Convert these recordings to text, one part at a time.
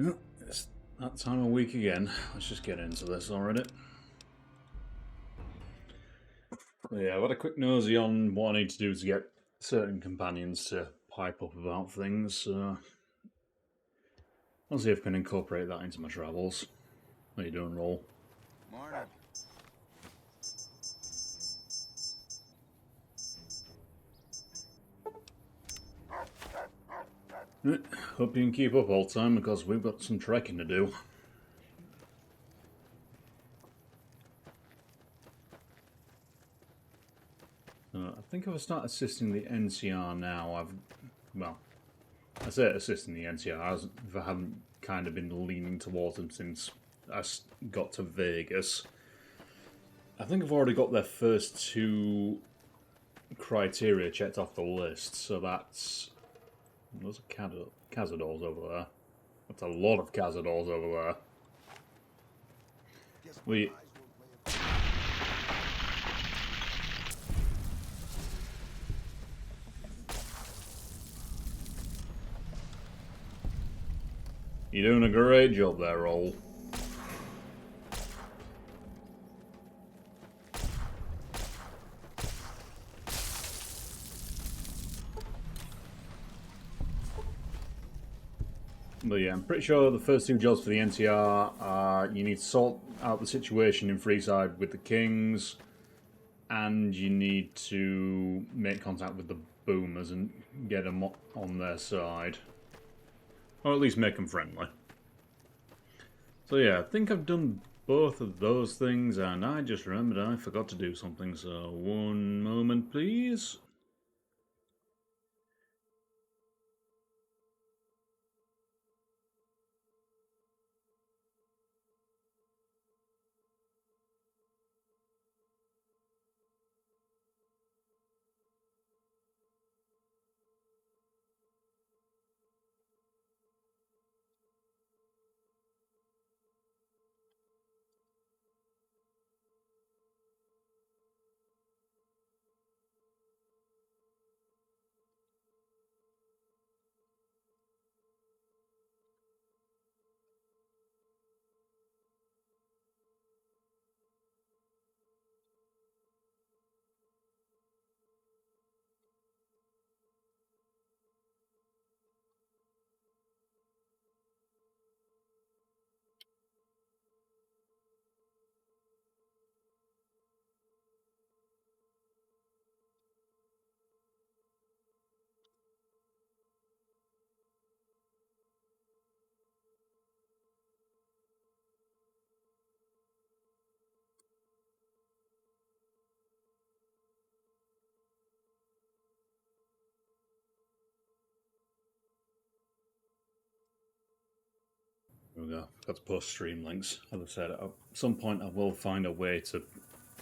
Well, it's that time of week again. Let's just get into this already. Yeah, I've had a quick nosy on what I need to do to get certain companions to pipe up about things, so I'll see if I can incorporate that into my travels. How you doing, Roll? Morning. Hope you can keep up all the time, because we've got some trekking to do. I think if I start assisting the NCR now, well, I say assisting the NCR as if I haven't kind of been leaning towards them since I got to Vegas. I think I've already got their first two criteria checked off the list, so that's... Those are Cazadors over there. That's a lot of Cazadors over there. We... You're doing a great job there, Roll. But yeah, I'm pretty sure the first two jobs for the NTR are you need to sort out the situation in Freeside with the Kings, and you need to make contact with the Boomers and get them on their side. Or at least make them friendly. So yeah, I think I've done both of those things, and I just remembered I forgot to do something, so one moment please. There we go. Got to post stream links. As I said, at some point I will find a way to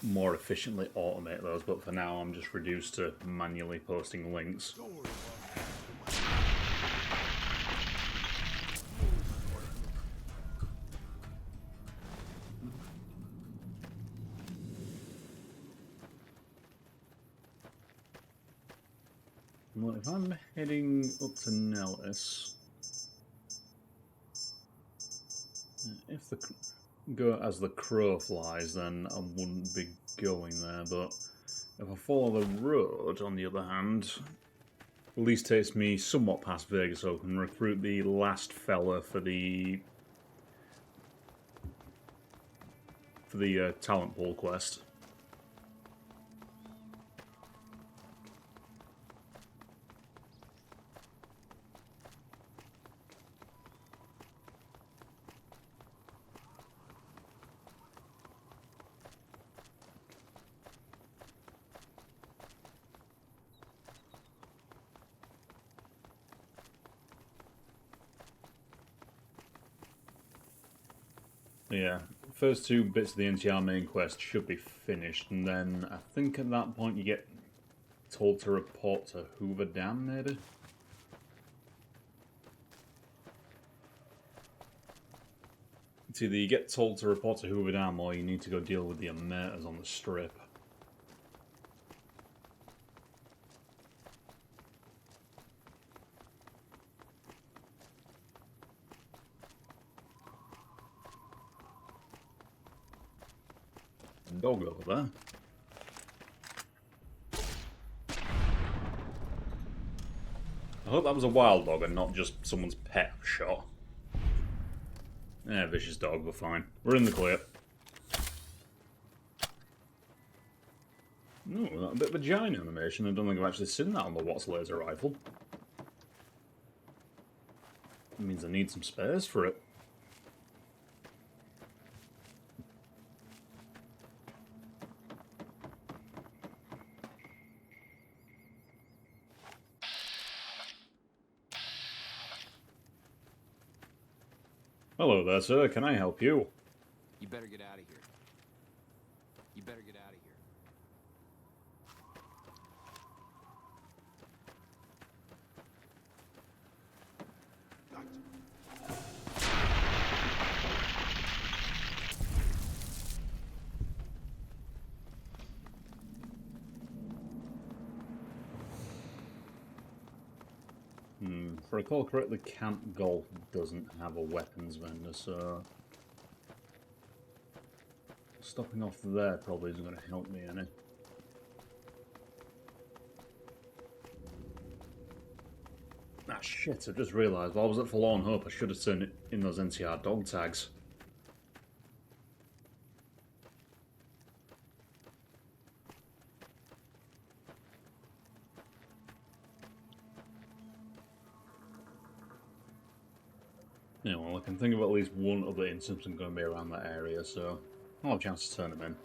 more efficiently automate those, but for now I'm just reduced to manually posting links. Well, if I'm heading up to Nellis, if the go as the crow flies, then I wouldn't be going there, but if I follow the road, on the other hand, at least takes me somewhat past Vegas, so I can recruit the last fella for the talent pool quest. Yeah, first two bits of the NTR main quest should be finished, and then I think at that point you get told to report to Hoover Dam, maybe? It's either you get told to report to Hoover Dam, or you need to go deal with the emetters on the strip. Dog over there. I hope that was a wild dog and not just someone's pet shot. Yeah, vicious dog, we're fine. We're in the clear. Ooh, a bit of a giant animation. I don't think I've actually seen that on the Watts laser rifle. It means I need some space for it. Hello there, sir. Can I help you? You better get out of here. You better get out of here. If I recall correctly, Camp Golf doesn't have a weapons vendor, so stopping off there probably isn't going to help me any. Ah shit, I just realised while I was at Forlorn Hope I should have turned in those NCR dog tags. Yeah, well, I can think of at least one other instance I'm going to be around that area, so I'll have a chance to turn them in.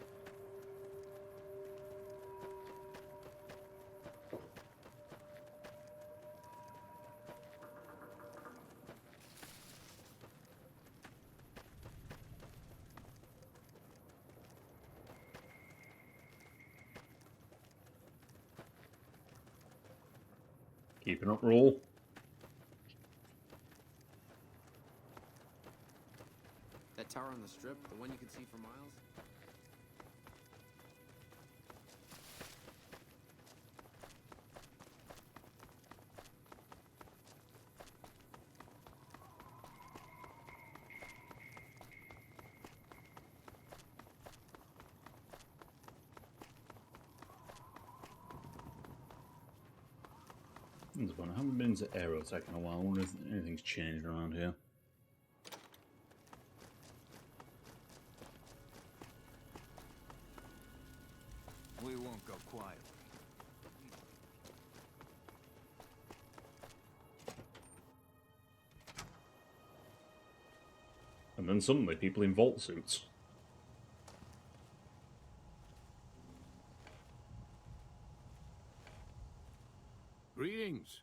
Keeping up, roll. That tower on the strip, the one you can see for miles? I haven't been to Aerotech in a while. I wonder if anything's changed around here. We won't go quietly. And then suddenly people in vault suits. Greetings.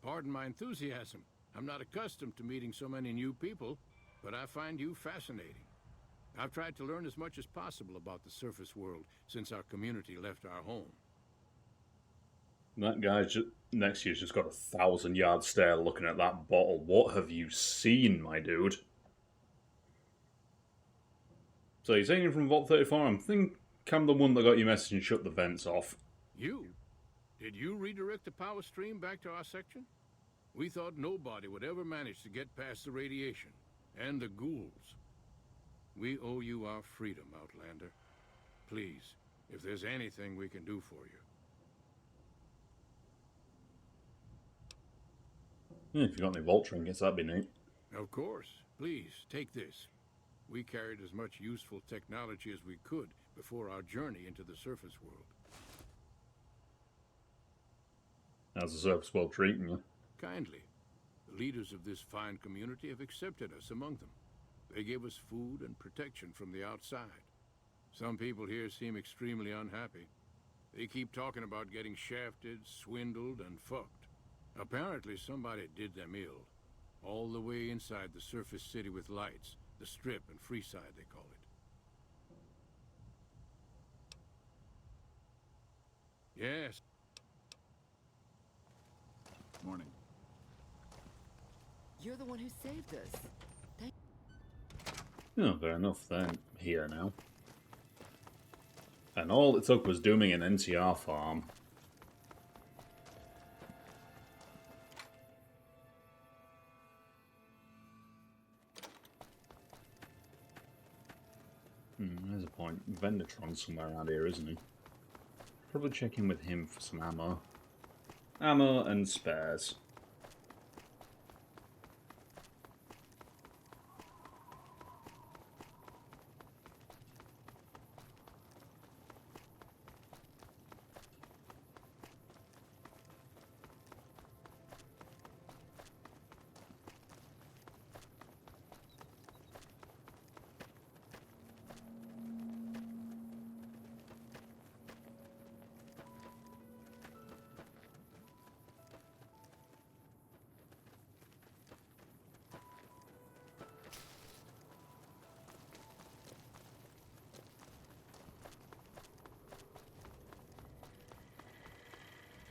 Pardon my enthusiasm. I'm not accustomed to meeting so many new people, but I find you fascinating. I've tried to learn as much as possible about the surface world since our community left our home. That guy next to you's just got a 1,000-yard stare looking at that bottle. What have you seen, my dude? So you're saying you're from Vault 34? I think I'm the one that got your message and shut the vents off. You? Did you redirect the power stream back to our section? We thought nobody would ever manage to get past the radiation and the ghouls. We owe you our freedom, Outlander. Please, if there's anything we can do for you. Yeah, if you got any vault trinkets, that'd be neat. Of course. Please, take this. We carried as much useful technology as we could before our journey into the surface world. How's the surface world treating you? Kindly. The leaders of this fine community have accepted us among them. They give us food and protection from the outside. Some people here seem extremely unhappy. They keep talking about getting shafted, swindled, and fucked. Apparently somebody did them ill. All the way inside the surface city with lights. The Strip and Freeside, they call it. Yes. Morning. You're the one who saved us. Oh, fair enough. They're here now. And all it took was dooming an NCR farm. There's a point. Vendertron's somewhere around here, isn't he? Probably check in with him for some ammo. Ammo and spares.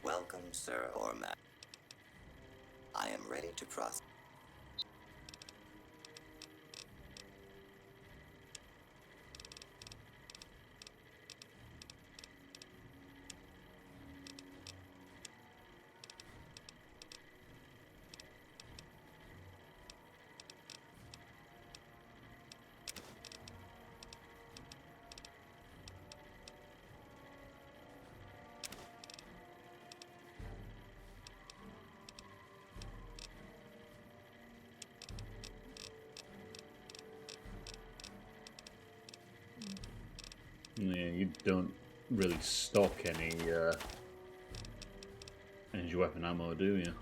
Welcome, sir or madam. I am ready to trust. Yeah, you don't really stock any energy weapon ammo, do you?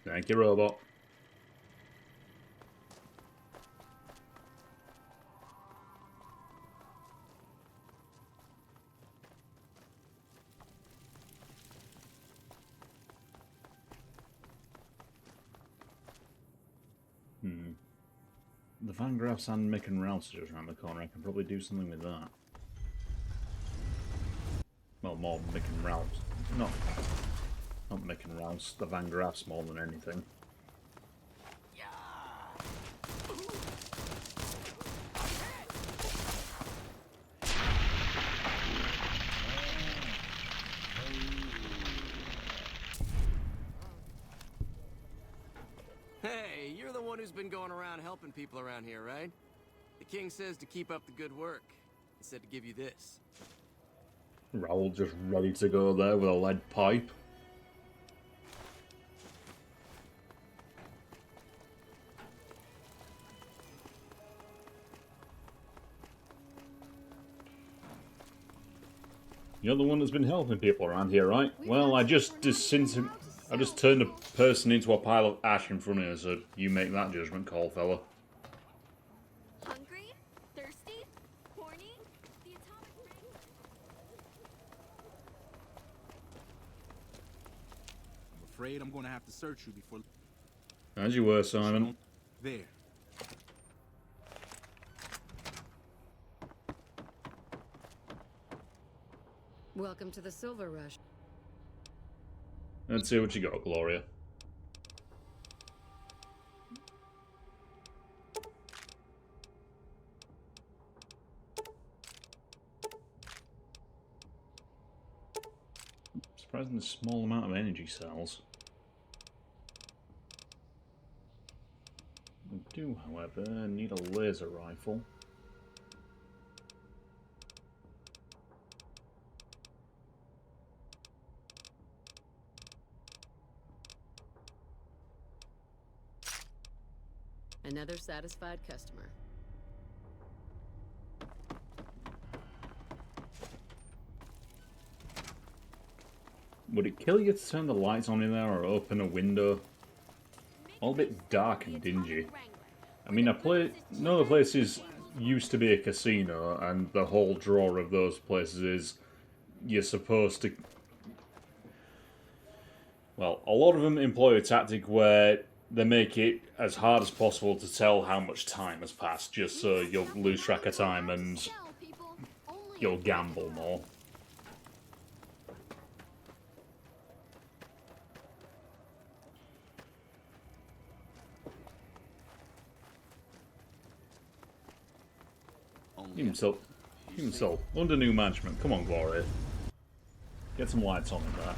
Thank you, robot. The Van Graffs and Mick and Ralph's just around the corner. I can probably do something with that. Well, more Mick and Ralph's. Not Mick and Ralph's. The Van Graffs more than anything. Hey, you're the one who's been going around helping people around here, right? The king says to keep up the good work. He said to give you this. Raoul just ready to go there with a lead pipe. You're the one that's been helping people around here, right? Well, I just turned a person into a pile of ash in front of you, so you make that judgment call, fella. Hungry? Thirsty? Horny? The atomic ring? I'm afraid I'm gonna have to search you before... As you were, Simon. There. Welcome to the Silver Rush. Let's see what you got, Gloria. Surprisingly small amount of energy cells. We do, however, need a laser rifle. Another satisfied customer. Would it kill you to turn the lights on in there or open a window? All a bit dark and dingy. I mean, none of the places used to be a casino, and the whole draw of those places is you're supposed to... Well, a lot of them employ a tactic where they make it as hard as possible to tell how much time has passed, just so you'll lose track of time and you'll gamble more. Even so, under new management. Come on, Gloria. Get some lights on in there.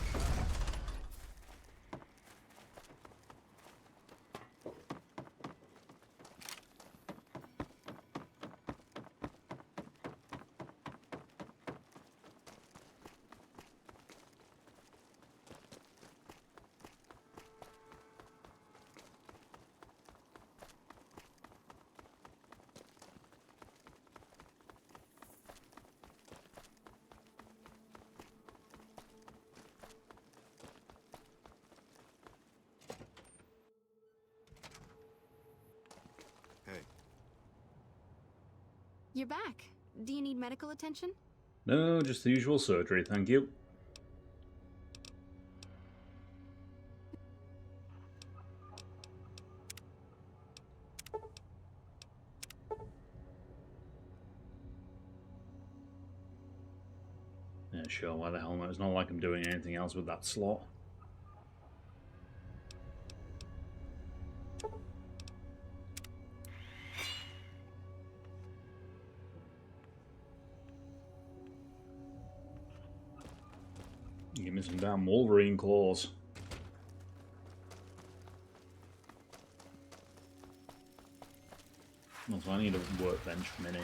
You're back. Do you need medical attention? No, just the usual surgery, thank you. Yeah, sure, why the hell not? It's not like I'm doing anything else with that slot. Give me some damn Wolverine claws. Also, I need a workbench from in here.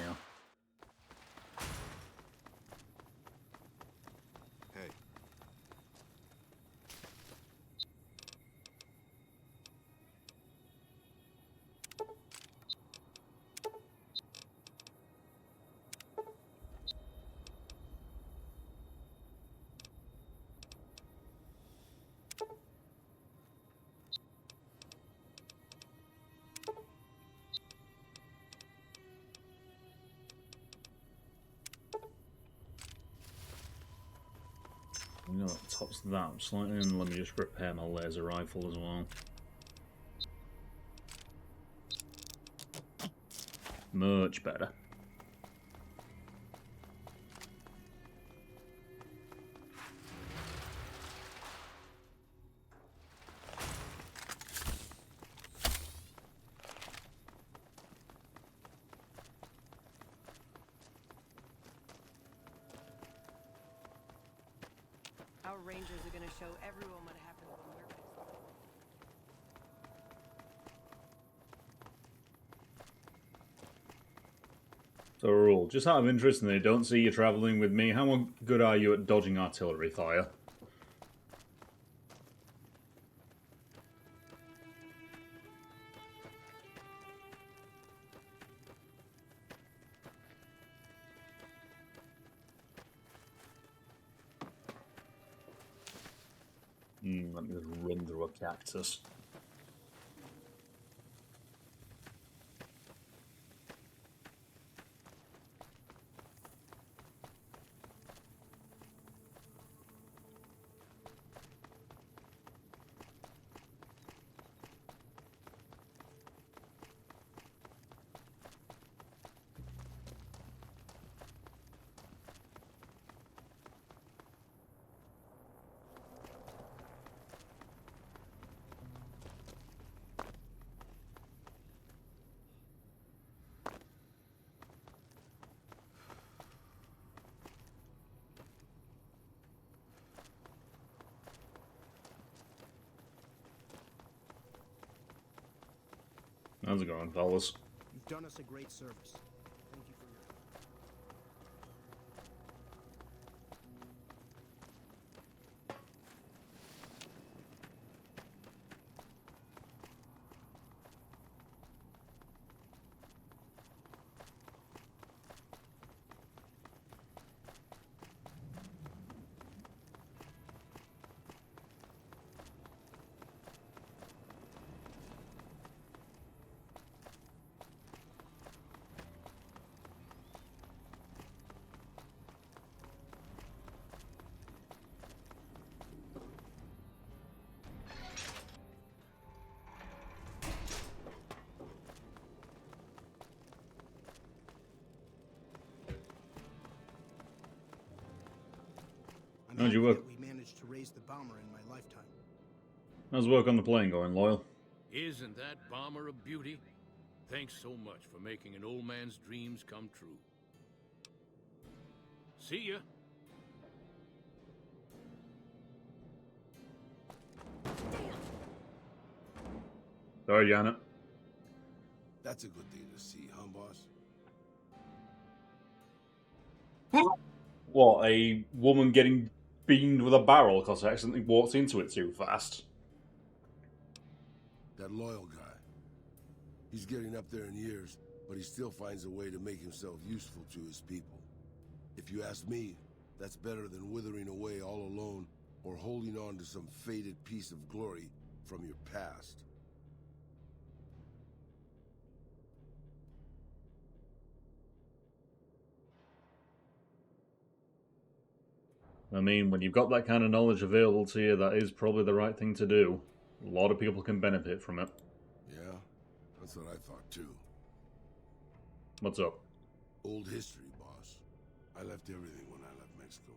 You know what tops that slightly, and let me just repair my laser rifle as well. Much better. Our rangers are gonna show everyone what happens when we're pissed. So, rule, just out of interest, and they don't see you travelling with me, how good are you at dodging artillery fire? Let me just run through a cactus. How's it going, fellas? You've done us a great service. Thank you for your... How'd you happy work? that we managed to raise the bomber in my lifetime. How's work on the plane going, Loyal? Isn't that bomber a beauty? Thanks so much for making an old man's dreams come true. See ya. Sorry, Janet. That's a good thing to see, huh, boss? What, a woman getting beamed with a barrel because I accidentally walked into it too fast? That loyal guy. He's getting up there in years, but he still finds a way to make himself useful to his people. If you ask me, that's better than withering away all alone or holding on to some faded piece of glory from your past. I mean, when you've got that kind of knowledge available to you, that is probably the right thing to do. A lot of people can benefit from it. Yeah, that's what I thought too. What's up? Old history, boss. I left everything when I left Mexico.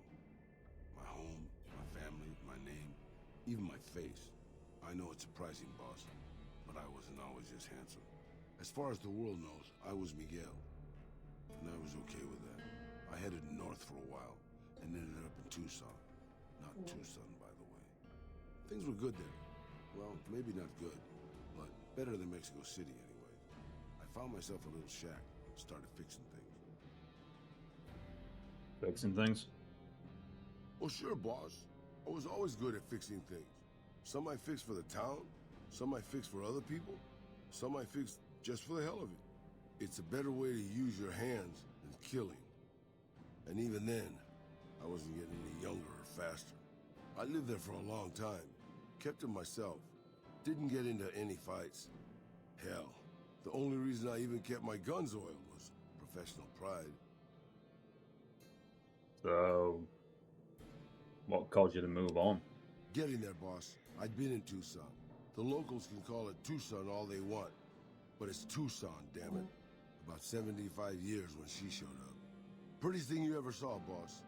My home, my family, my name, even my face. I know it's surprising, boss, but I wasn't always just handsome. As far as the world knows, I was Miguel, and I was okay with that. I headed north for a while, and ended up in Tucson. Not Tucson, by the way. Things were good there. Well, maybe not good, but better than Mexico City anyways. I found myself a little shack, started fixing things. Fixing things? Well, sure, boss. I was always good at fixing things. Some I fixed for the town, some I fixed for other people, some I fixed just for the hell of it. It's a better way to use your hands than killing. And even then, I wasn't getting any younger or faster. I lived there for a long time, kept to myself, didn't get into any fights. Hell, the only reason I even kept my guns oiled was professional pride. So, what caused you to move on? Getting there, boss. I'd been in Tucson. The locals can call it Tucson all they want, but it's Tucson, damn it. About 75 years when she showed up. Prettiest thing you ever saw, boss.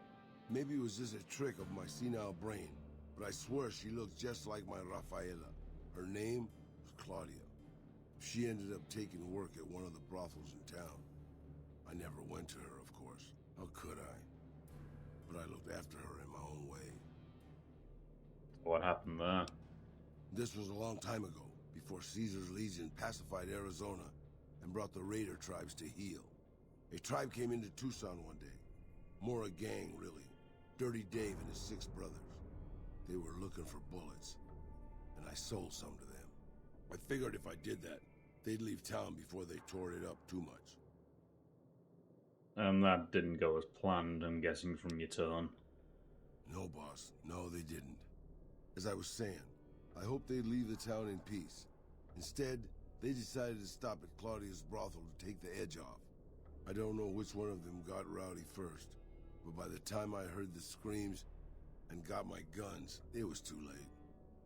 Maybe it was just a trick of my senile brain, but I swear she looked just like my Rafaela. Her name was Claudia. She ended up taking work at one of the brothels in town. I never went to her, of course. How could I? But I looked after her in my own way. What happened there? This was a long time ago, before Caesar's Legion pacified Arizona and brought the raider tribes to heel. A tribe came into Tucson one day. More a gang, really. Dirty Dave and his 6 brothers. They were looking for bullets, and I sold some to them. I figured if I did that, they'd leave town before they tore it up too much. And that didn't go as planned, I'm guessing, from your tone. No, boss. No, they didn't. As I was saying, I hoped they'd leave the town in peace. Instead, they decided to stop at Claudia's brothel to take the edge off. I don't know which one of them got rowdy first, but by the time I heard the screams and got my guns, it was too late.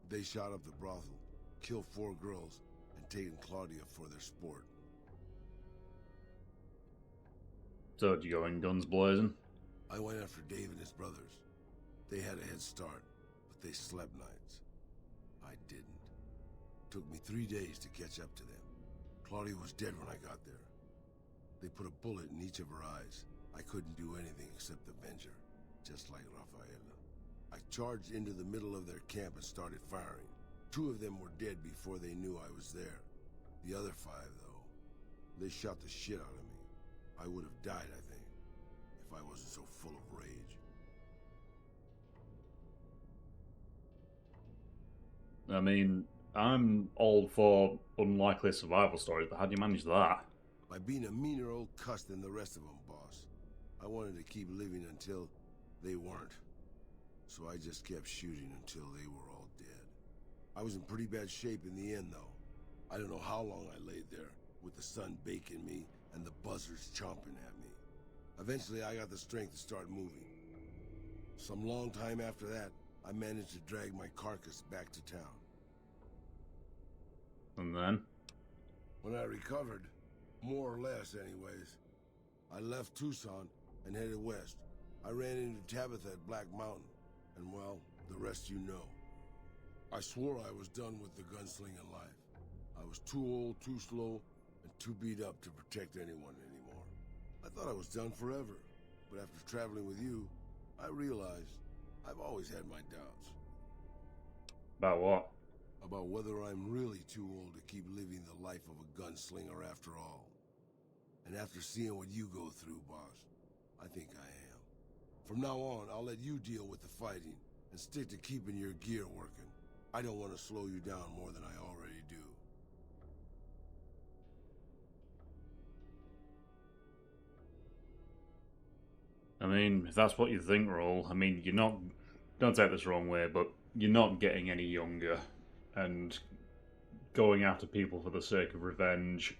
They shot up the brothel, killed 4 girls, and taken Claudia for their sport. So, did you go in guns blazing? I went after Dave and his brothers. They had a head start, but they slept nights. I didn't. Took me 3 days to catch up to them. Claudia was dead when I got there. They put a bullet in each of her eyes. I couldn't do anything except avenge her, just like Rafaela. I charged into the middle of their camp and started firing. 2 of them were dead before they knew I was there. The other 5, though, they shot the shit out of me. I would have died, I think, if I wasn't so full of rage. I mean, I'm all for unlikely survival stories, but how do you manage that? By being a meaner old cuss than the rest of them, boss. I wanted to keep living until they weren't. So I just kept shooting until they were all dead. I was in pretty bad shape in the end, though. I don't know how long I laid there, with the sun baking me and the buzzards chomping at me. Eventually, I got the strength to start moving. Some long time after that, I managed to drag my carcass back to town. And then? When I recovered, more or less anyways, I left Tucson and headed west. I ran into Tabitha at Black Mountain. And well, the rest you know. I swore I was done with the gunslinging life. I was too old, too slow, and too beat up to protect anyone anymore. I thought I was done forever, but after traveling with you, I realized I've always had my doubts. About what? About whether I'm really too old to keep living the life of a gunslinger after all. And after seeing what you go through, boss, I think I am. From now on, I'll let you deal with the fighting and stick to keeping your gear working. I don't want to slow you down more than I already do. I mean, if that's what you think, Roll, I mean, you're not... Don't take this wrong way, but you're not getting any younger. And going after people for the sake of revenge,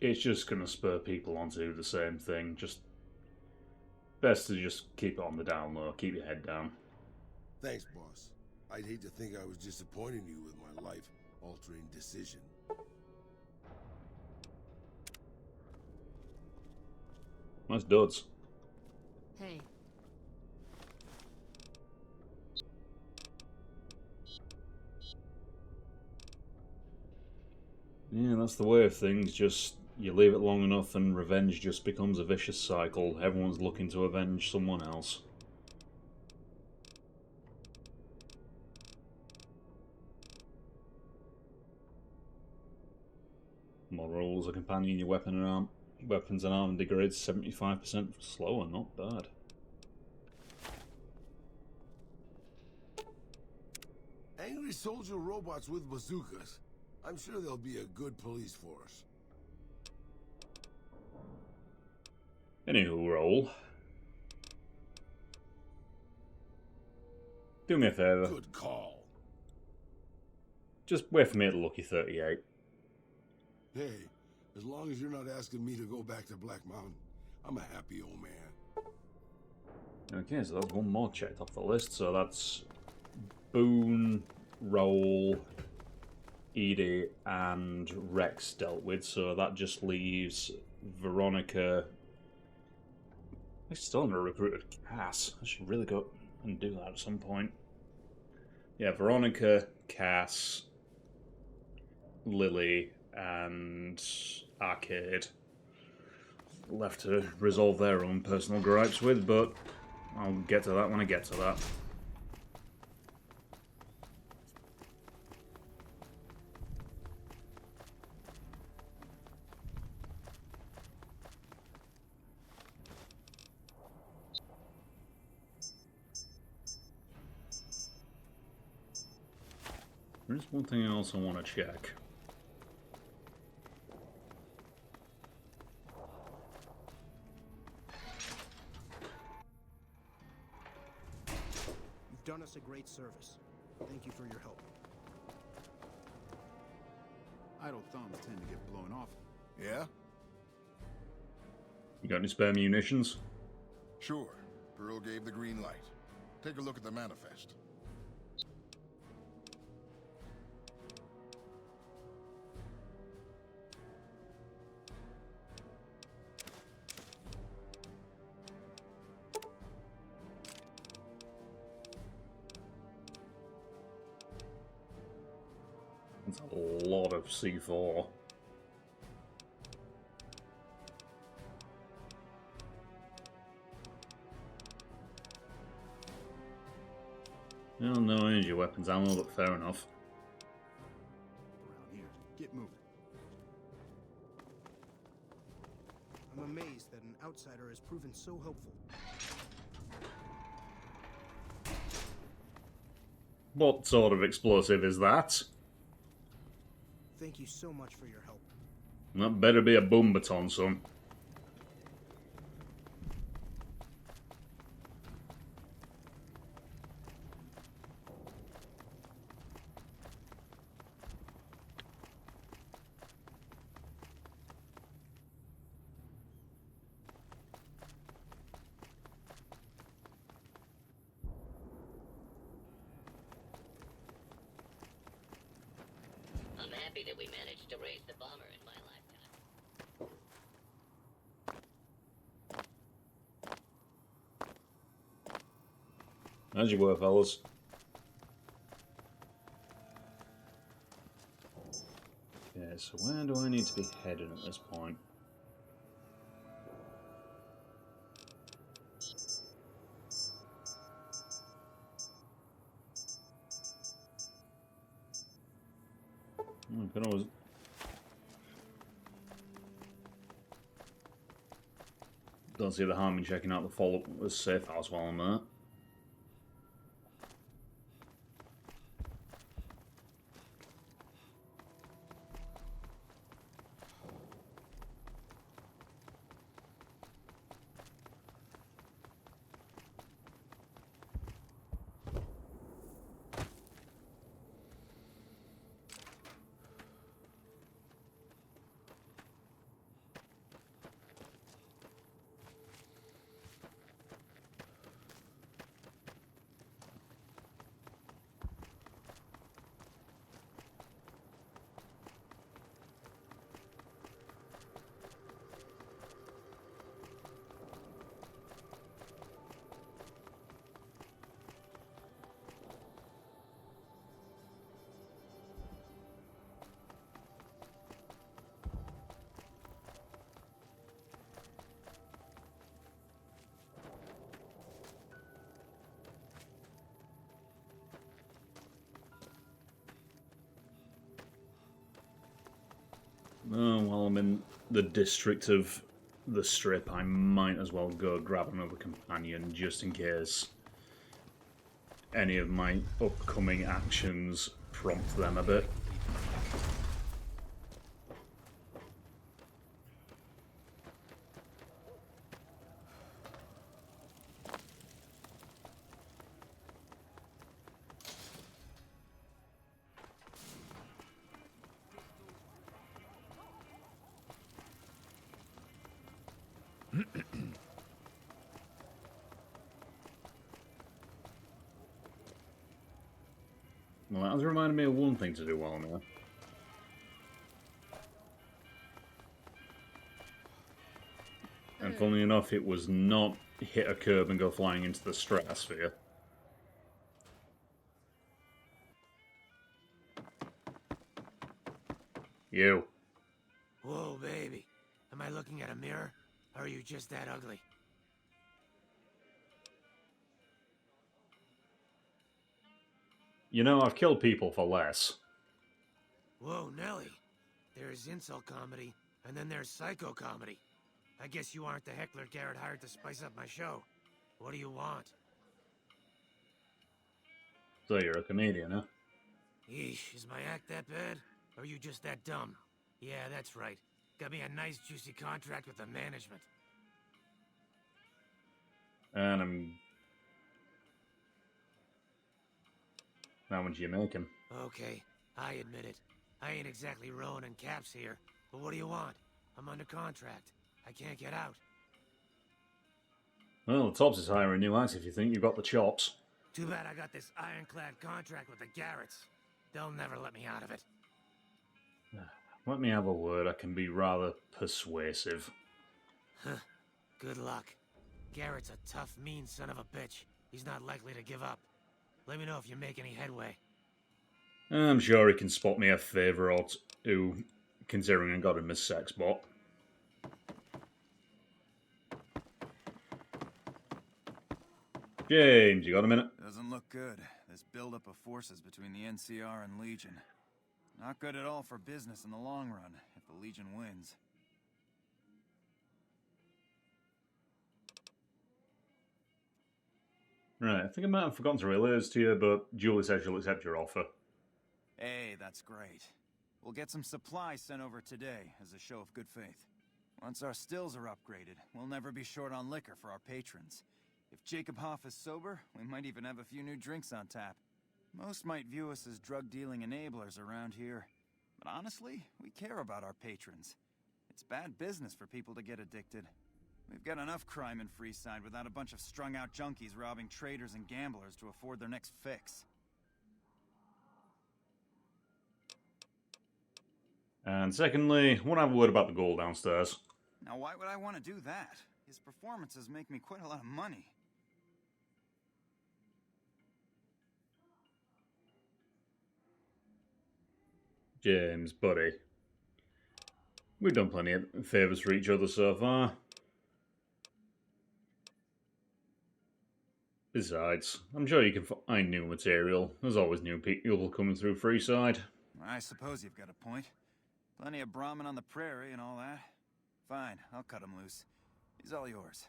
it's just going to spur people on to do the same thing. Just best to just keep it on the down low, keep your head down. Thanks, boss. I'd hate to think I was disappointing you with my life-altering decision. Nice duds. Hey, Yeah, that's the way of things. Just, you leave it long enough and revenge just becomes a vicious cycle. Everyone's looking to avenge someone else. More rolls, a companion, your weapons and armor degrades 75% slower, not bad. Angry soldier robots with bazookas. I'm sure they'll be a good police force. Anywho, Roll. Do me a favour. Good call. Just wait for me at Lucky 38. Hey, as long as you're not asking me to go back to Black Mountain, I'm a happy old man. Okay, so that's one more checked off the list. So that's Boone, Roll, Edie, and Rex dealt with. So that just leaves Veronica. I still haven't recruited Cass. I should really go and do that at some point. Yeah, Veronica, Cass, Lily, and Arcade. Left to resolve their own personal gripes with, but I'll get to that when I get to that. There's one thing I also want to check. You've done us a great service. Thank you for your help. Idle thumbs tend to get blown off. Yeah? You got any spare munitions? Sure. Pearl gave the green light. Take a look at the manifest. That's a lot of C4. Well, no energy weapons ammo, but fair enough. Around here. Get moving. I'm amazed that an outsider has proven so helpful. What sort of explosive is that? Thank you so much for your help. That better be a boom baton, son. I'm happy that we managed to raise the bomber in my lifetime. As you were, fellas. Okay, so where do I need to be heading at this point? I can always... Don't see the harm in checking out the safe house while I'm there. Oh, well, I'm in the district of the Strip. I might as well go grab another companion just in case any of my upcoming actions prompt them a bit. Well, that has reminded me of one thing to do while I'm here. And funnily enough, it was not hit a curb and go flying into the stratosphere. You. Whoa, baby. Am I looking at a mirror? Or are you just that ugly? You know, I've killed people for less. Whoa, Nelly. There's insult comedy, and then there's psycho comedy. I guess you aren't the heckler Garrett hired to spice up my show. What do you want? So you're a comedian, huh? Yeesh, is my act that bad? Or are you just that dumb? Yeah, that's right. Got me a nice juicy contract with the management. And how much are you making? Okay, I admit it. I ain't exactly rowing in caps here. But what do you want? I'm under contract. I can't get out. Well, the Tops is hiring new acts if you think you've got the chops. Too bad I got this ironclad contract with the Garretts. They'll never let me out of it. Let me have a word. I can be rather persuasive. Huh. Good luck. Garrett's a tough, mean son of a bitch. He's not likely to give up. Let me know if you make any headway. I'm sure he can spot me a favour or two, considering I got him a sex bot. James, you got a minute? Doesn't look good. This buildup of forces between the NCR and Legion. Not good at all for business in the long run, if the Legion wins. Right, I think I might have forgotten to relay this to you, but Julie said she'll accept your offer. Hey, that's great. We'll get some supplies sent over today, as a show of good faith. Once our stills are upgraded, we'll never be short on liquor for our patrons. If Jacob Hoff is sober, we might even have a few new drinks on tap. Most might view us as drug-dealing enablers around here. But honestly, we care about our patrons. It's bad business for people to get addicted. We've got enough crime in Freeside without a bunch of strung-out junkies robbing traders and gamblers to afford their next fix. And secondly, I want to have a word about the goal downstairs. Now, why would I want to do that? His performances make me quite a lot of money. James, buddy. We've done plenty of favours for each other so far. Besides, I'm sure you can find new material. There's always new people coming through Freeside. I suppose you've got a point. Plenty of Brahmin on the prairie and all that. Fine, I'll cut him loose. He's all yours.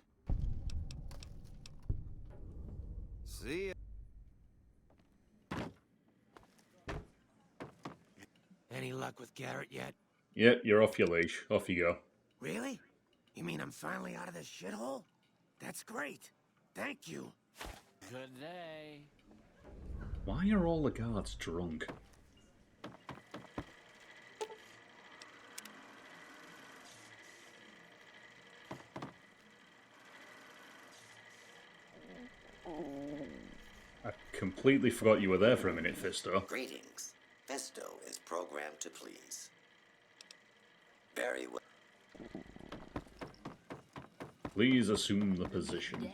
See ya. Any luck with Garrett yet? Yep, you're off your leash. Off you go. Really? You mean I'm finally out of this shithole? That's great. Thank you. Good day. Why are all the guards drunk? I completely forgot you were there for a minute, Fisto. Greetings. Fisto is programmed to please. Very well. Please assume the position.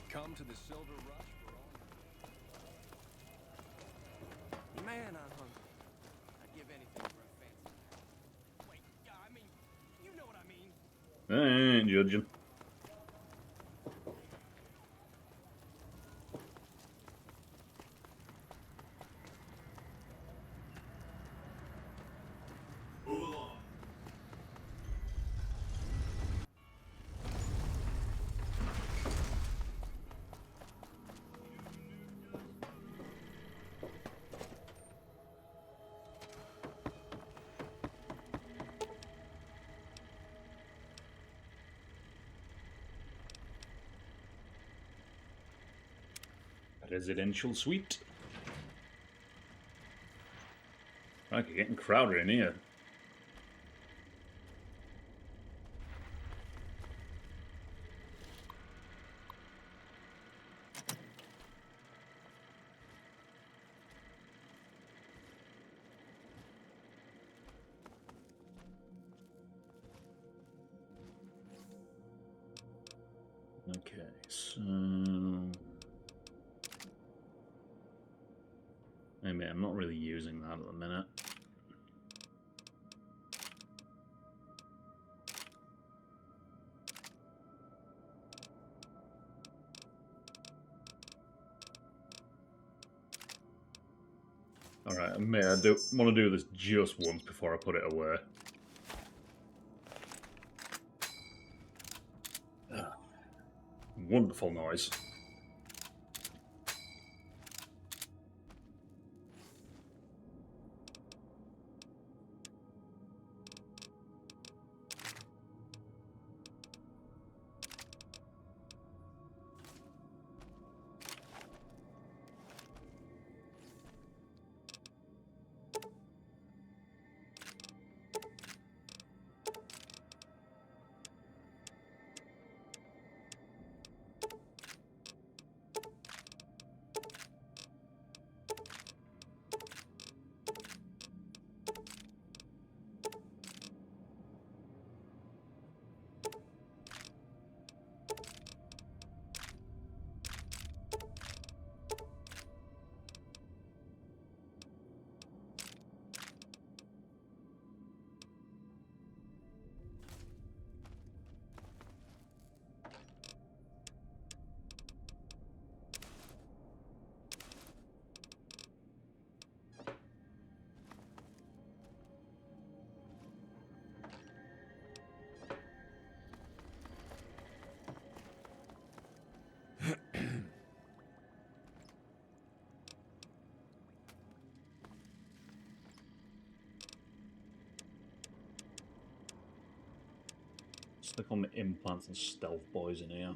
Come to the Silver Rush for all. Man, I'm hungry. I'd give anything for a fancy. Wait, yeah, I mean, you know what I mean. I ain't judging. Residential suite. Right, you're getting crowded in here. Okay, so maybe I'm not really using that at the minute. Alright, I do want to do this just once before I put it away. Wonderful noise. Stick on the implants and stealth boys in here.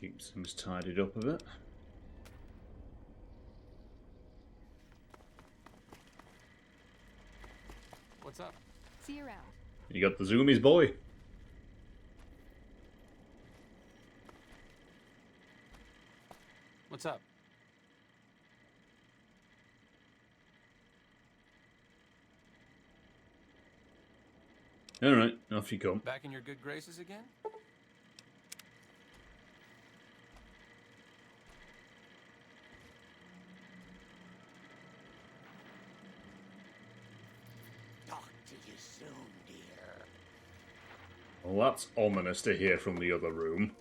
Keeps things tidied up a bit. What's up? See you around. You got the zoomies, boy. What's up? Alright, off you come. Back in your good graces again? Talk to you soon, dear. Well, that's ominous to hear from the other room.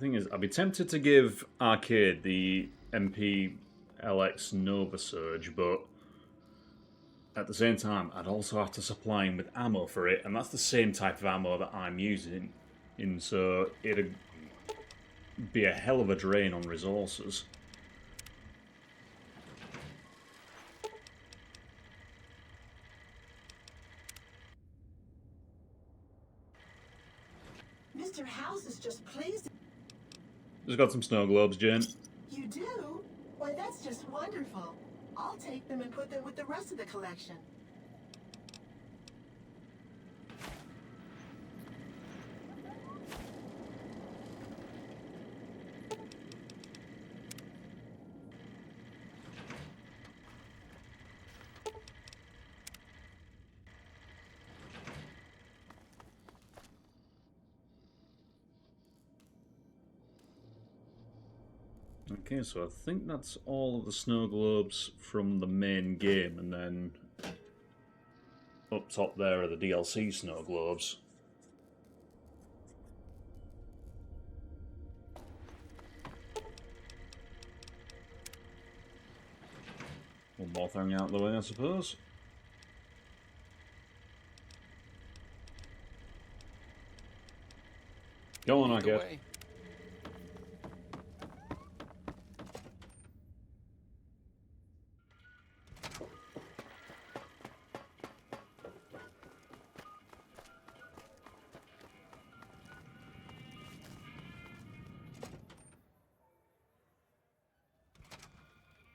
Thing is, I'd be tempted to give Arcade the MP-LX Nova Surge, but at the same time, I'd also have to supply him with ammo for it, and that's the same type of ammo that I'm using, and so it'd be a hell of a drain on resources. Mr. House is just pleased. Just got some snow globes, Jen. You do? Why, that's just wonderful. I'll take them and put them with the rest of the collection. Okay, so I think that's all of the snow globes from the main game, and then up top there are the DLC snow globes. One more thing out of the way, I suppose. Go on, I guess.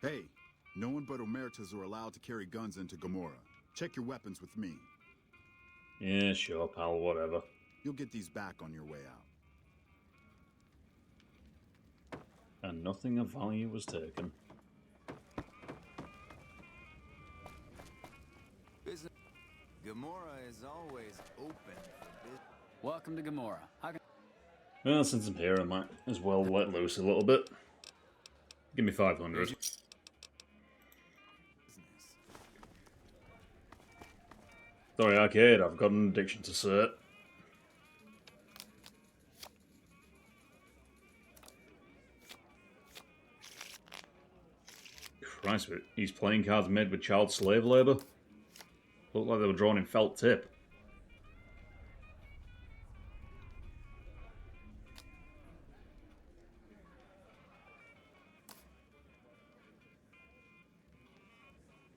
Hey, no one but Omertas are allowed to carry guns into Gamora. Check your weapons with me. Yeah, sure, pal, whatever. You'll get these back on your way out. And nothing of value was taken. Business. Gamora is always open for business. Welcome to Gamora. How can... Well, since I'm here, I might as well let loose a little bit. Give me 500. Sorry, Arcade, I've got an addiction to cert. Christ, he's playing cards made with child slave labour? Looked like they were drawn in felt tip.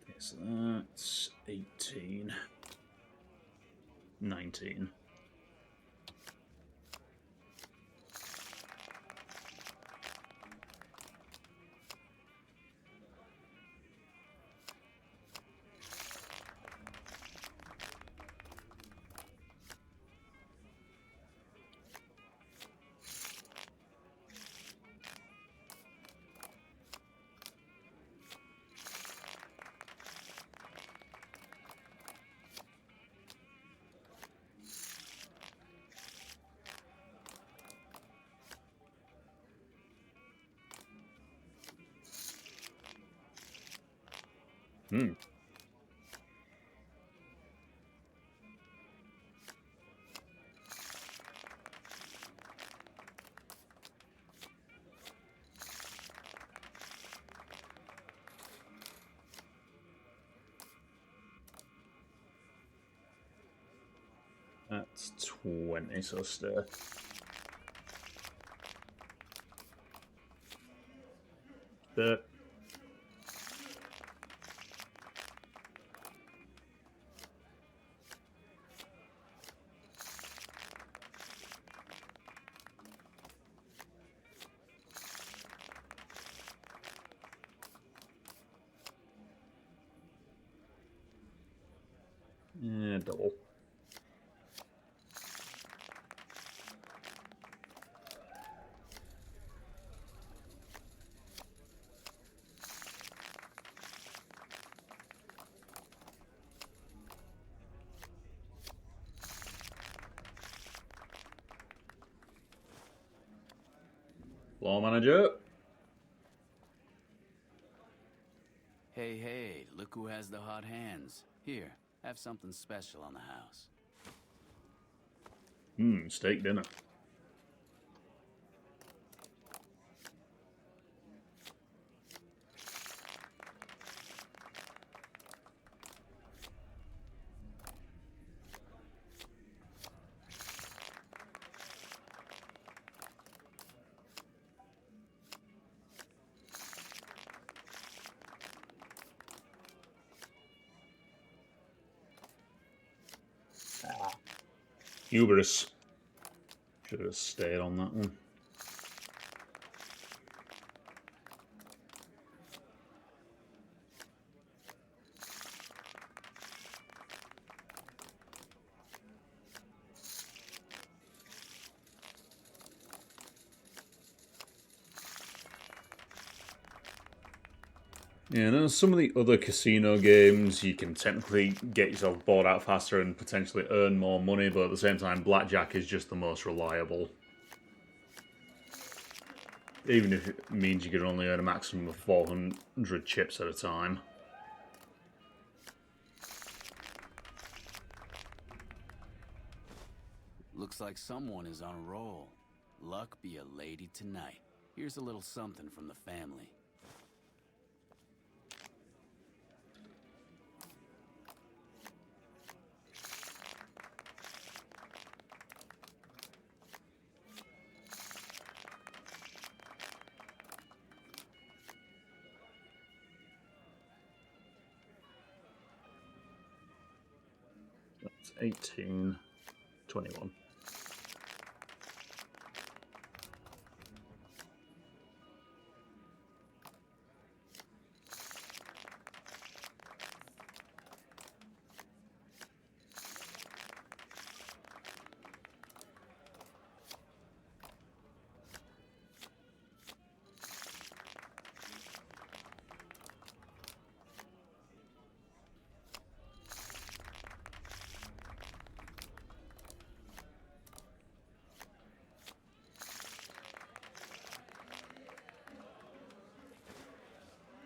Okay, so that's 18. 19. Hmm. It's 20, so stay. Stay. Yeah, double. Floor manager. Hey, hey, look who has the hot hands. Here, have something special on the house. Steak dinner. Hubris. Should have stayed on that one. Yeah, no, some of the other casino games, you can technically get yourself bored out faster and potentially earn more money, but at the same time, blackjack is just the most reliable. Even if it means you can only earn a maximum of 400 chips at a time. Looks like someone is on a roll. Luck be a lady tonight. Here's a little something from the family. That's 18, 21.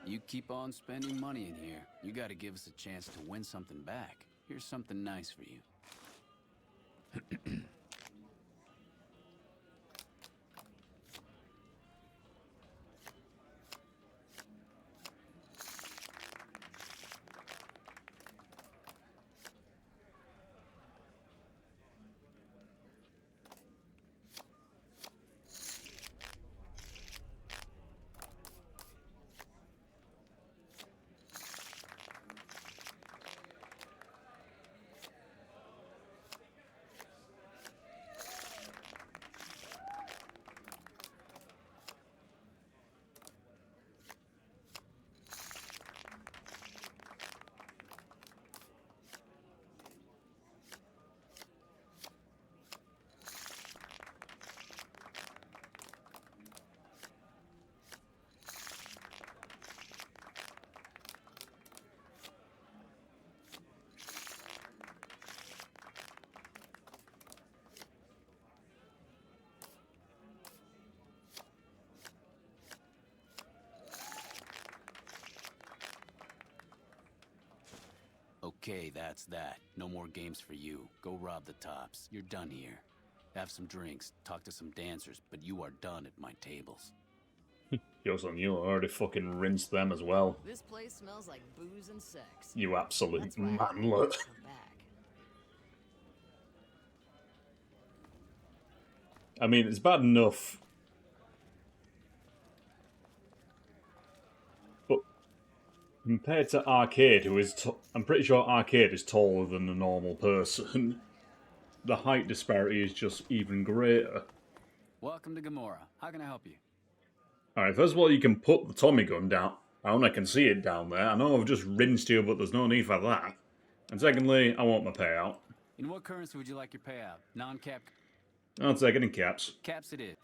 You keep on spending money in here, you gotta give us a chance to win something back. Here's something nice for you. Okay, that's that. No more games for you. Go rob the tops. You're done here. Have some drinks, talk to some dancers, but you are done at my tables. Yo, son, you already fucking rinsed them as well. This place smells like booze and sex. You absolute That's why I manlet. come back. I mean, it's bad enough. But compared to Arcade, who is... I'm pretty sure Arcade is taller than a normal person. The height disparity is just even greater. Welcome to Gamora. How can I help you? Alright, first of all, you can put the Tommy gun down. I can see it down there. I know I've just rinsed you, but there's no need for that. And secondly, I want my payout. In what currency would you like your payout? Non-cap? I'll take it in caps. Caps it is.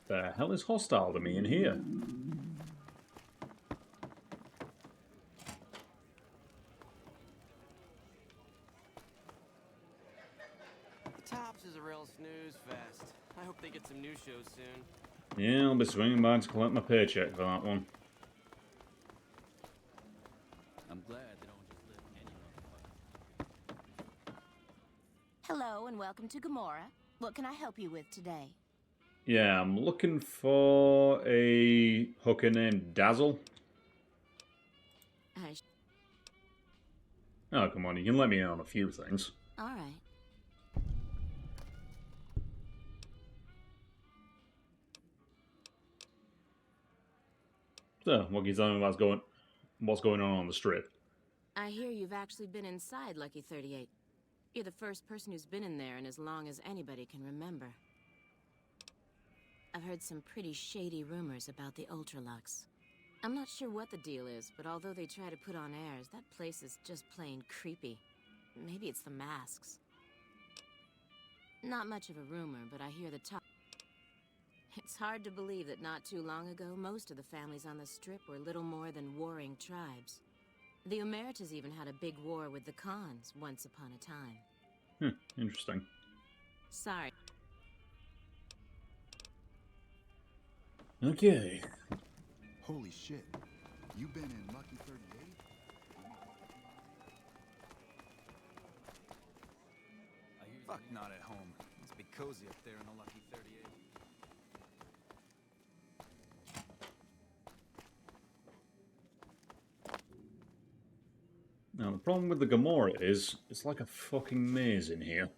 The hell is hostile to me in here? The Tops is a real snooze fest. I hope they get some new shows soon. Yeah, I'll be swinging by to collect my paycheck for that one. I'm glad they don't just live any motherfucker. Hello and welcome to Gamora. What can I help you with today? Yeah, I'm looking for a hooker named Dazzle. Oh, come on, you can let me in on a few things. Alright. So, what can you tell me about what's going on the strip? I hear you've actually been inside Lucky 38. You're the first person who's been in there in as long as anybody can remember. I've heard some pretty shady rumors about the Ultralux. I'm not sure what the deal is, but although they try to put on airs, that place is just plain creepy. Maybe it's the masks. Not much of a rumor, but I hear the talk. It's hard to believe that not too long ago, most of the families on the Strip were little more than warring tribes. The Emeritus even had a big war with the Khans once upon a time. Interesting. Sorry. Okay. Holy shit. You been in Lucky 38? Fuck not at home. Must be cozy up there in the Lucky 38. Now, the problem with the Gamora is, it's like a fucking maze in here.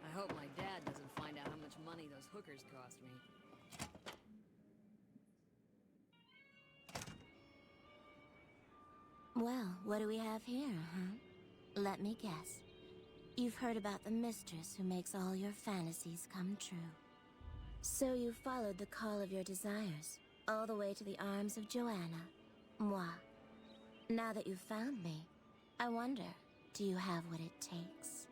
I hope my dad doesn't find out how much money those hookers cost me. Well, what do we have here, huh? Let me guess. You've heard about the mistress who makes all your fantasies come true. So you followed the call of your desires, all the way to the arms of Joanna. Moi. Now that you've found me, I wonder, do you have what it takes?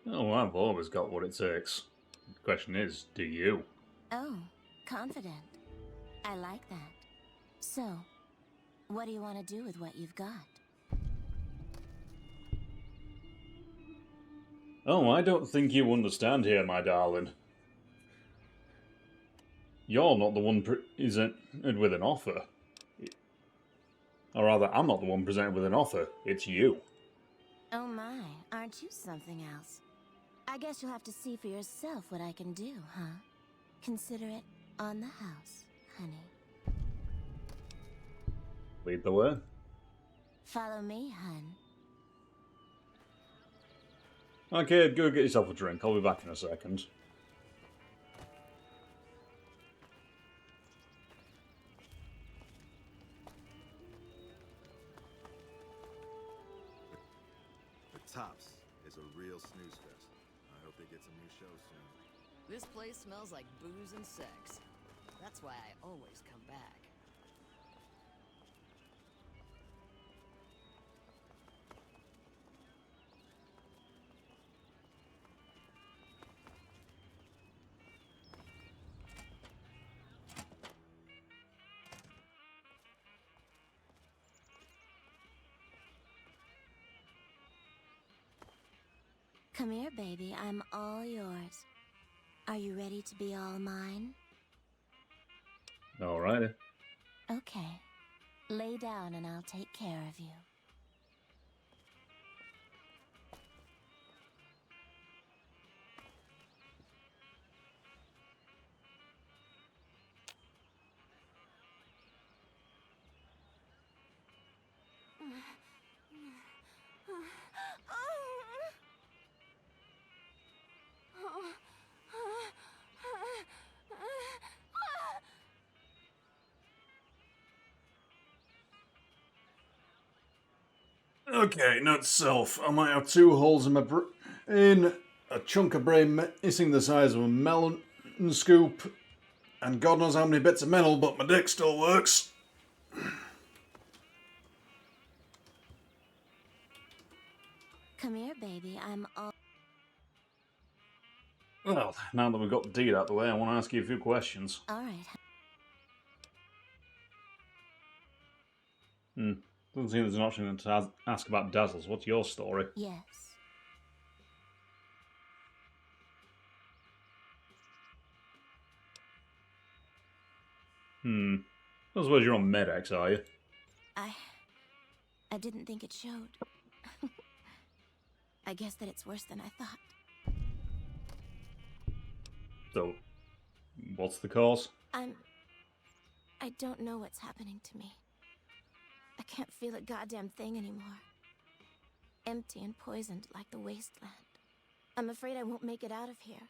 Oh, I've always got what it takes. The question is, do you? Oh, confident. I like that. So, what do you want to do with what you've got? Oh, I don't think you understand here, my darling. You're not the one presented with an offer. Or rather, I'm not the one presented with an offer. It's you. Oh my, aren't you something else? I guess you'll have to see for yourself what I can do, huh? Consider it on the house, honey. Lead the way. Follow me, hun. Okay, go get yourself a drink. I'll be back in a second. The Tops is a real snooze fest. I hope they get some new shows soon. This place smells like booze and sex. That's why I always come back. Come here, baby. I'm all yours. Are you ready to be all mine? Alrighty. Okay. Lay down and I'll take care of you. Okay, note self. I might have 2 holes in my in a chunk of brain missing the size of a melon scoop, and God knows how many bits of metal, but my dick still works. Come here, baby. I'm all... Well, now that we've got the deed out of the way, I want to ask you a few questions. Alright. Doesn't seem there's an option to ask about Dazzles. What's your story? Yes. I suppose you're on Med-X, are you? I didn't think it showed. I guess that it's worse than I thought. So, what's the cause? I don't know what's happening to me. I can't feel a goddamn thing anymore. Empty and poisoned like the wasteland. I'm afraid I won't make it out of here.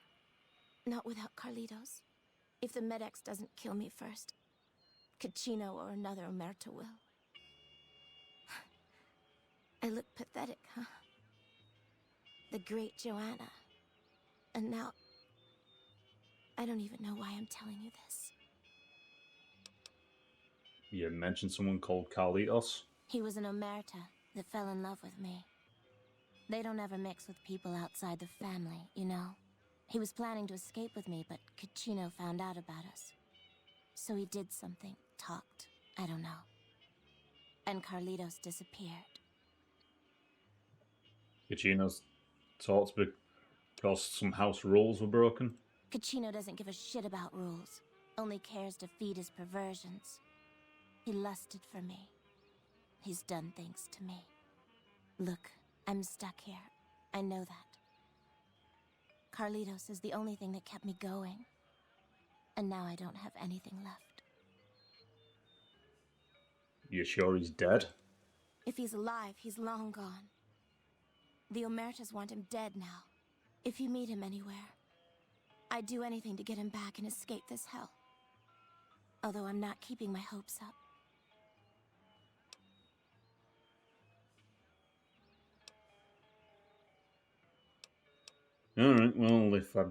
Not without Carlitos. If the Med-X doesn't kill me first, Caccino or another Omerta will. I look pathetic, huh? The great Joanna. And now... I don't even know why I'm telling you this. You mentioned someone called Carlitos? He was an Omerta that fell in love with me. They don't ever mix with people outside the family, you know? He was planning to escape with me, but Caccino found out about us. So he did something, talked, I don't know. And Carlitos disappeared. Caccino's talked because some house rules were broken? Caccino doesn't give a shit about rules, only cares to feed his perversions. He lusted for me. He's done things to me. Look, I'm stuck here. I know that. Carlitos is the only thing that kept me going. And now I don't have anything left. You sure he's dead? If he's alive, he's long gone. The Omertas want him dead now. If you meet him anywhere, I'd do anything to get him back and escape this hell. Although I'm not keeping my hopes up. Alright, well, if I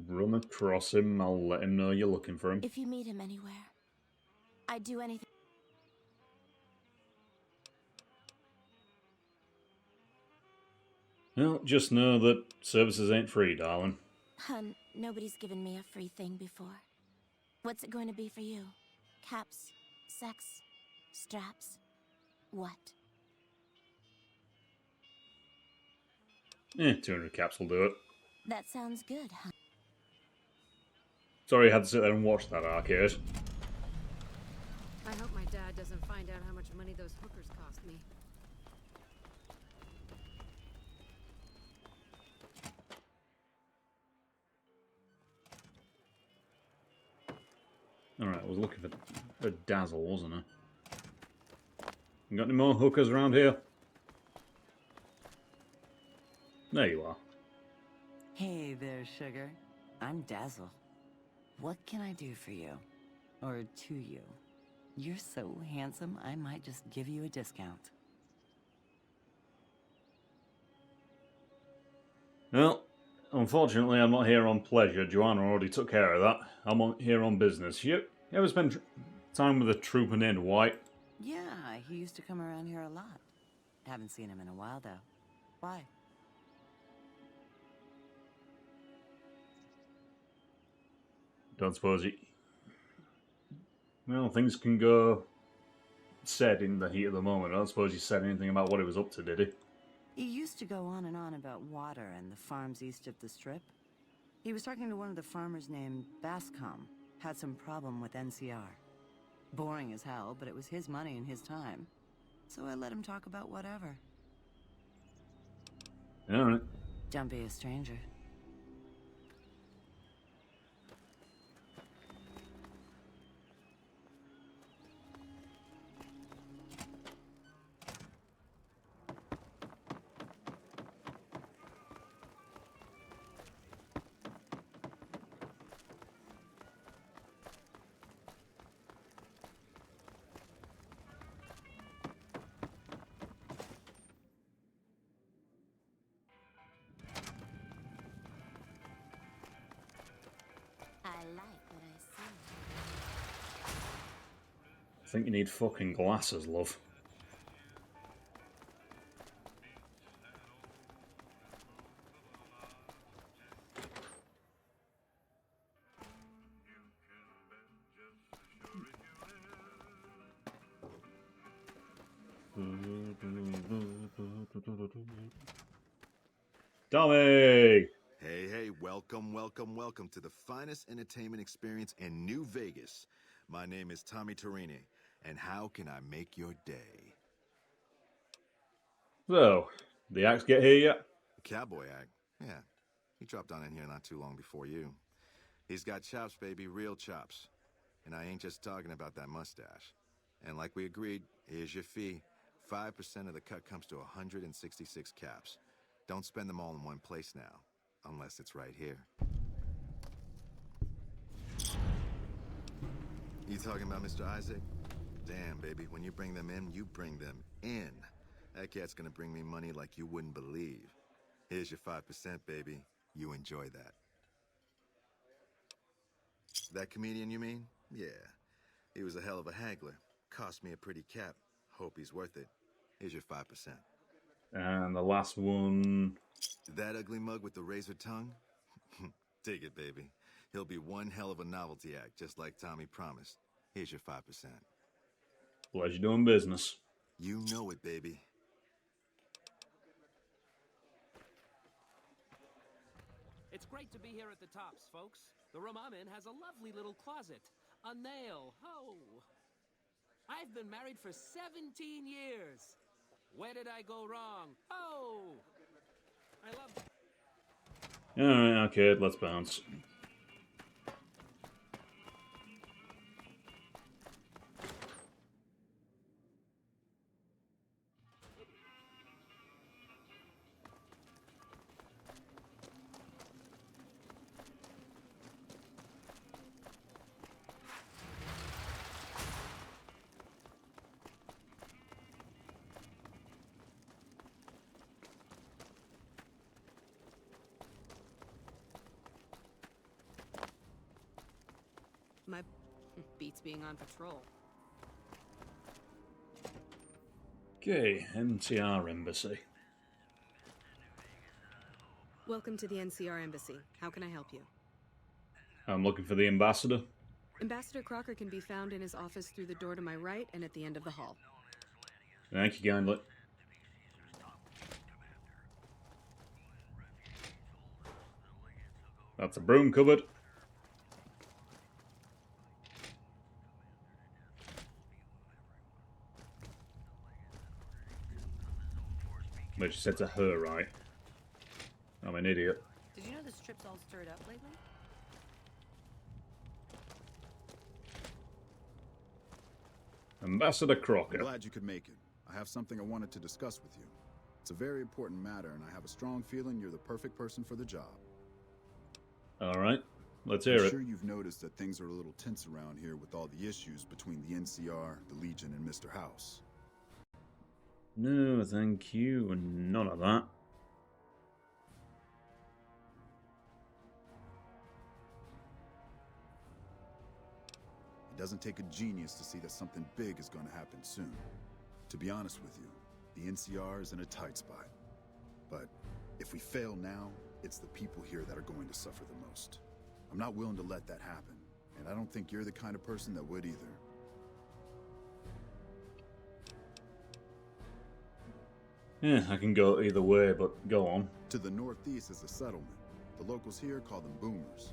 run across him, I'll let him know you're looking for him. If you meet him anywhere, I'd do anything. Well, just know that services ain't free, darling. Hun, nobody's given me a free thing before. What's it going to be for you? Caps? Sex? Straps? What? 200 caps will do it. That sounds good, huh? Sorry I had to sit there and watch that arcade. I hope my dad doesn't find out how much money those hookers cost me. Alright, I was looking for a Dazzle, wasn't I? You got any more hookers around here? There you are. Hey there, sugar. I'm Dazzle. What can I do for you? Or to you? You're so handsome, I might just give you a discount. Well, unfortunately I'm not here on pleasure. Joanna already took care of that. I'm here on business. You ever spend time with a trooper named White? Yeah, he used to come around here a lot. Haven't seen him in a while, though. Why? Don't suppose he... Well, things can go said in the heat of the moment. I don't suppose he said anything about what he was up to, did he? He used to go on and on about water and the farms east of the Strip. He was talking to one of the farmers named Bascom. Had some problem with NCR. Boring as hell, but it was his money and his time. So I let him talk about whatever. Alright. Don't be a stranger. I like what I see. I think you need fucking glasses, love. Tommy! Hey, welcome to the finest entertainment experience in New Vegas. My name is Tommy Torini, and how can I make your day? So, the axe get here yet? The cowboy act? Yeah, he dropped on in here not too long before you. He's got chops, baby, real chops. And I ain't just talking about that mustache. And like we agreed, here's your fee. 5% of the cut comes to 166 caps. Don't spend them all in one place now, unless it's right here. You talking about Mr. Isaac? Damn, baby, when you bring them in, you bring them in. That cat's gonna bring me money like you wouldn't believe. Here's your 5%, baby. You enjoy that. That comedian, you mean? Yeah. He was a hell of a haggler. Cost me a pretty cap. Hope he's worth it. Here's your 5%. And the last one... That ugly mug with the razor tongue? Dig it, baby. He'll be one hell of a novelty act, just like Tommy promised. Here's your 5%. Pleasure doing business. You know it, baby. It's great to be here at the Tops, folks. The room I'm in has a lovely little closet. A nail. Oh. I've been married for 17 years. Where did I go wrong? Oh. I love... Alright, okay, let's bounce. My beats being on patrol. Okay, NCR Embassy. Welcome to the NCR Embassy. How can I help you? I'm looking for the ambassador. Ambassador Crocker can be found in his office through the door to my right and at the end of the hall. Thank you kindly. That's a broom cupboard. Which said to her, right? I'm an idiot. Did you know this trip's all stirred up lately? Ambassador Crocker. I'm glad you could make it. I have something I wanted to discuss with you. It's a very important matter, and I have a strong feeling you're the perfect person for the job. Alright, let's hear I'm it. sure you've noticed that things are a little tense around here with all the issues between the NCR, the Legion, and Mr. House. No, thank you, and none of that. It doesn't take a genius to see that something big is going to happen soon. To be honest with you, the NCR is in a tight spot. But if we fail now, it's the people here that are going to suffer the most. I'm not willing to let that happen, and I don't think you're the kind of person that would either. Yeah, I can go either way, but go on. To the northeast is a settlement. The locals here call them boomers.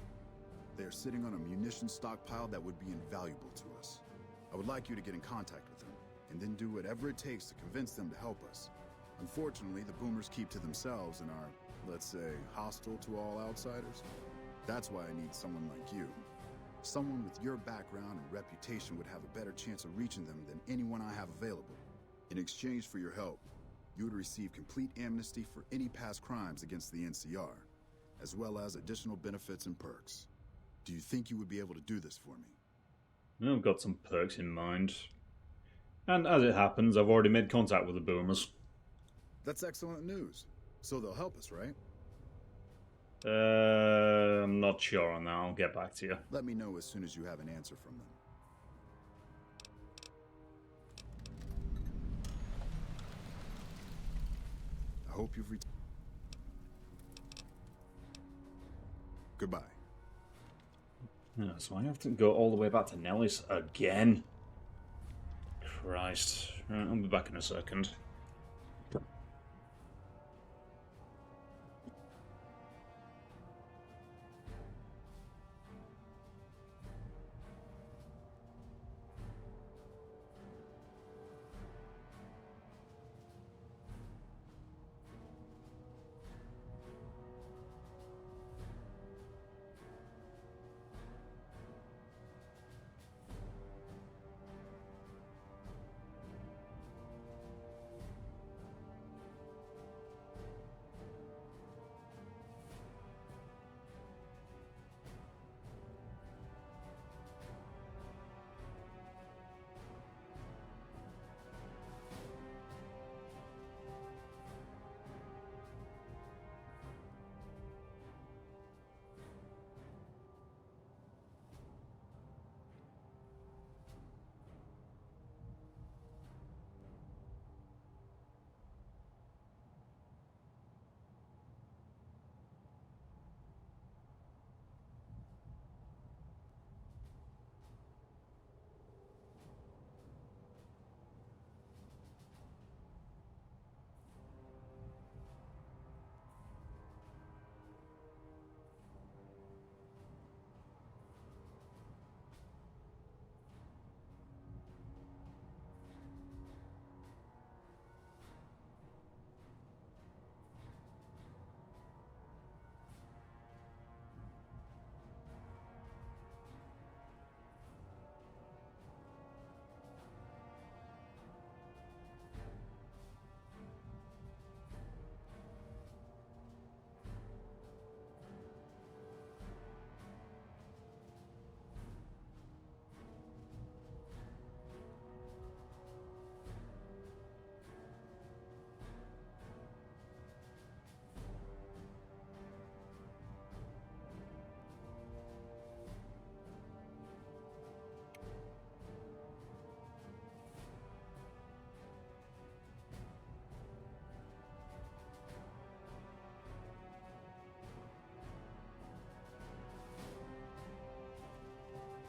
They are sitting on a munitions stockpile that would be invaluable to us. I would like you to get in contact with them, and then do whatever it takes to convince them to help us. Unfortunately, the boomers keep to themselves and are, let's say, hostile to all outsiders. That's why I need someone like you. Someone with your background and reputation would have a better chance of reaching them than anyone I have available. In exchange for your help, you would receive complete amnesty for any past crimes against the NCR, as well as additional benefits and perks. Do you think you would be able to do this for me? I've got some perks in mind. And as it happens, I've already made contact with the boomers. That's excellent news. So they'll help us, right? I'm not sure on that. I'll get back to you. Let me know as soon as you have an answer from them. I hope you've returned. Goodbye. Yeah, so I have to go all the way back to Nellie's again. Christ. Right, I'll be back in a second.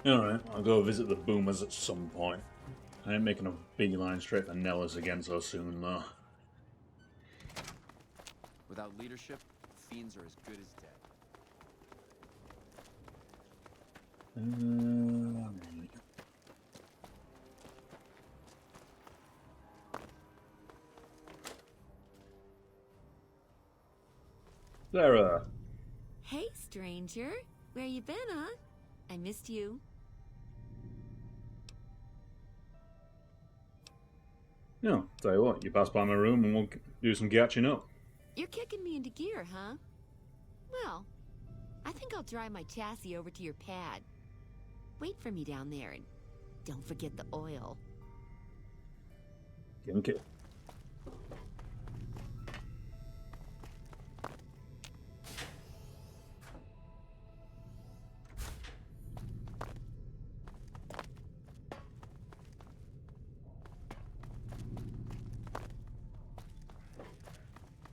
Alright, I'll go visit the boomers at some point. I ain't making a beeline straight for Nellis again so soon, though. Without leadership, fiends are as good as dead. Sarah. Hey, stranger. Where you been, huh? I missed you. Yeah, tell you what, you pass by my room and we'll do some catching up. You're kicking me into gear, huh? Well, I think I'll drive my chassis over to your pad. Wait for me down there and don't forget the oil. Okay.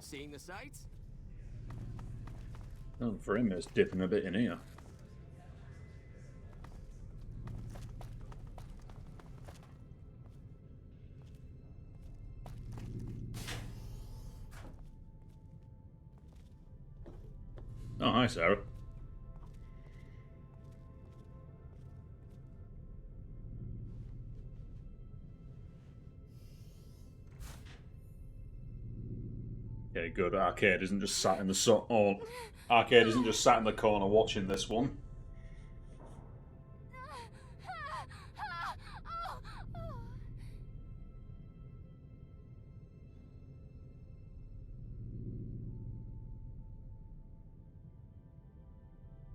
Seeing the sights? Oh, for him, it's dipping a bit in here. Oh, hi, Sarah. Okay, good. Arcade isn't just sat in the Arcade isn't just sat in the corner watching this one.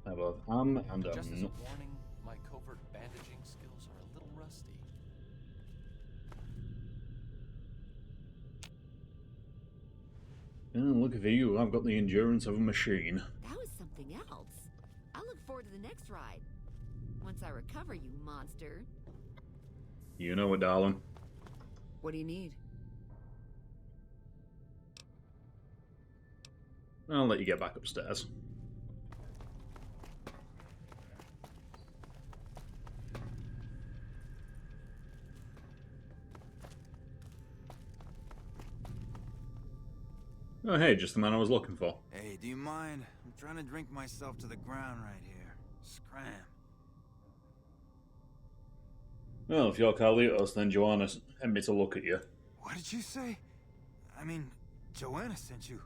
I both am and Just as am a not. warning, my covert bandaging skills are a little rusty. Oh, look at you. I've got the endurance of a machine. That was something else. I look forward to the next ride. Once I recover, you monster. You know it, darling. What do you need? I'll let you get back upstairs. Oh, hey, just the man I was looking for. Hey, do you mind? I'm trying to drink myself to the ground right here. Scram. Well, if you're Carlitos, then Joanna sent me to look at you. What did you say? I mean, Joanna sent you.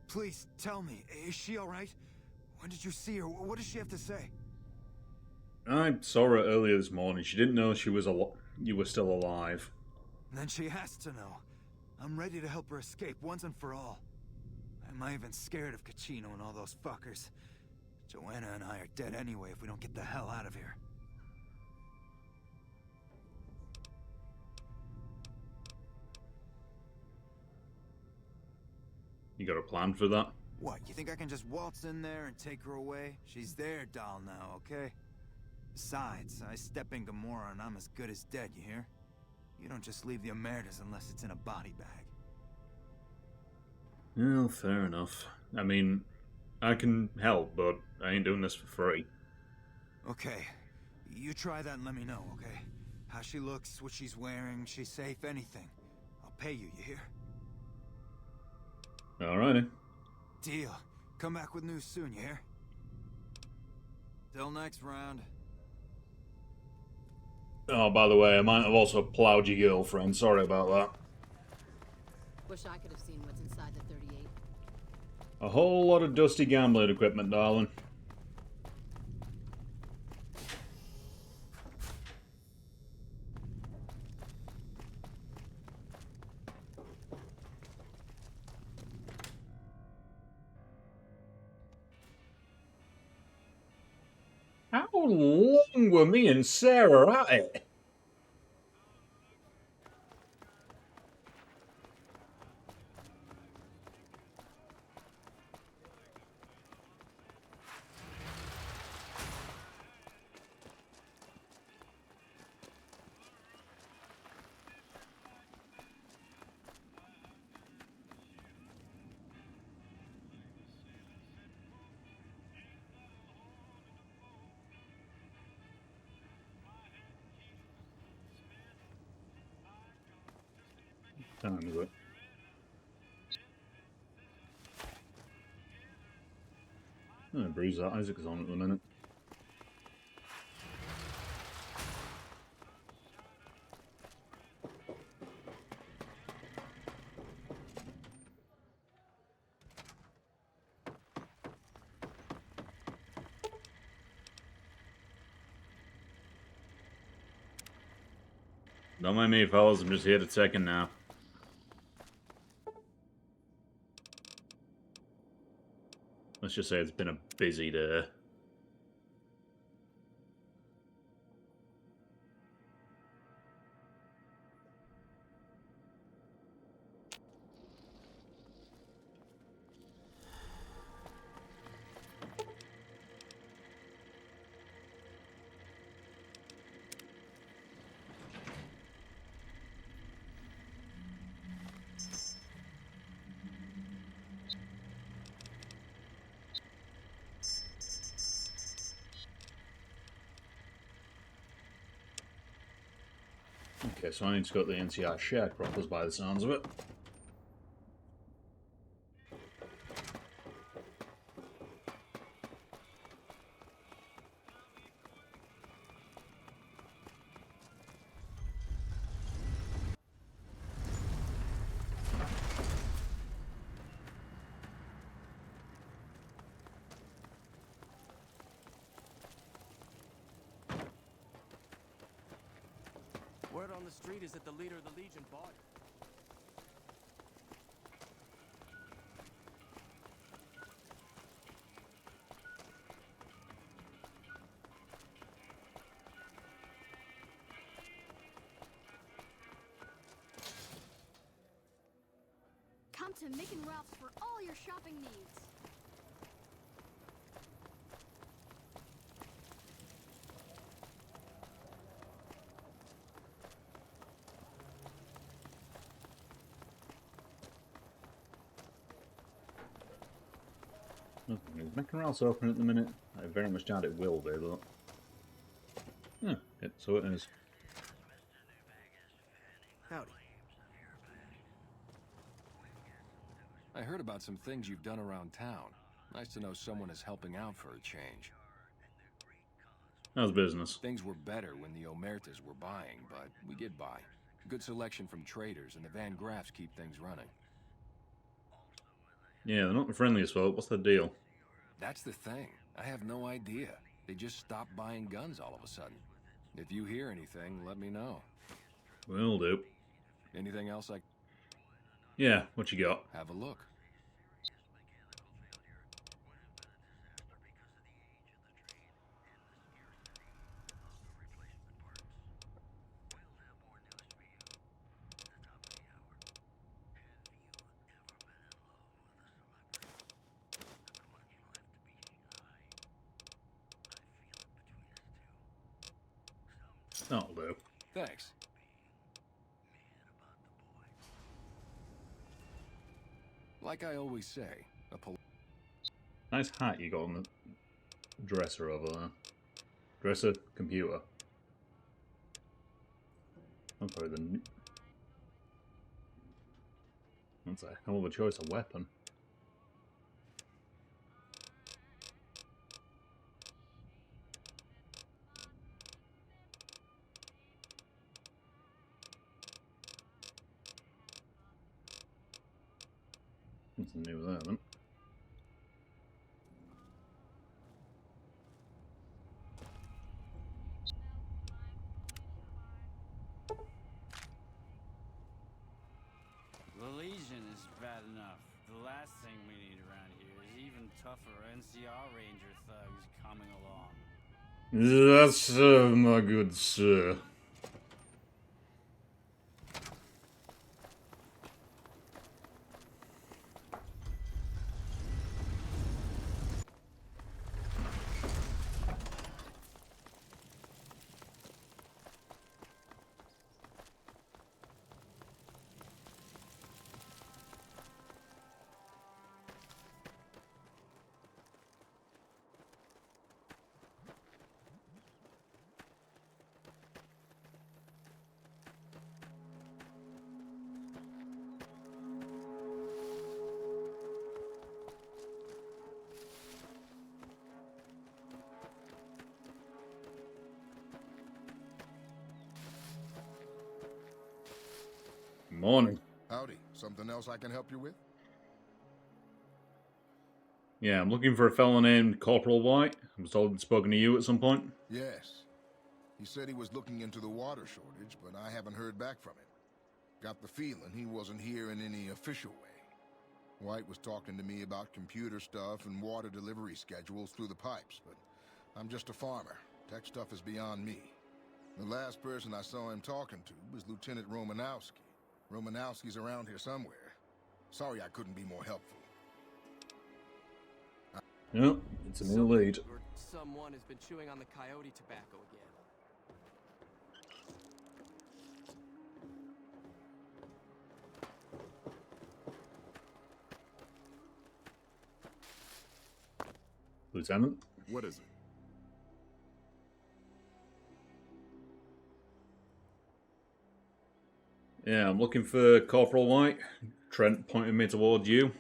Please, tell me, is she alright? When did you see her? What does she have to say? I saw her earlier this morning. She didn't know she was you were still alive. Then she has to know. I'm ready to help her escape once and for all. I'm even scared of Cachino and all those fuckers. Joanna and I are dead anyway if we don't get the hell out of here. You got a plan for that? What, you think I can just waltz in there and take her away? She's their doll now, okay? Besides, I step in Gamora and I'm as good as dead, you hear? You don't just leave the Emeritus unless it's in a body bag. Well, fair enough. I mean, I can help, but I ain't doing this for free. Okay, you try that and let me know, okay? How she looks, what she's wearing, she's safe, anything. I'll pay you, you hear? Alrighty. Deal. Come back with news soon, you hear? Till next round. Oh, by the way, I might have also plowed your girlfriend. Sorry about that. Wish I could have seen what's inside the 38. A whole lot of dusty gambling equipment, darling. How long were me and Sarah at it? Time is it? I'm gonna bruise that. Isaac's on at the minute. Don't mind me, fellas. I'm just here to check in now. Let's just say it's been a busy day. Okay, so I need to go to the NCR sharecroppers by the sounds of it. on the street is that the leader of the Legion bought it. Come to Mick and Ralph's for all your shopping needs. Is McEnroe's open at the minute? I very much doubt it will be, but... Yeah, so it is. Howdy. I heard about some things you've done around town. Nice to know someone is helping out for a change. How's business? Things were better when the Omertas were buying, but we get by. Good selection from traders, and the Van Graffs keep things running. Yeah, they're not the friendliest folk. What's the deal? That's the thing. I have no idea. They just stopped buying guns all of a sudden. If you hear anything, let me know. Will do. Anything else I... Yeah, what you got? Have a look. That'll do. Thanks. Like I always say, Nice hat you got on the dresser over there. Dresser, computer. That's probably the... That's a hell of a choice of weapon. Nothing new there then. The Legion is bad enough. The last thing we need around here is even tougher NCR Ranger thugs coming along. That's my good sir. Morning. Howdy. Something else I can help you with? Yeah, I'm looking for a fellow named Corporal White. I was told he'd spoken to you at some point. Yes. He said he was looking into the water shortage, but I haven't heard back from him. Got the feeling he wasn't here in any official way. White was talking to me about computer stuff and water delivery schedules through the pipes, but I'm just a farmer. Tech stuff is beyond me. The last person I saw him talking to was Lieutenant Romanowski. Romanowski's around here somewhere. Sorry I couldn't be more helpful. Yep, it's a new lead. Someone has been chewing on the coyote tobacco again. Lieutenant? What is it? Yeah, I'm looking for Corporal White. Trent pointed me towards you.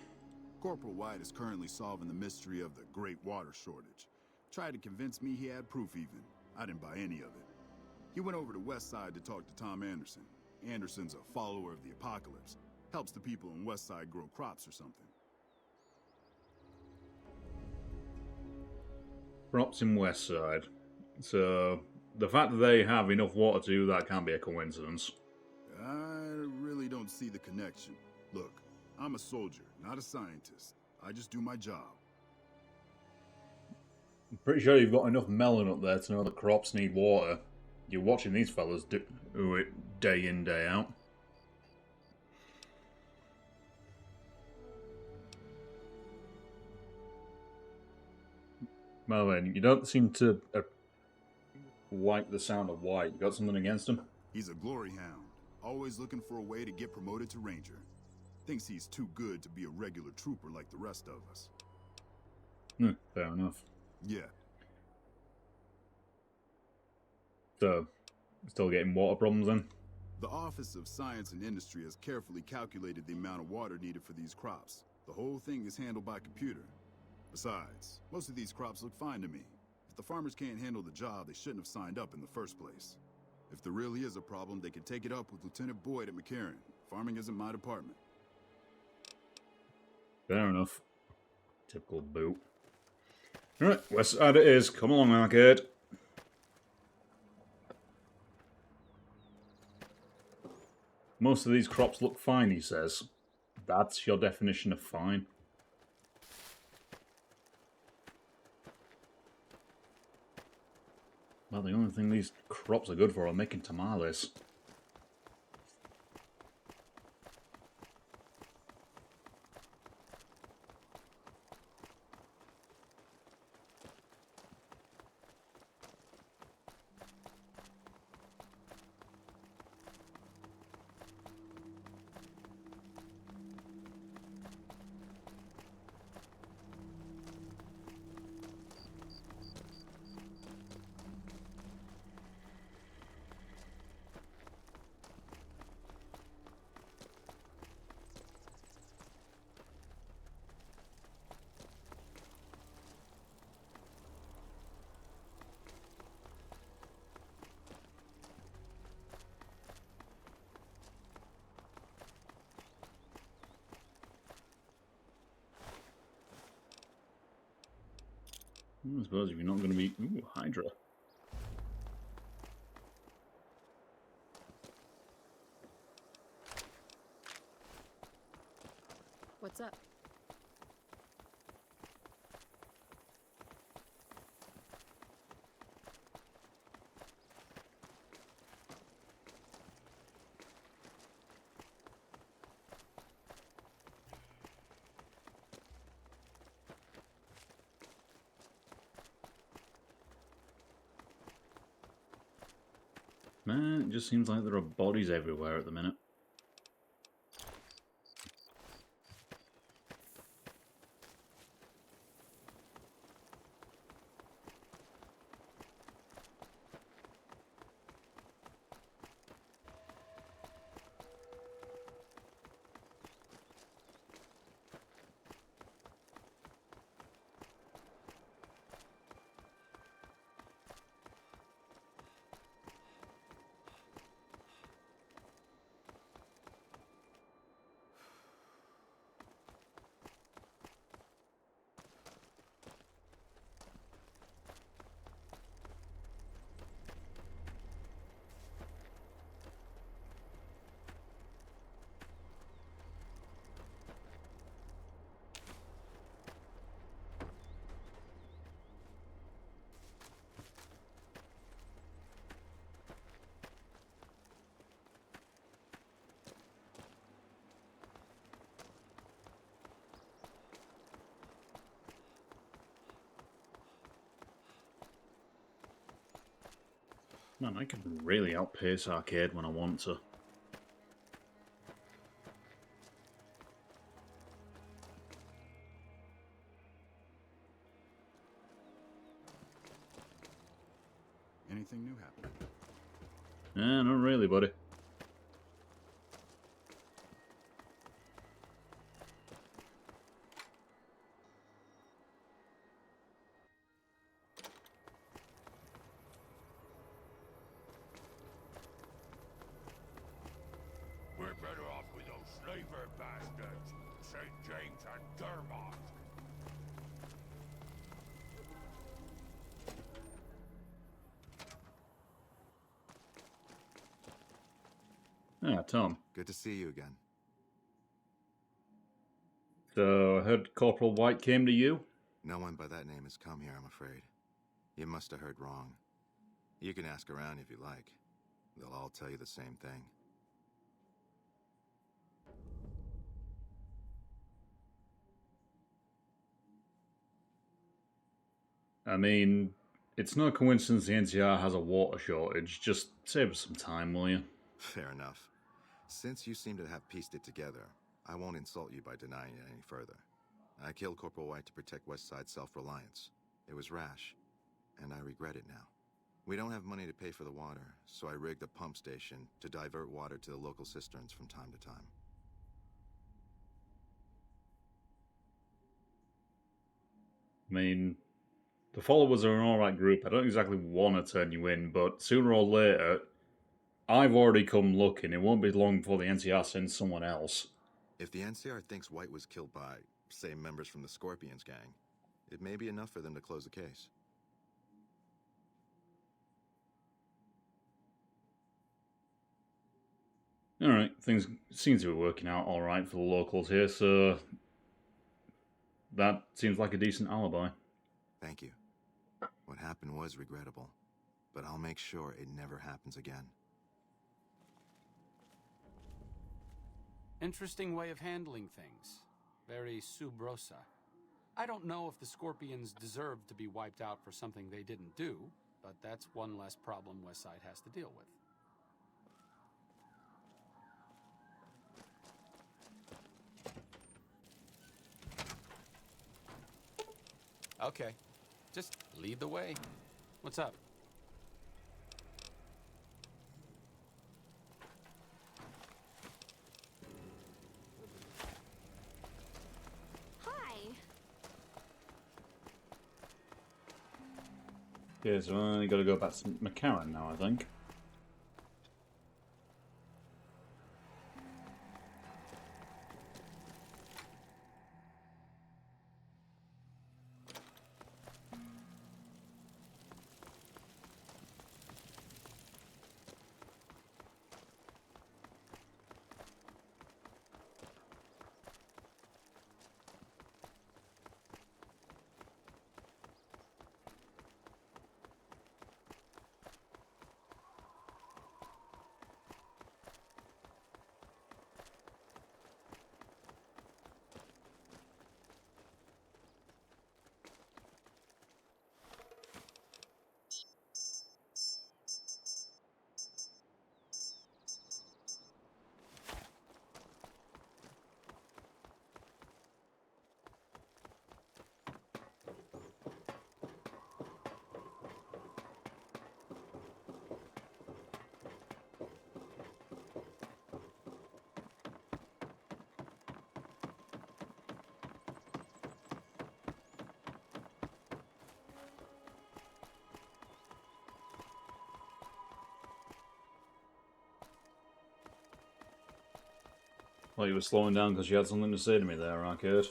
Corporal White is currently solving the mystery of the great water shortage. Tried to convince me he had proof even. I didn't buy any of it. He went over to West Side to talk to Tom Anderson. Anderson's a follower of the apocalypse. Helps the people in West Side grow crops or something. Crops in West Side. So, the fact that they have enough water to do that can't be a coincidence. I really don't see the connection. Look, I'm a soldier, not a scientist. I just do my job. I'm pretty sure you've got enough melon up there to know that crops need water. You're watching these fellas do it day in, day out. Melvin, you don't seem to like the sound of White. You got something against him? He's a glory hound, always looking for a way to get promoted to ranger. Thinks he's too good to be a regular trooper like the rest of us. Fair enough. Yeah. So, still getting water problems then? The Office of Science and Industry has carefully calculated the amount of water needed for these crops. The whole thing is handled by computer. Besides, most of these crops look fine to me. If the farmers can't handle the job, they shouldn't have signed up in the first place. If there really is a problem, they can take it up with Lieutenant Boyd at McCarran. Farming isn't my department. Fair enough. Typical boot. Right, west side it is. Come along, arcade. Most of these crops look fine, he says. That's your definition of fine. Well, the only thing these crops are good for are making tamales. I suppose if you're not going to be... Ooh, Hydra. What's up? Man, it just seems like there are bodies everywhere at the minute. Man, I can really outpace arcade when I want to. Anything new happening? Not really, buddy. We're better off with those slaver bastards, St. James and Dermot. Yeah, Tom. Good to see you again. So, I heard Corporal White came to you? No one by that name has come here, I'm afraid. You must have heard wrong. You can ask around if you like. They'll all tell you the same thing. I mean, it's no coincidence the NCR has a water shortage. Just save us some time, will you? Fair enough. Since you seem to have pieced it together, I won't insult you by denying it any further. I killed Corporal White to protect Westside's self-reliance. It was rash, and I regret it now. We don't have money to pay for the water, so I rigged a pump station to divert water to the local cisterns from time to time. I mean, the followers are an alright group. I don't exactly want to turn you in, but sooner or later, I've already come looking. It won't be long before the NCR sends someone else. If the NCR thinks White was killed by, say, members from the Scorpions gang, it may be enough for them to close the case. Alright, things seem to be working out alright for the locals here, so that seems like a decent alibi. Thank you. What happened was regrettable, but I'll make sure it never happens again. Interesting way of handling things. Very sub rosa. I don't know if the Scorpions deserve to be wiped out for something they didn't do, but that's one less problem Westside has to deal with. Okay, just lead the way. What's up? Hi. Okay, so I gotta go back to McCarran now, I think. Well, you were slowing down because you had something to say to me there, Arcade.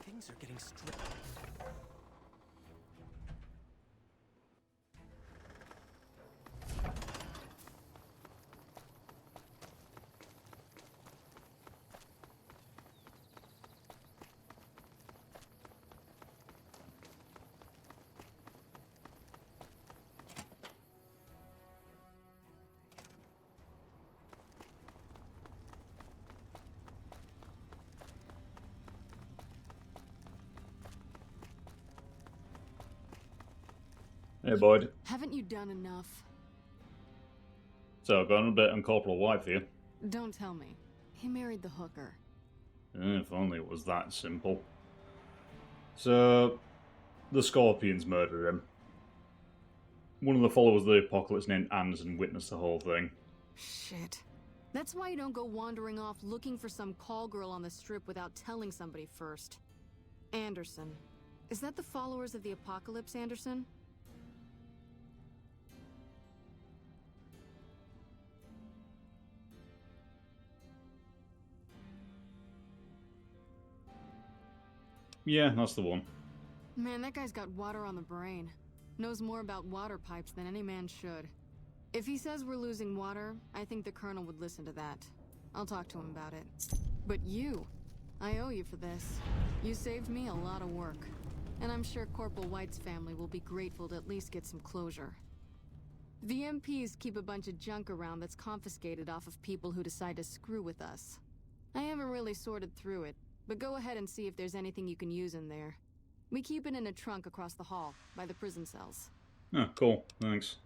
Things are getting strict. Hey, Boyd. Haven't you done enough? So, I've got an update on Corporal White for you. Don't tell me. He married the hooker. If only it was that simple. So, the Scorpions murdered him. one of the followers of the apocalypse named Anderson witnessed the whole thing. Shit. That's why you don't go wandering off looking for some call girl on the strip without telling somebody first. Anderson. Is that the followers of the apocalypse, Anderson? Yeah, that's the one. Man, that guy's got water on the brain. Knows more about water pipes than any man should. If he says we're losing water, I think the Colonel would listen to that. I'll talk to him about it. But you, I owe you for this. You saved me a lot of work. And I'm sure Corporal White's family will be grateful to at least get some closure. The MPs keep a bunch of junk around that's confiscated off of people who decide to screw with us. I haven't really sorted through it, but go ahead and see if there's anything you can use in there. We keep it in a trunk across the hall, by the prison cells. Oh, cool. Thanks.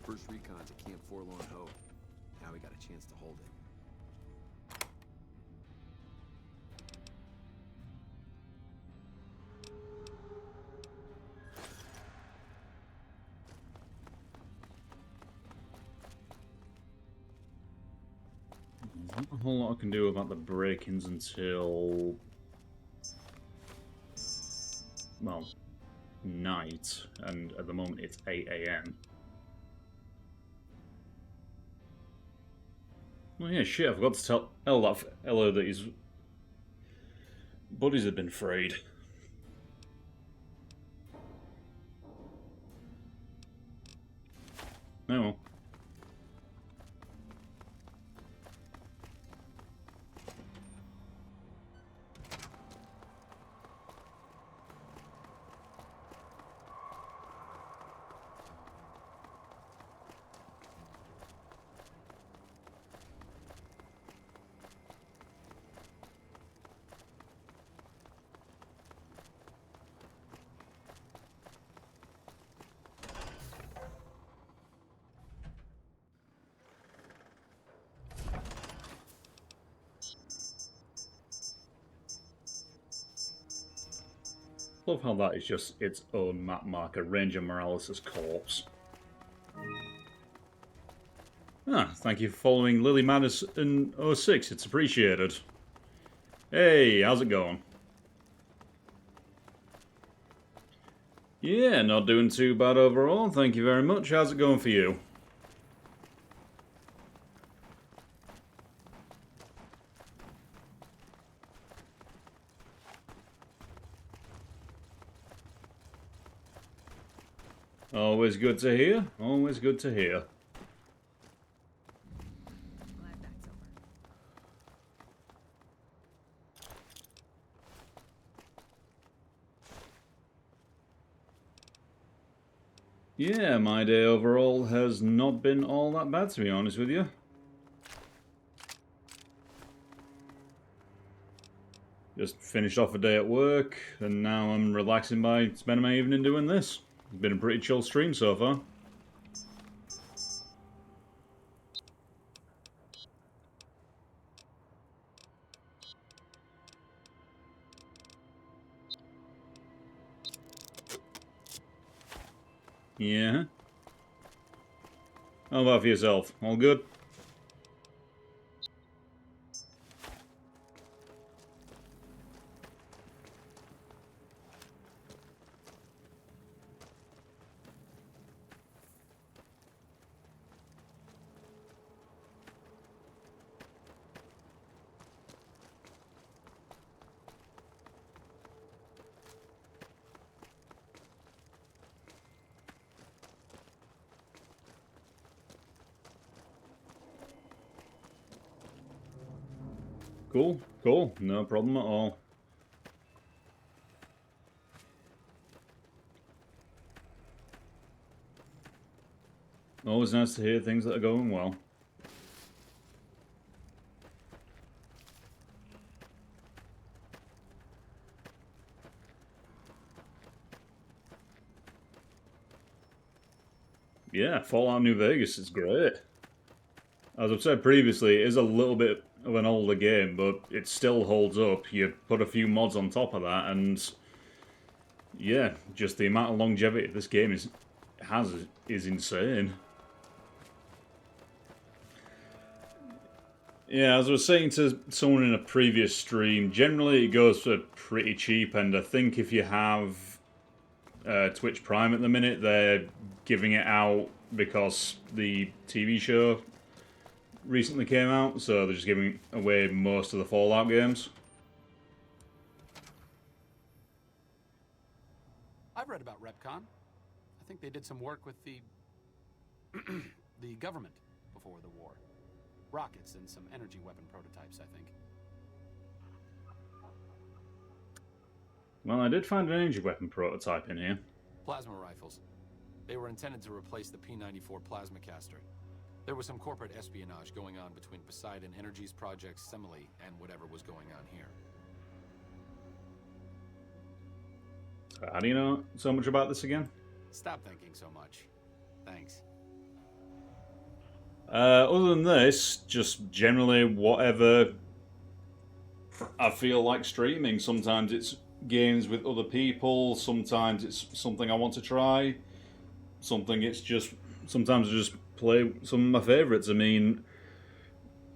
First recon's at Camp Forlorn Hope. Now we got a chance to hold it. There's not a whole lot I can do about the break-ins until... well, night, and at the moment it's 8 AM. Oh yeah, shit, I forgot to tell Ella that his buddies had been frayed. Oh well. Love how that is just its own map marker, Ranger Morales' corpse. Ah, thank you for following Lily Madison 06, it's appreciated. Hey, how's it going? Yeah, not doing too bad overall, thank you very much. How's it going for you? Always good to hear. Always good to hear. Yeah, my day overall has not been all that bad, to be honest with you. Just finished off a day at work, and now I'm relaxing by spending my evening doing this. It's been a pretty chill stream so far. Yeah. How about for yourself? All good? Cool, cool. No problem at all. Always nice to hear things that are going well. Yeah, Fallout New Vegas is great. As I've said previously, it is a little bit of an older game, but it still holds up. You put a few mods on top of that, and yeah, just the amount of longevity this game has is insane. Yeah, as I was saying to someone in a previous stream, generally it goes for pretty cheap, and I think if you have Twitch Prime at the minute, they're giving it out because the TV show recently came out, so they're just giving away most of the Fallout games. I've read about Repcon. I think they did some work with the the government before the war. Rockets and some energy weapon prototypes, I think. Well, I did find an energy weapon prototype in here. Plasma rifles. They were intended to replace the P-94 plasma caster. There was some corporate espionage going on between Poseidon Energy's project Semele and whatever was going on here. How do you know so much about this again? Stop thinking so much. Thanks. Other than this, just generally whatever I feel like streaming. Sometimes it's games with other people, sometimes it's something I want to try, sometimes I just play some of my favourites. I mean,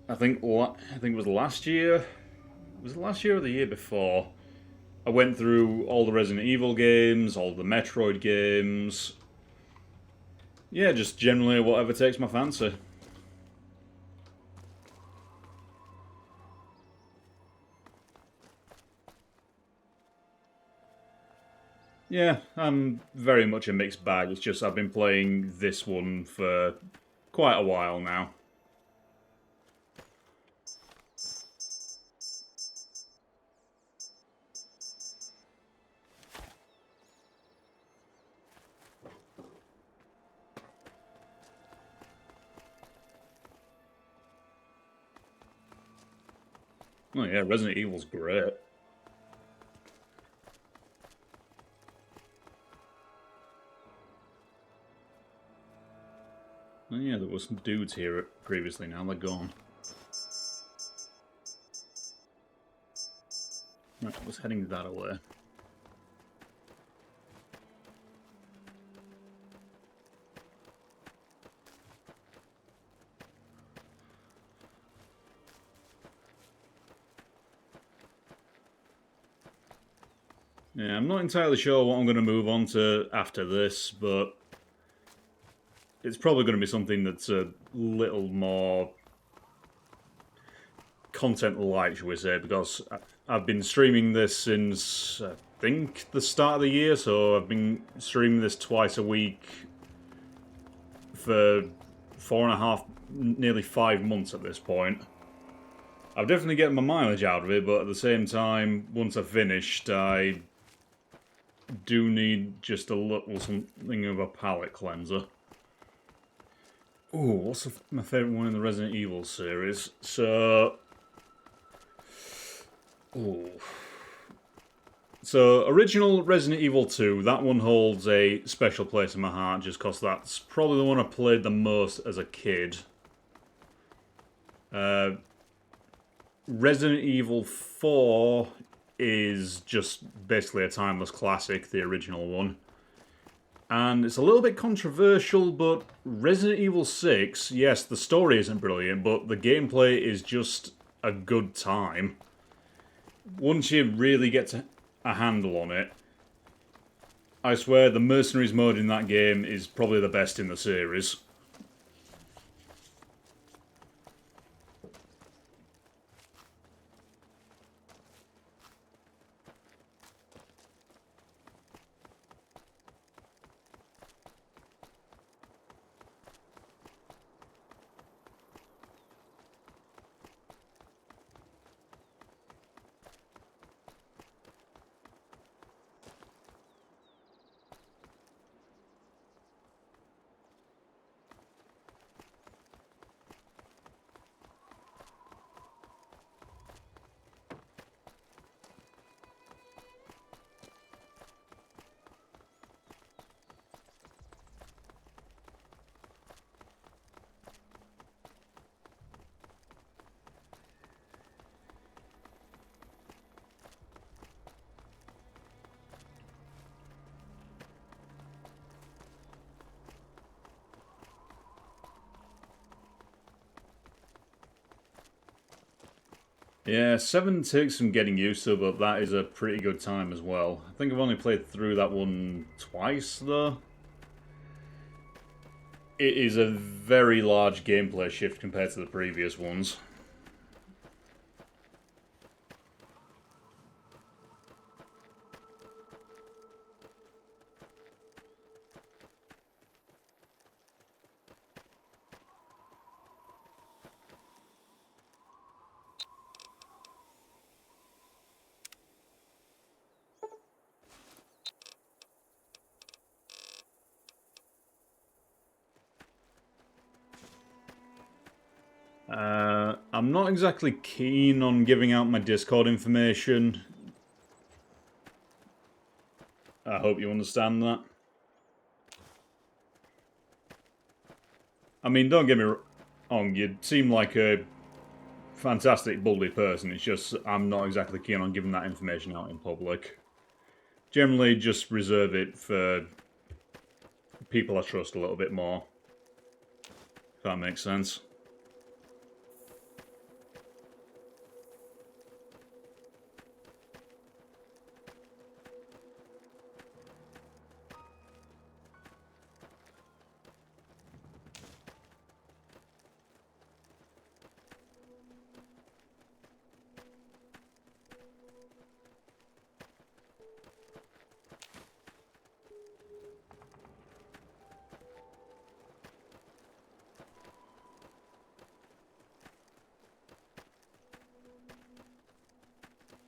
I think it was last year. Was it last year or the year before? I went through all the Resident Evil games, all the Metroid games. Yeah, just generally whatever takes my fancy. Yeah, I'm very much a mixed bag. It's just I've been playing this one for quite a while now. Oh yeah, Resident Evil's great. Oh yeah, there was some dudes here previously, now they're gone. Right, I was heading that way. Yeah, I'm not entirely sure what I'm going to move on to after this, but it's probably going to be something that's a little more content-light, shall we say, because I've been streaming this since, I think, the start of the year, so I've been streaming this twice a week for 4.5, nearly 5 months at this point. I've definitely getting my mileage out of it, but at the same time, once I've finished, I do need just a little something of a palate cleanser. Ooh, what's my favourite one in the Resident Evil series? So, original Resident Evil 2, that one holds a special place in my heart just because that's probably the one I played the most as a kid. Resident Evil 4 is just basically a timeless classic, the original one. And it's a little bit controversial, but Resident Evil 6, yes, the story isn't brilliant, but the gameplay is just a good time. Once you really get a handle on it, I swear the Mercenaries mode in that game is probably the best in the series. Yeah, 7 takes some getting used to, but that is a pretty good time as well. I think I've only played through that one twice, though. It is a very large gameplay shift compared to the previous ones. I'm not exactly keen on giving out my Discord information. I hope you understand that. I mean, don't get me wrong, you seem like a fantastic, bubbly person. It's just, I'm not exactly keen on giving that information out in public. Generally, just reserve it for people I trust a little bit more. If that makes sense.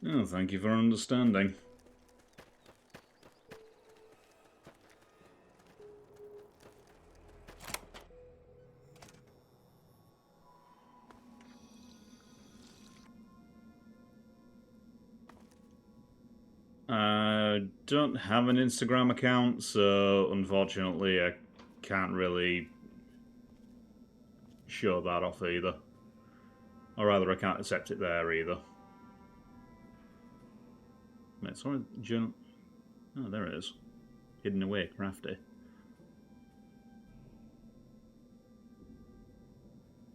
Oh, thank you for understanding. I don't have an Instagram account, so unfortunately I can't really show that off either. Or rather, I can't accept it there either. Wait, sorry, journal. Oh, there it is. Hidden away, crafty.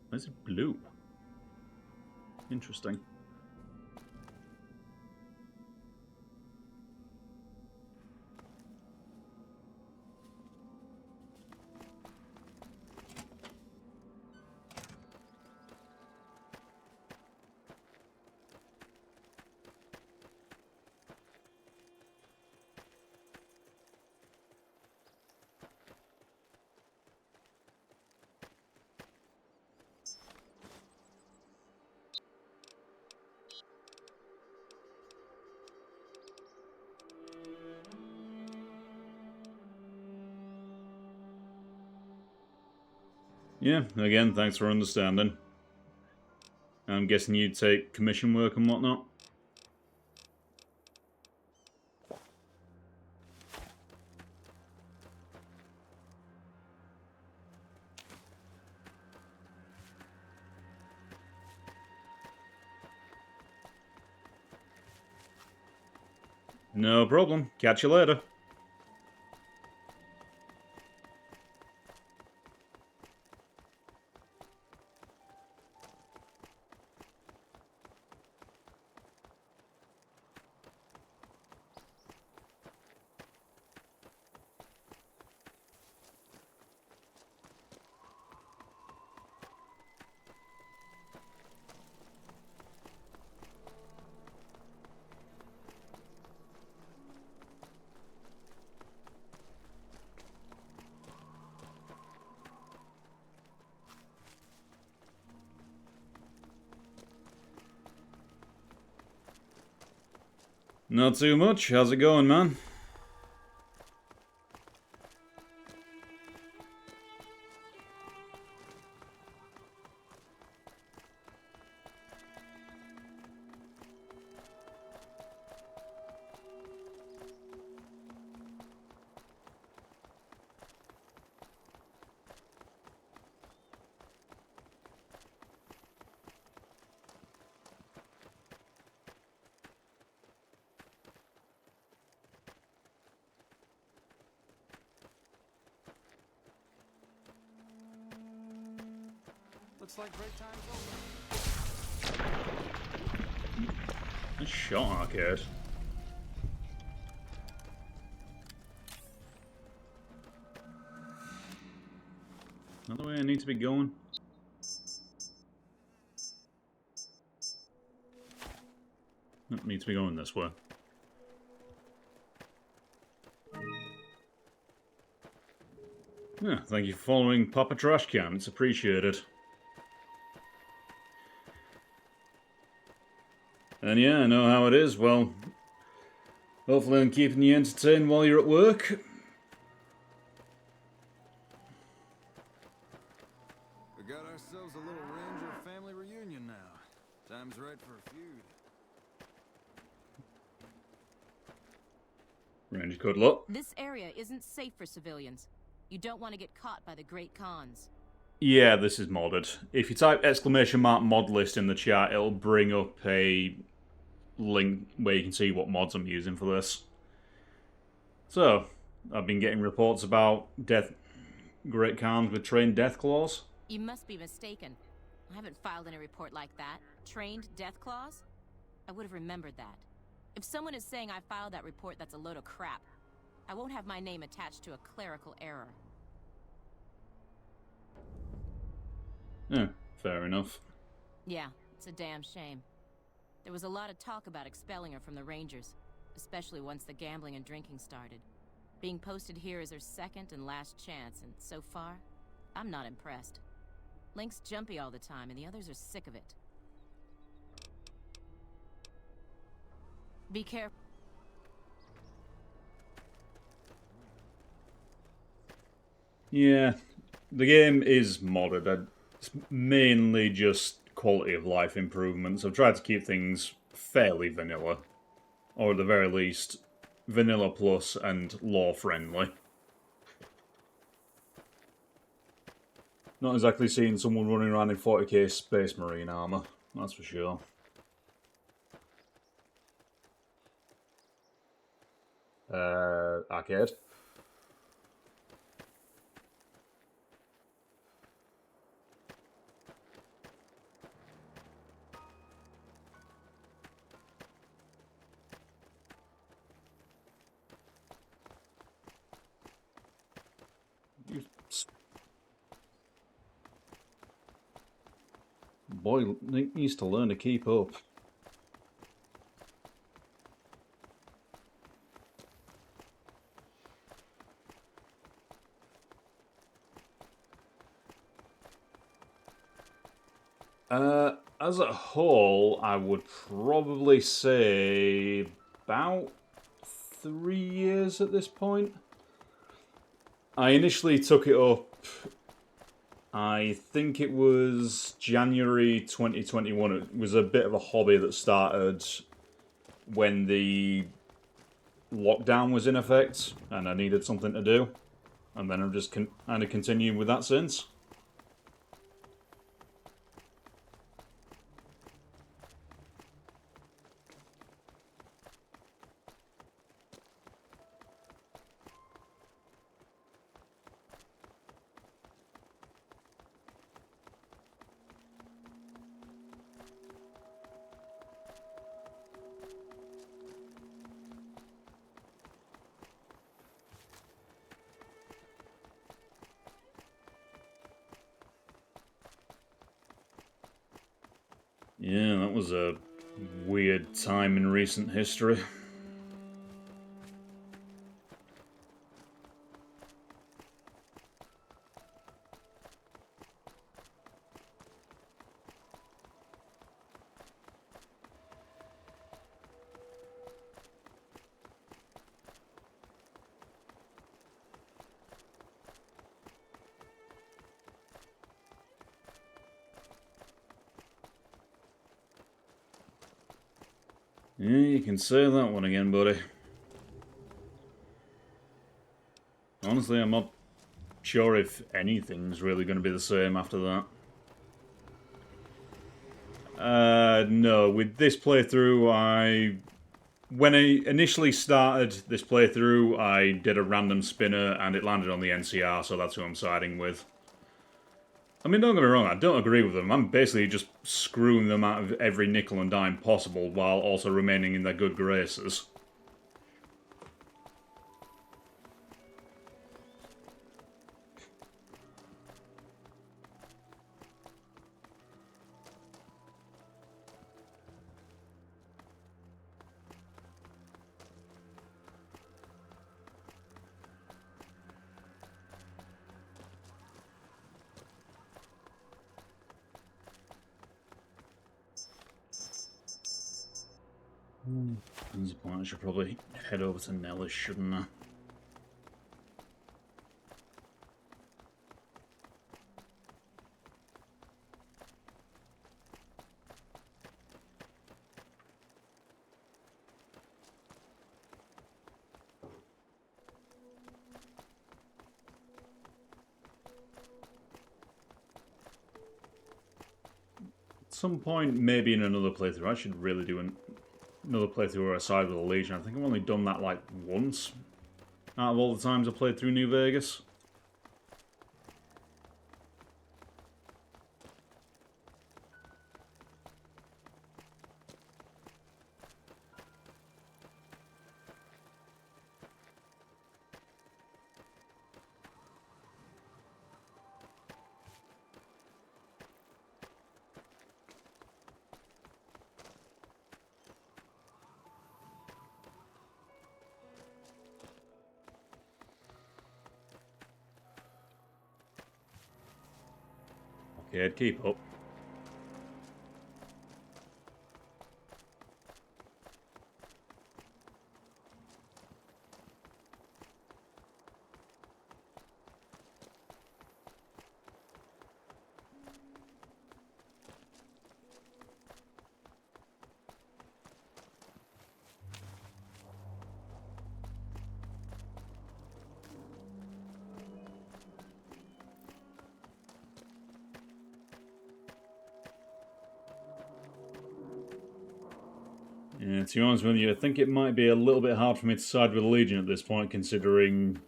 Where's it blue? Interesting. Yeah, again, thanks for understanding. I'm guessing you take commission work and whatnot? No problem. Catch you later. Not too much. How's it going, man? Looks like break time's over. Nice shot, Arcade. Not the way I need to be going. I need to be going this way. Yeah, thank you for following Papa Trash Can. It's appreciated. And yeah, I know how it is. Well, hopefully I'm keeping you entertained while you're at work. We got ourselves a little Ranger family reunion now. Time's right for a feud. Ranger, good luck. This area isn't safe for civilians. You don't want to get caught by the Great Khans. Yeah, this is modded. If you type !mod list in the chat, it'll bring up a link where you can see what mods I'm using for this. So, I've been getting reports about Great Khans with trained death claws. You must be mistaken. I haven't filed any report like that. Trained death claws? I would have remembered that. If someone is saying I filed that report, that's a load of crap. I won't have my name attached to a clerical error. Yeah, fair enough. Yeah, it's a damn shame. There was a lot of talk about expelling her from the Rangers, especially once the gambling and drinking started. Being posted here is her second and last chance, and so far, I'm not impressed. Link's jumpy all the time, and the others are sick of it. Be careful. Yeah, the game is modded. It's mainly just quality of life improvements. I've tried to keep things fairly vanilla. Or at the very least, vanilla plus and lore friendly. Not exactly seeing someone running around in 40k Space Marine armor, that's for sure. Arcade. Boy, Nick needs to learn to keep up. As a whole, I would probably say about 3 years at this point. I initially took it up, I think it was January 2021. It was a bit of a hobby that started when the lockdown was in effect, and I needed something to do. And then I've just kind of continued with that since. Yeah, that was a weird time in recent history. Yeah, you can say that one again, buddy. Honestly, I'm not sure if anything's really going to be the same after that. No, with this playthrough, when I initially started this playthrough, I did a random spinner and it landed on the NCR, so that's who I'm siding with. I mean, don't get me wrong, I don't agree with them. I'm basically just screwing them out of every nickel and dime possible while also remaining in their good graces. At this point, I should probably head over to Nellis, shouldn't I? At some point, maybe in another playthrough, I should really do another playthrough where I side with the Legion. I think I've only done that like once out of all the times I played through New Vegas. Okay, I'd keep up. Yeah, to be honest with you, I think it might be a little bit hard for me to side with the Legion at this point, considering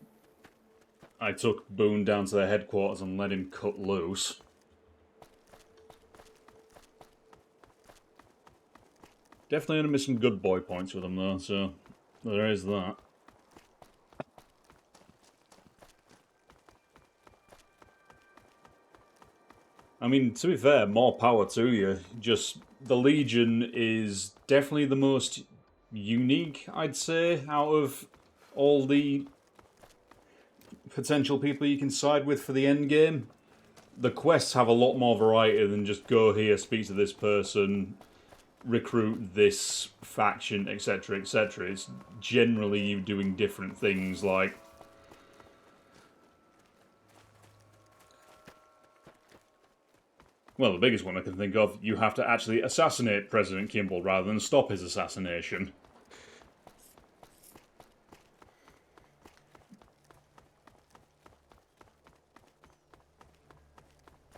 I took Boone down to their headquarters and let him cut loose. Definitely going to miss some good boy points with him though, so there is that. I mean, to be fair, more power to you. Just, the Legion is definitely the most unique, I'd say, out of all the potential people you can side with for the end game. The quests have a lot more variety than just go here, speak to this person, recruit this faction, etc., etc. It's generally you doing different things like... Well, the biggest one I can think of, you have to actually assassinate President Kimball rather than stop his assassination.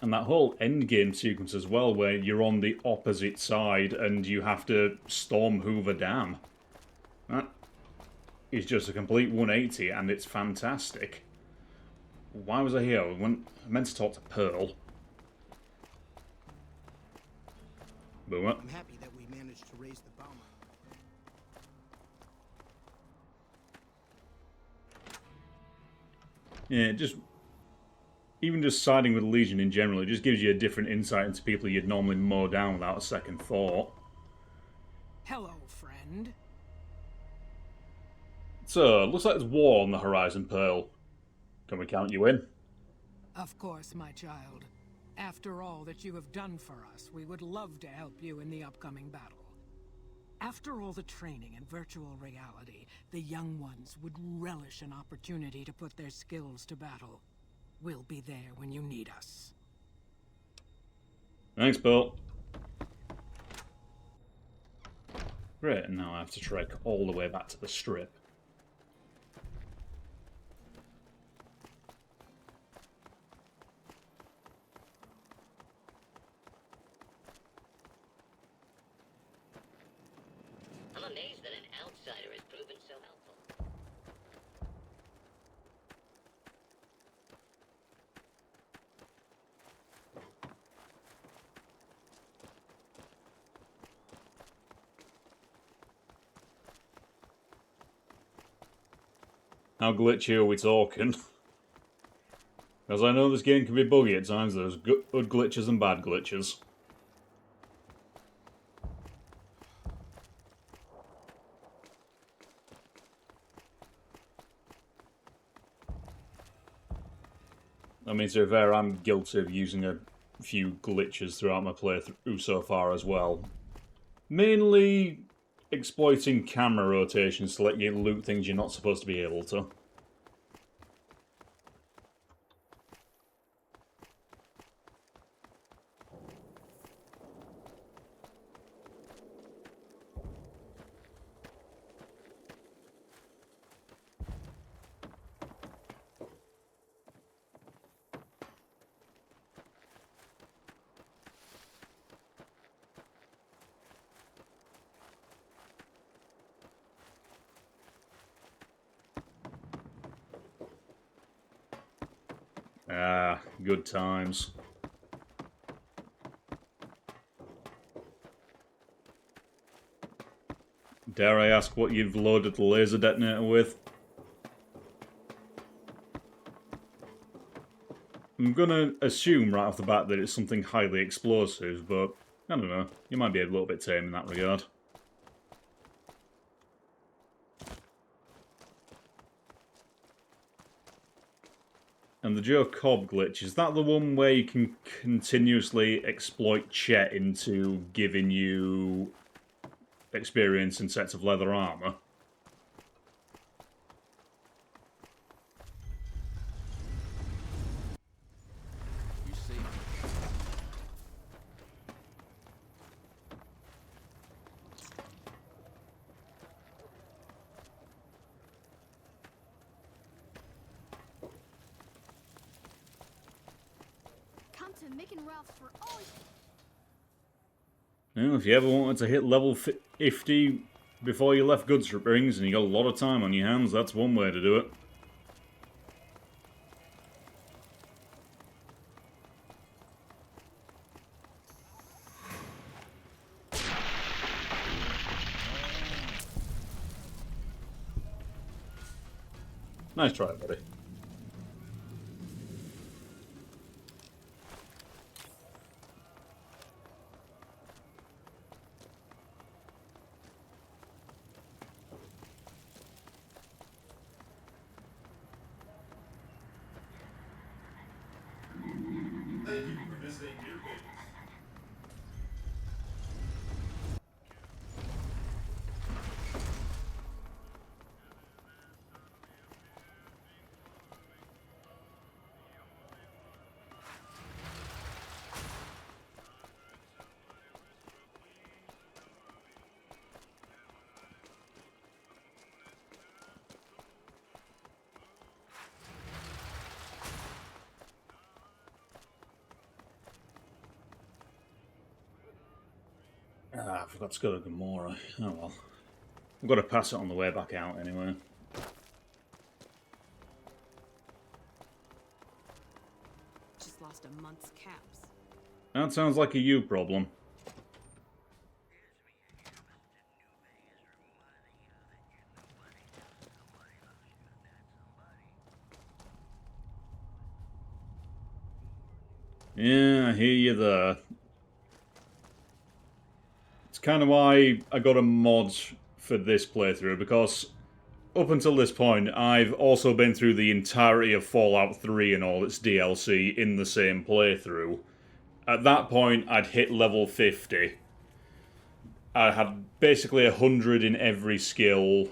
And that whole endgame sequence as well, where you're on the opposite side and you have to storm Hoover Dam. That is just a complete 180 and it's fantastic. Why was I here? I meant to talk to Pearl. Boomer. I'm happy that we managed to raise the bomber. Yeah, even just siding with the Legion in general, it just gives you a different insight into people you'd normally mow down without a second thought. Hello, friend. So, looks like there's war on the horizon, Pearl. Can we count you in? Of course, my child. After all that you have done for us, we would love to help you in the upcoming battle. After all the training in virtual reality, the young ones would relish an opportunity to put their skills to battle. We'll be there when you need us. Thanks, Pearl. Great, and now I have to trek all the way back to the Strip. I'm amazed that an outsider has proven so helpful. How glitchy are we talking? As I know this game can be buggy at times, there's good glitches and bad glitches. I mean, to be fair, I'm guilty of using a few glitches throughout my playthrough so far as well. Mainly exploiting camera rotations to let you loot things you're not supposed to be able to. Ah, good times. Dare I ask what you've loaded the laser detonator with? I'm gonna assume right off the bat that it's something highly explosive, but I don't know. You might be a little bit tame in that regard. And the Joe Cobb glitch, is that the one where you can continuously exploit Chet into giving you experience in sets of leather armor? You see. Come to Mick and Ralph's for all. Well, if you ever wanted to hit level 50 before you left Goods Rings and you got a lot of time on your hands, that's one way to do it. Nice try, buddy. Thank you for visiting New Vegas. Ah, I forgot to go to Gamora. Oh well. I've got to pass it on the way back out anyway. Just lost a month's caps. That sounds like a you problem. Yeah, I hear you there. It's kind of why I got a mod for this playthrough, because up until this point, I've also been through the entirety of Fallout 3 and all its DLC in the same playthrough. At that point, I'd hit level 50. I had basically 100 in every skill,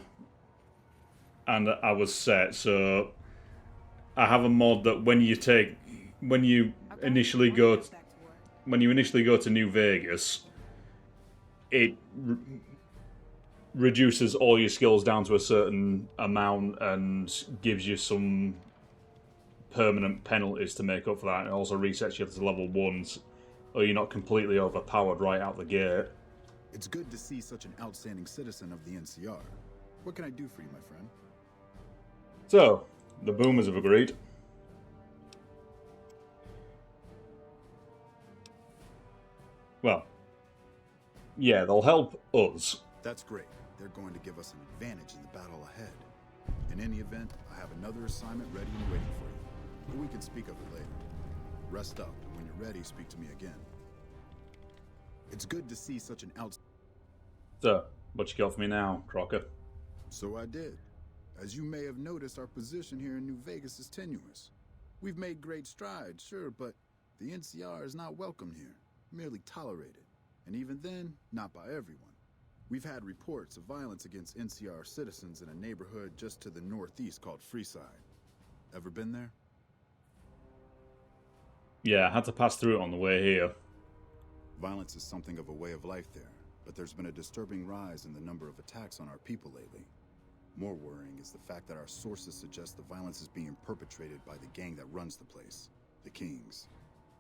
and I was set, so I have a mod that when you initially go to New Vegas, it reduces all your skills down to a certain amount and gives you some permanent penalties to make up for that. It also resets you to level 1, or you're not completely overpowered right out the gate. It's good to see such an outstanding citizen of the NCR. What can I do for you, my friend? So, the Boomers have agreed. Well, yeah, they'll help us. That's great. They're going to give us an advantage in the battle ahead. In any event, I have another assignment ready and waiting for you. But we can speak of it later. Rest up, and when you're ready, speak to me again. It's good to see such an So, what you got for me now, Crocker? So I did. As you may have noticed, our position here in New Vegas is tenuous. We've made great strides, sure, but the NCR is not welcome here, merely tolerated. And even then, not by everyone. We've had reports of violence against NCR citizens in a neighborhood just to the northeast called Freeside. Ever been there? Yeah, I had to pass through it on the way here. Violence is something of a way of life there, but there's been a disturbing rise in the number of attacks on our people lately. More worrying is the fact that our sources suggest the violence is being perpetrated by the gang that runs the place, the Kings.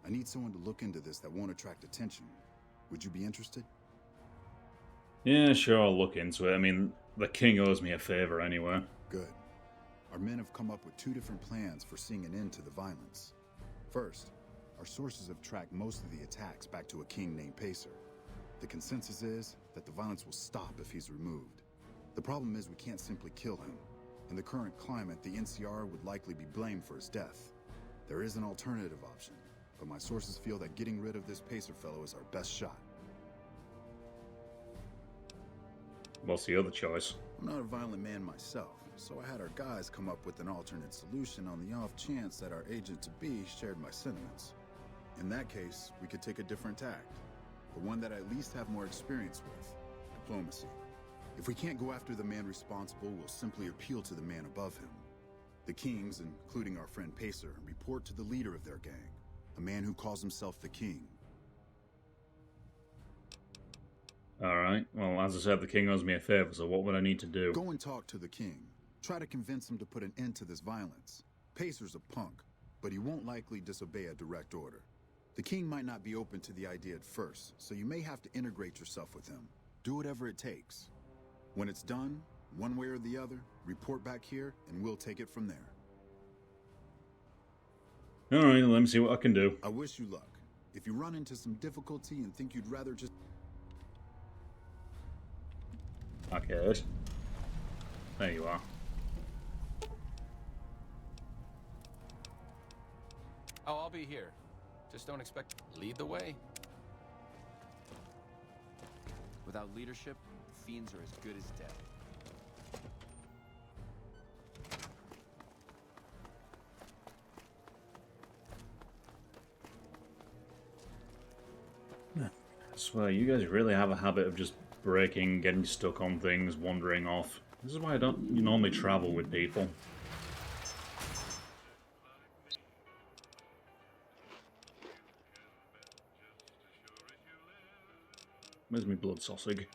I need someone to look into this that won't attract attention. Would you be interested? Yeah, sure, I'll look into it. I mean, the king owes me a favor anyway. Good. Our men have come up with 2 different plans for seeing an end to the violence. First, our sources have tracked most of the attacks back to a king named Pacer. The consensus is that the violence will stop if he's removed. The problem is we can't simply kill him. In the current climate, the NCR would likely be blamed for his death. There is an alternative option, but my sources feel that getting rid of this Pacer fellow is our best shot. What's the other choice? I'm not a violent man myself, so I had our guys come up with an alternate solution on the off chance that our agent-to-be shared my sentiments. In that case, we could take a different tact, but one that I at least have more experience with: diplomacy. If we can't go after the man responsible, we'll simply appeal to the man above him. The Kings, including our friend Pacer, report to the leader of their gang, a man who calls himself the King. Alright, well, as I said, the king owes me a favor, so what would I need to do? Go and talk to the King. Try to convince him to put an end to this violence. Pacer's a punk, but he won't likely disobey a direct order. The King might not be open to the idea at first, so you may have to integrate yourself with him. Do whatever it takes. When it's done, one way or the other, report back here, and we'll take it from there. Alright, let me see what I can do. I wish you luck. If you run into some difficulty and think you'd rather just... Okay. There you are. Oh, I'll be here. Just don't expect... Lead the way. Without leadership, fiends are as good as dead. I swear, you guys really have a habit of just breaking, getting stuck on things, wandering off. This is why I don't normally travel with people. Where's my blood sausage?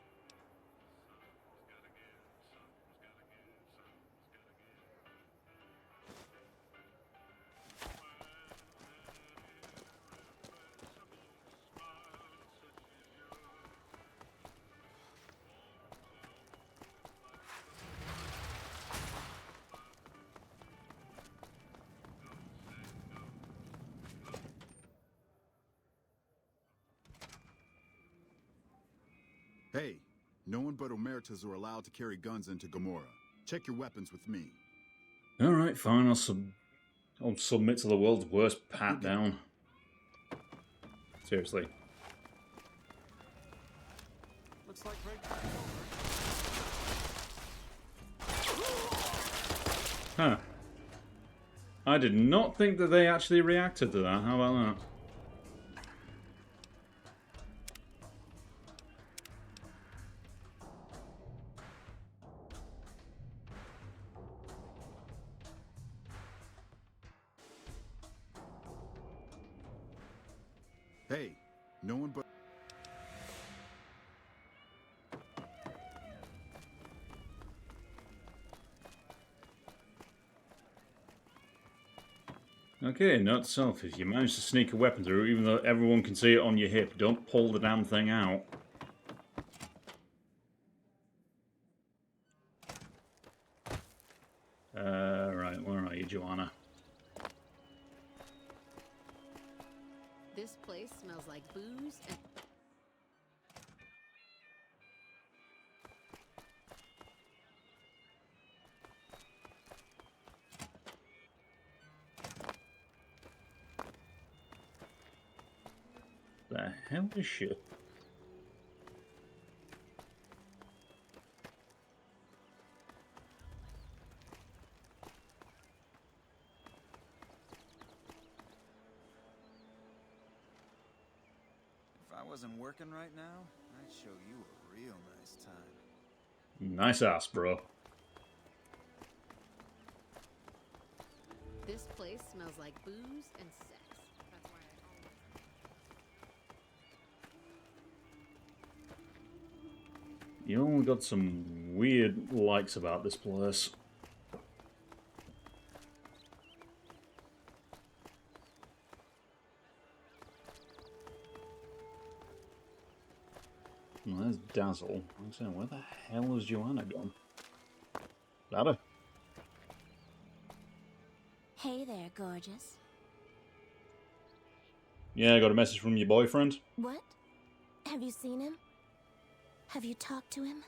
Hey, no one but Omertas are allowed to carry guns into Gomorrah. Check your weapons with me. Alright, fine, I'll submit to the world's worst pat down. Seriously. Looks like break. Huh. I did not think that they actually reacted to that. How about that? Hey, no one but... Okay, note to self, if you manage to sneak a weapon through, even though everyone can see it on your hip, don't pull the damn thing out. Right, where are you, Joanna? This place smells like booze and... The hell is she? If I wasn't working right now, I'd show you a real nice time. Nice ass, bro. This place smells like booze and sex. That's why I always... You only got some weird likes about this place. Well, there's Dazzle. I'm saying, where the hell has Joanna gone? That her? Hey there, gorgeous. Yeah, I got a message from your boyfriend. What? Have you seen him? Have you talked to him?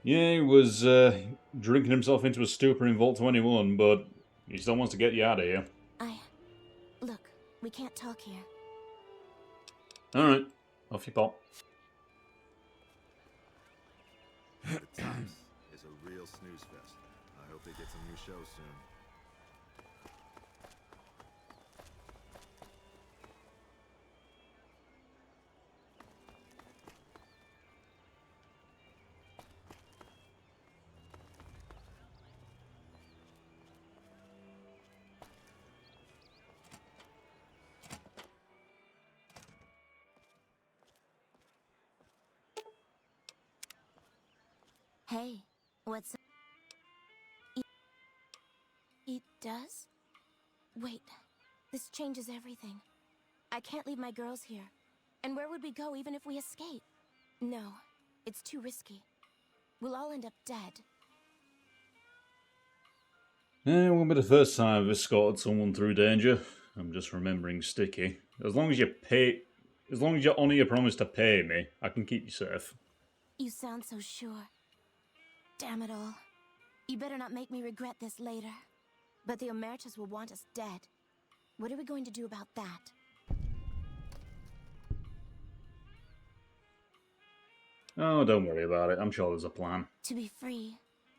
Yeah, he was drinking himself into a stupor in Vault 21, but he still wants to get you out of here. Look, we can't talk here. Alright, off you pop. The Tops is a real snooze fest. I hope they get some new shows soon. Hey, what's up? It does? Wait, this changes everything. I can't leave my girls here. And where would we go even if we escape? No, it's too risky. We'll all end up dead. It won't be the first time I've escorted someone through danger. I'm just remembering Sticky. As long as you honour your promise to pay me, I can keep you safe. You sound so sure. Damn it all. You better not make me regret this later. But the Omertas will want us dead. What are we going to do about that? Oh, don't worry about it. I'm sure there's a plan. To be free,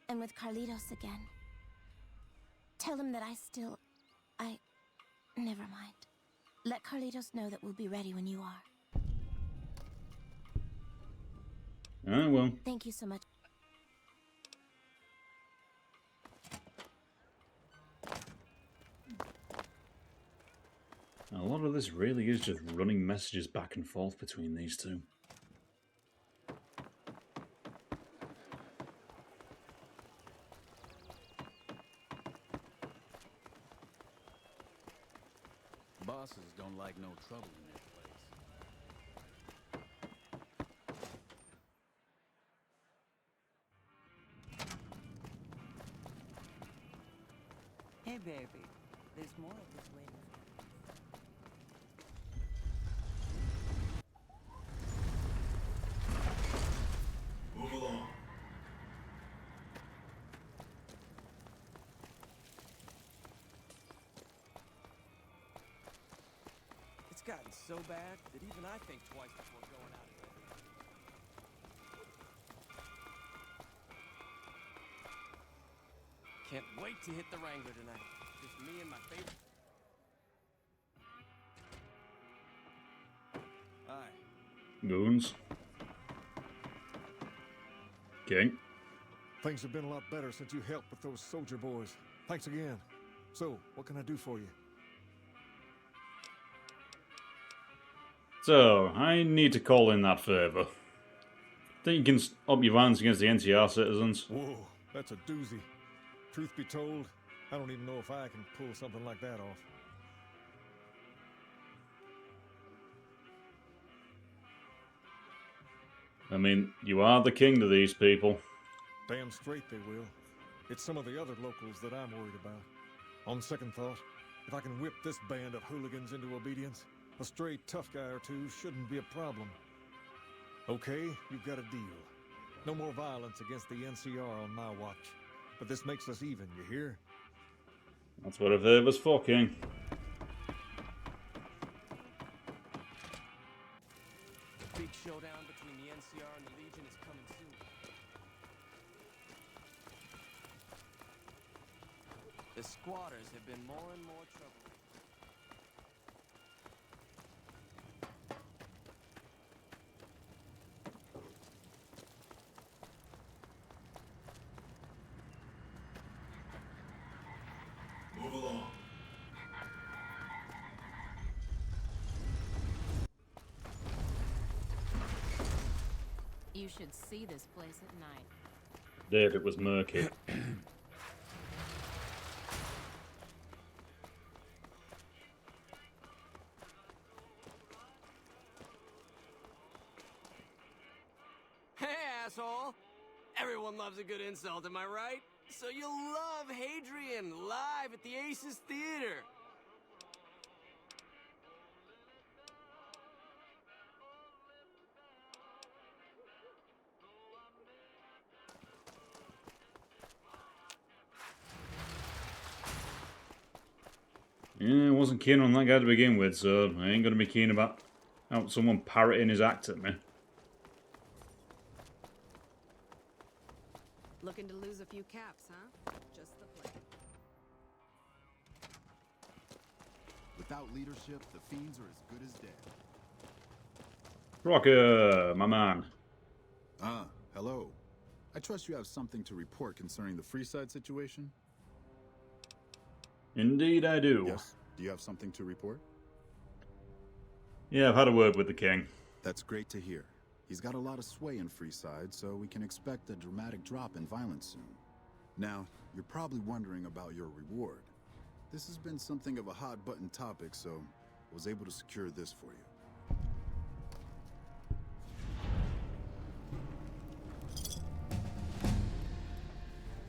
and with Carlitos again. Tell him that never mind. Let Carlitos know that we'll be ready when you are. I will. Thank you so much. A lot of this really is just running messages back and forth between these two. Bosses don't like no trouble in their place. Hey, baby. There's more of this waiting. Move along. It's gotten so bad that even I think twice before going out again. Can't wait to hit the Wrangler tonight. Just me and my favorite. Hi. Goons. Okay. Things have been a lot better since you helped with those soldier boys. Thanks again. So, what can I do for you? So, I need to call in that favour. Think you can up your vans against the NCR citizens? Whoa, that's a doozy. Truth be told, I don't even know if I can pull something like that off. I mean, you are the king to these people. Damn straight they will. It's some of the other locals that I'm worried about. On second thought, if I can whip this band of hooligans into obedience, a stray tough guy or two shouldn't be a problem. Okay, you've got a deal. No more violence against the NCR on my watch. But this makes us even, you hear? That's what a favour's for, King. NCR and the Legion is coming soon. The squatters have been more and more trouble. Move along. You should see this place at night. Dave, it was murky. Hey, asshole! Everyone loves a good insult, am I right? So you'll love Hadrian live at the Aces Theater. Yeah, I wasn't keen on that guy to begin with, so I ain't gonna be keen about someone parroting his act at me. Looking to lose a few caps, huh? Just the plan. Without leadership, the fiends are as good as dead. Rocker, my man. Ah, hello. I trust you have something to report concerning the Freeside situation? Indeed I do. Yes. Do you have something to report? Yeah, I've had a word with the king. That's great to hear. He's got a lot of sway in Freeside, so we can expect a dramatic drop in violence soon. Now, you're probably wondering about your reward. This has been something of a hot-button topic, so I was able to secure this for you.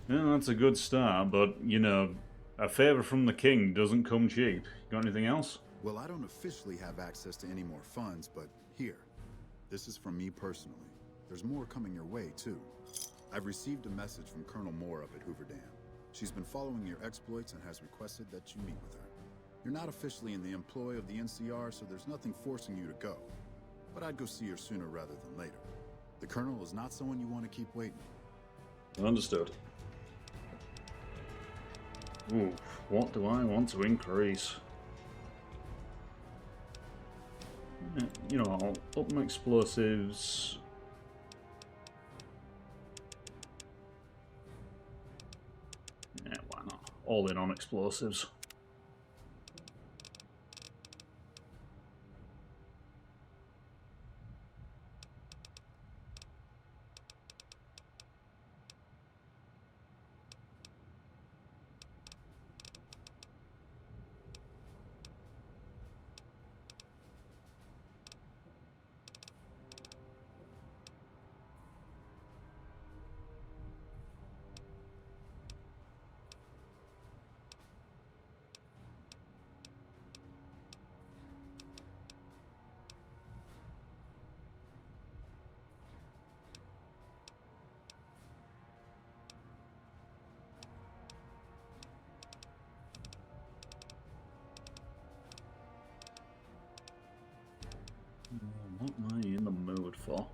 Yeah, that's a good start, but, you know, a favour from the king doesn't come cheap. Got anything else? Well, I don't officially have access to any more funds, but here. This is from me personally. There's more coming your way, too. I've received a message from Colonel Moore up at Hoover Dam. She's been following your exploits and has requested that you meet with her. You're not officially in the employ of the NCR, so there's nothing forcing you to go. But I'd go see her sooner rather than later. The Colonel is not someone you want to keep waiting. Understood. Ooh, what do I want to increase? You know, I'll up my explosives. Yeah, why not? All in on explosives. What am I in the mood for?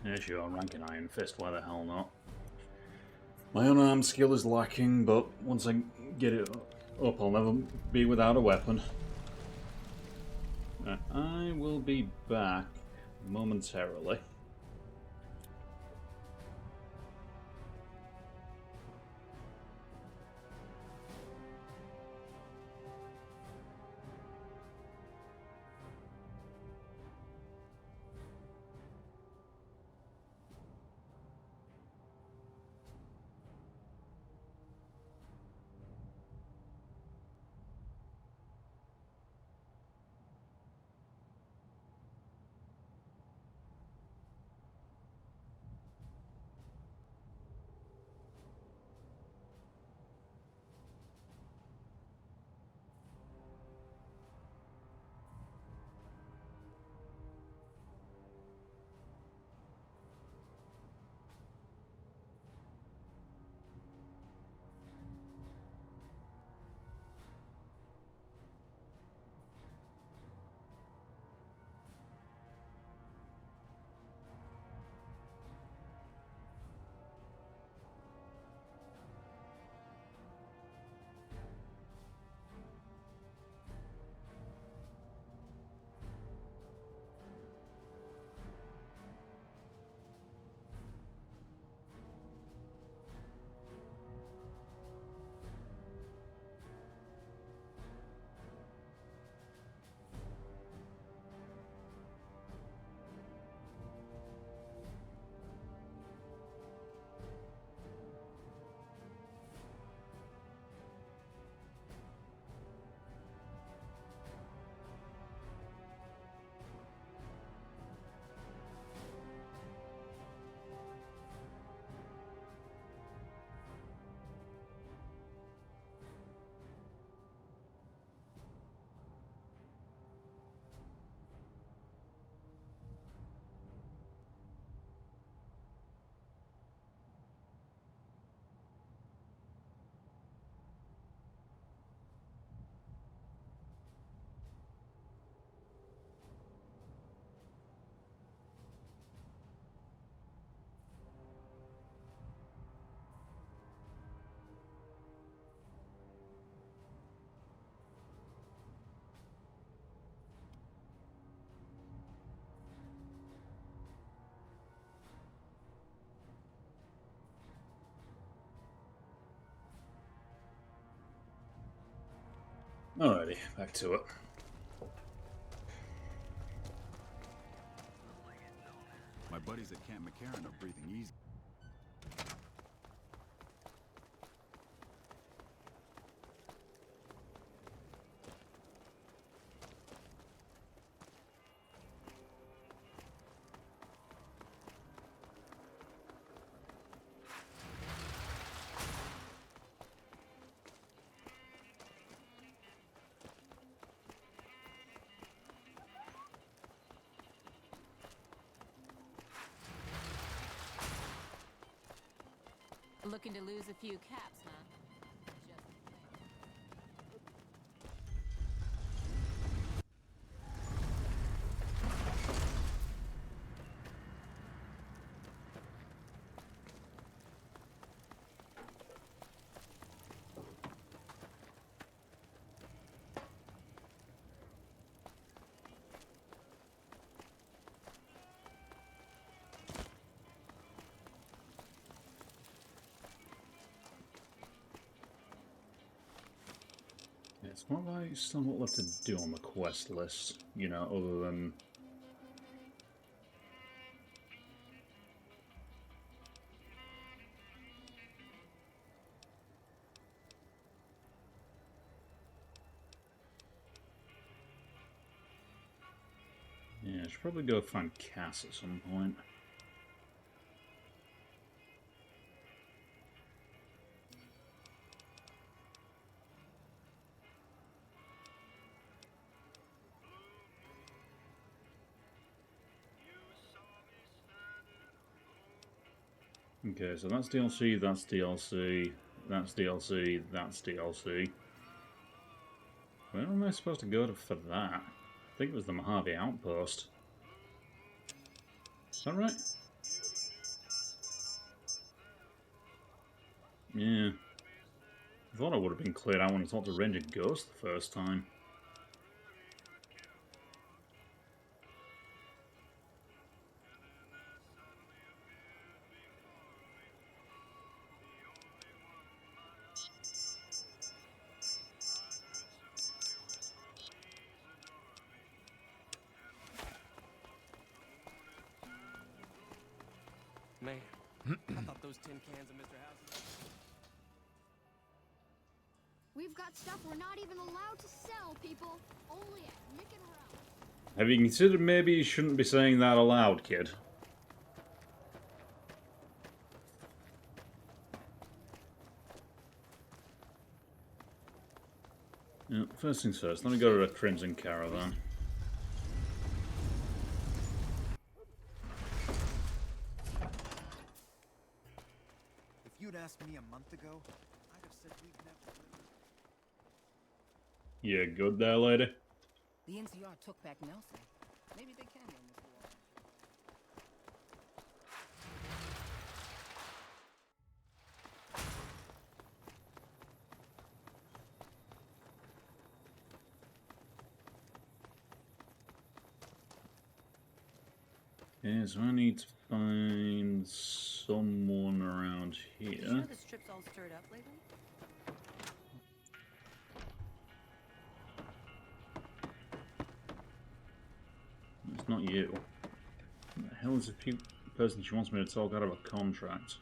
Yeah, sure, ranking Iron Fist, why the hell not? My unarmed skill is lacking, but once I get it up, I'll never be without a weapon. I will be back momentarily. Alrighty, back to it. My buddies at Camp McCarran are breathing easy. Looking to lose a few caps, huh? Yes, what have I still got left to do on the quest list? You know, other than... Yeah, I should probably go find Cass at some point. Okay, so that's DLC, that's DLC, that's DLC, that's DLC. Where am I supposed to go for that? I think it was the Mojave Outpost. Is that right? Yeah. I thought I would have been cleared out when I talked to Ranger Ghost the first time. Man, I thought those tin cans of Mr. House's... We've got stuff we're not even allowed to sell, people. Only at Mick and Ralph. Have you considered maybe you shouldn't be saying that aloud, kid? Yeah, first things first, let me go to the Crimson Caravan. If you'd asked me a month ago, I'd have said we'd never... Yeah, good there, lady? The NCR took back Nelson. Maybe they can win this war. Okay, so I need to find someone around here. You know the strip's all stirred up lately? It's not you. What the hell is the person she wants me to talk out of a contract?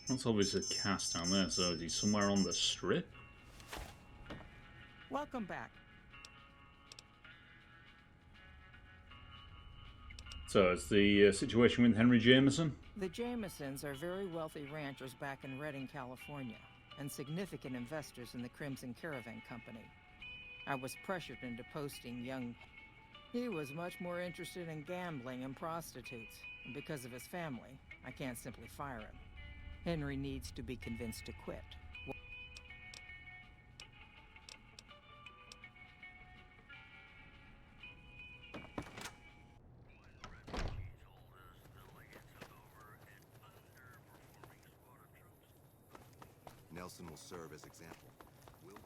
That's obviously a cast down there, so is he somewhere on the strip? Welcome back. So it's the situation with Henry Jameson? The Jamesons are very wealthy ranchers back in Redding, California, and significant investors in the Crimson Caravan Company. I was pressured into posting young... He was much more interested in gambling and prostitutes, and because of his family, I can't simply fire him. Henry needs to be convinced to quit. Nelson will serve as example. We'll bleed.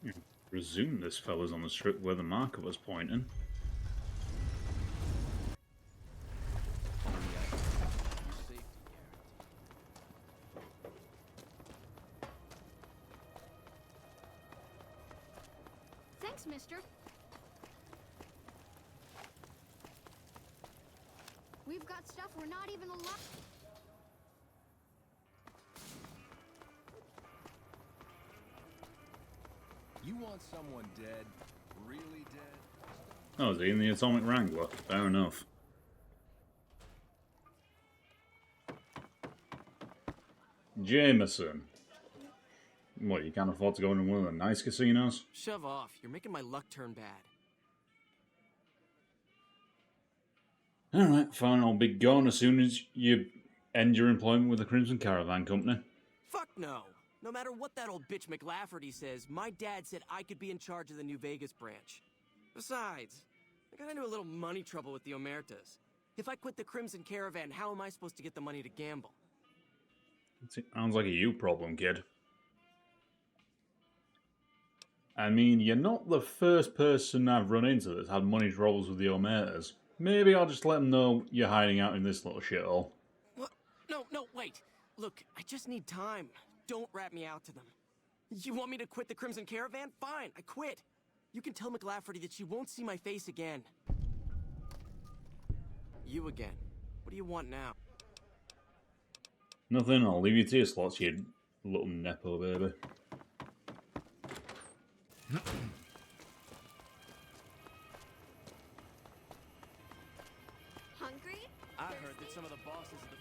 I presume this fella's on the strip where the marker was pointing. Thanks, mister. We've got stuff we're not even allowed... You want someone dead? Really dead? Oh, is he in the Atomic Wrangler? Fair enough. Jameson. What, you can't afford to go into one of the nice casinos? Shove off. You're making my luck turn bad. Alright, fine, I'll be gone as soon as you end your employment with the Crimson Caravan Company. Fuck no. No matter what that old bitch McLafferty says, my dad said I could be in charge of the New Vegas branch. Besides, I got into a little money trouble with the Omertas. If I quit the Crimson Caravan, how am I supposed to get the money to gamble? Sounds like a you problem, kid. I mean, you're not the first person I've run into that's had money troubles with the Omertas. Maybe I'll just let them know you're hiding out in this little shithole. What? No, wait. Look, I just need time. Don't rat me out to them. You want me to quit the Crimson Caravan? Fine, I quit. You can tell McLafferty that she won't see my face again. You again. What do you want now? Nothing, I'll leave you to your slots, you little nepo baby.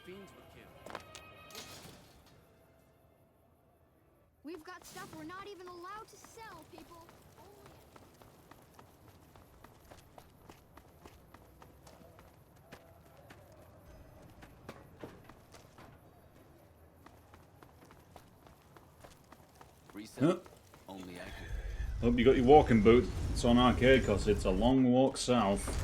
fiends were killed. We've got stuff we're not even allowed to sell, people. Only Reset. Only accurate. Hope you got your walking boots on arcade, because it's a long walk south.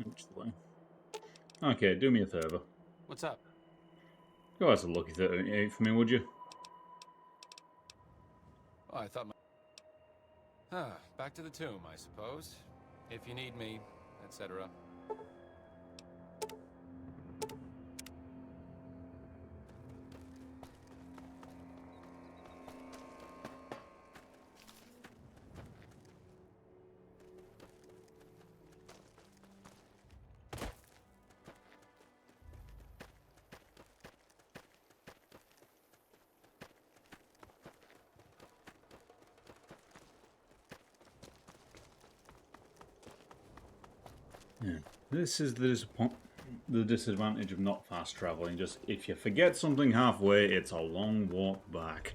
Actually. Okay, do me a favour. What's up? Go out to Lucky 38 for me, would you? Oh, I thought back to the tomb, I suppose. If you need me, etc. Yeah. This is the disadvantage of not fast traveling. Just if you forget something halfway, it's a long walk back.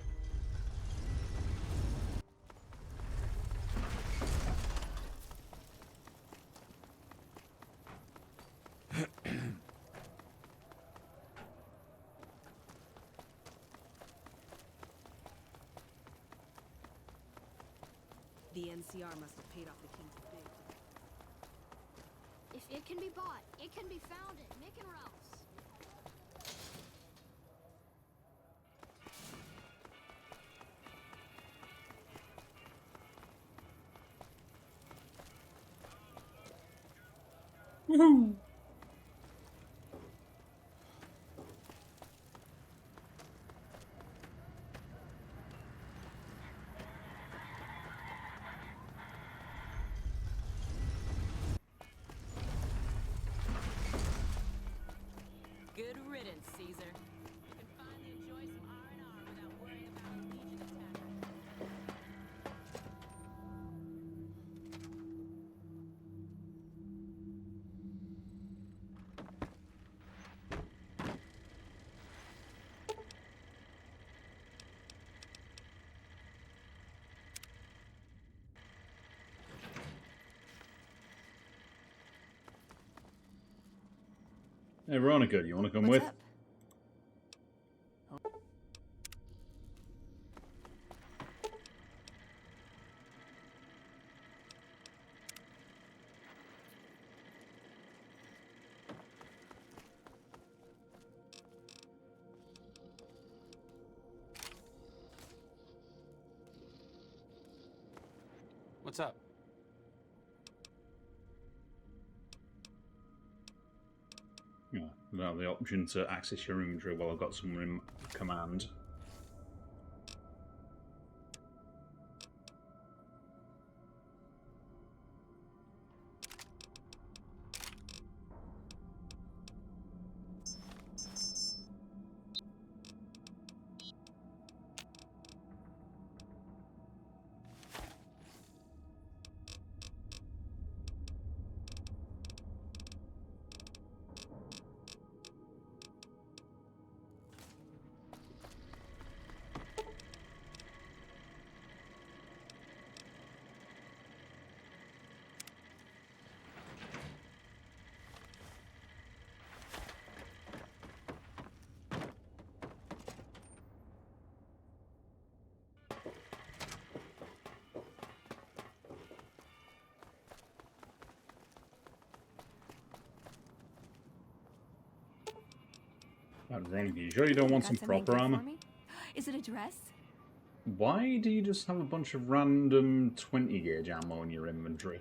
The NCR must have paid off the King's big. if it can be bought, it can be found at Mick and Ralph's. Woohoo! Good riddance, Caesar. You can finally enjoy some R&R without worrying about a Legion attack. Hey, Veronica, you want to come What's with? up? What's up? Yeah, without the option to access your inventory while I've got someone in command. Veronica, you sure you don't want some proper armor? Is it a dress? Why do you just have a bunch of random 20 gauge ammo in your inventory?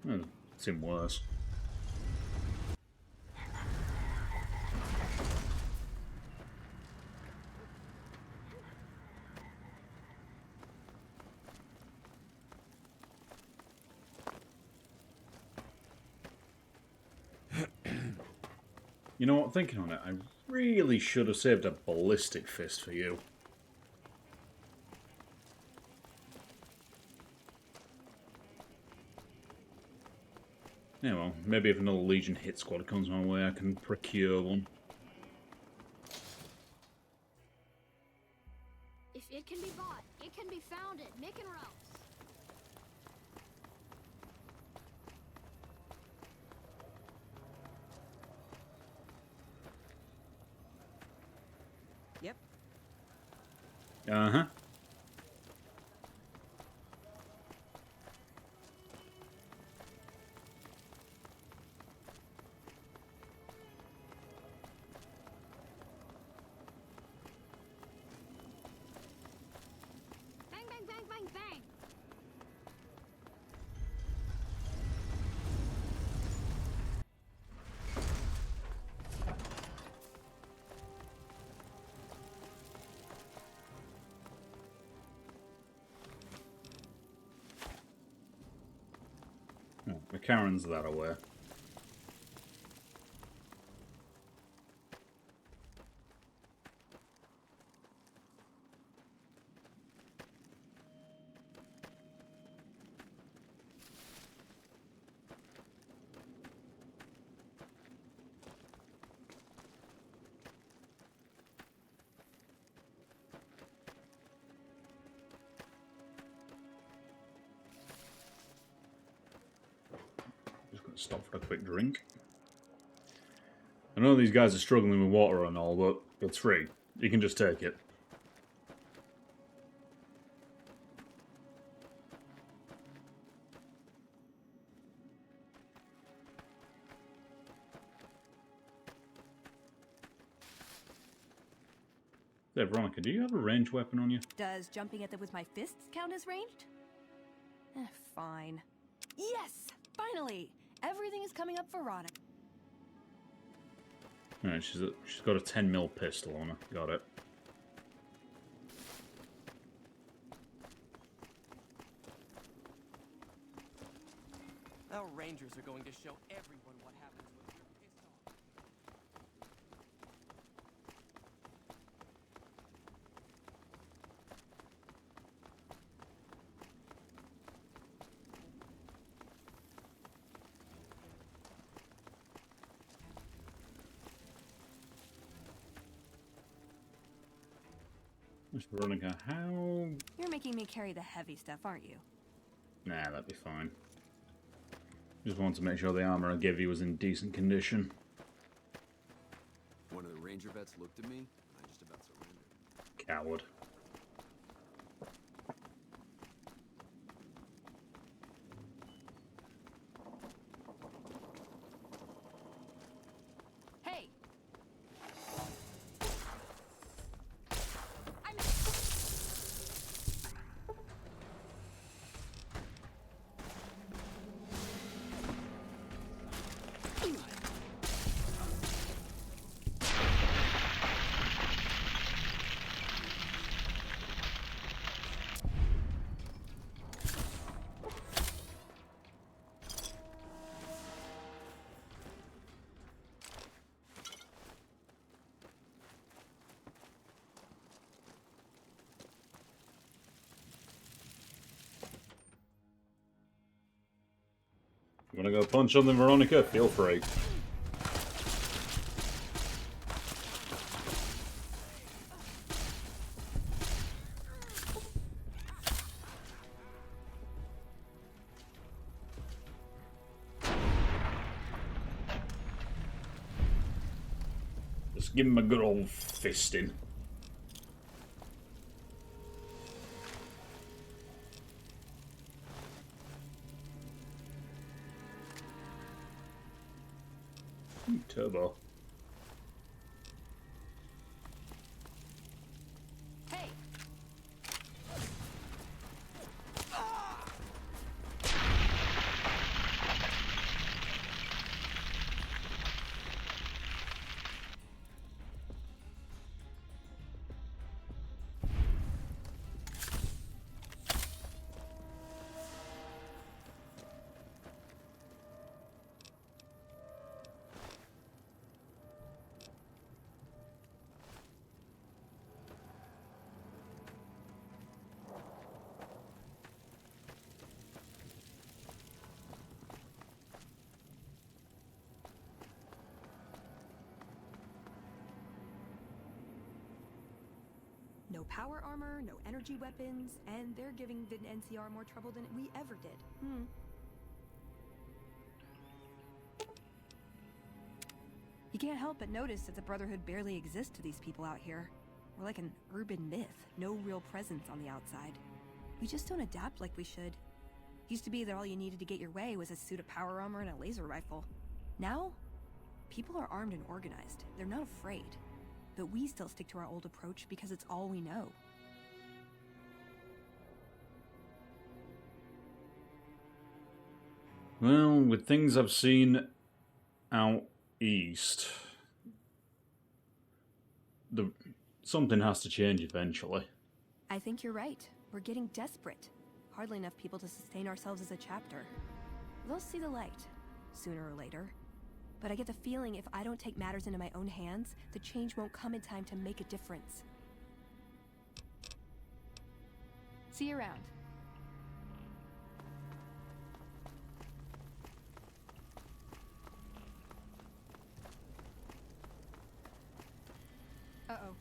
It's even worse. You know what, thinking on it, I really should have saved a ballistic fist for you. Yeah, well, maybe if another Legion hit squad comes my way, I can procure one. If it can be bought, it can be found at Mick and Ralph's. Yep. Uh-huh. Bang, bang, bang, bang, bang. Oh, McCarran's that aware. Just gonna stop for a quick drink. I know these guys are struggling with water and all, but it's free. You can just take it. There, Veronica, do you have a ranged weapon on you? Does jumping at them with my fists count as ranged? Fine. Yes! Finally! Everything is coming up for Veronica. Alright, she's got a 10mm pistol on her. Got it. Our rangers are going to show everyone what happens when we're pissed off. Miss Veronica, how... You're making me carry the heavy stuff, aren't you? Nah, that'd be fine. Just wanted to make sure the armor I gave you was in decent condition. One of the ranger vets looked at me, and I just about surrendered. Coward. Hey! You wanna go punch on them, Veronica? Feel free. Just give him a good old fisting. Turbo. Hey! No power armor, no energy weapons, and they're giving the NCR more trouble than we ever did. You can't help but notice that the Brotherhood barely exists to these people out here. We're like an urban myth, no real presence on the outside. We just don't adapt like we should. Used to be that all you needed to get your way was a suit of power armor and a laser rifle. Now, people are armed and organized. They're not afraid. But we still stick to our old approach because it's all we know. Well, with things I've seen out east, something has to change eventually. I think you're right. We're getting desperate. Hardly enough people to sustain ourselves as a chapter. They'll see the light, sooner or later. But I get the feeling if I don't take matters into my own hands, the change won't come in time to make a difference. See you around. Uh-oh.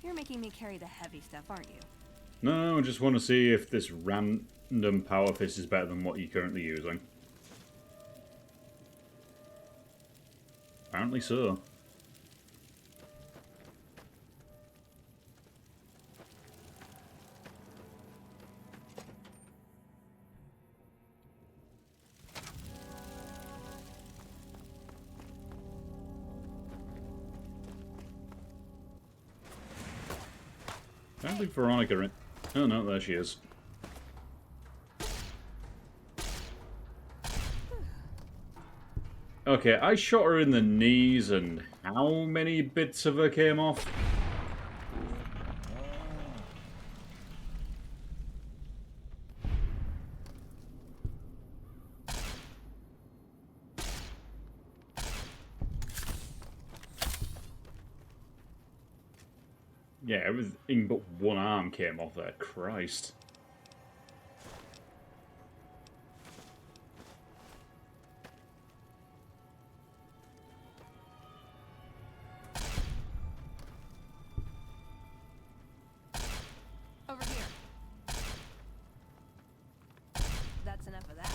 You're making me carry the heavy stuff, aren't you? No, I just want to see if this random power fist is better than what you're currently using. Apparently so. I don't think Veronica in. Oh no, there she is. Okay, I shot her in the knees, and how many bits of her came off? Yeah, everything but one arm came off there. Christ. Over here. That's enough of that.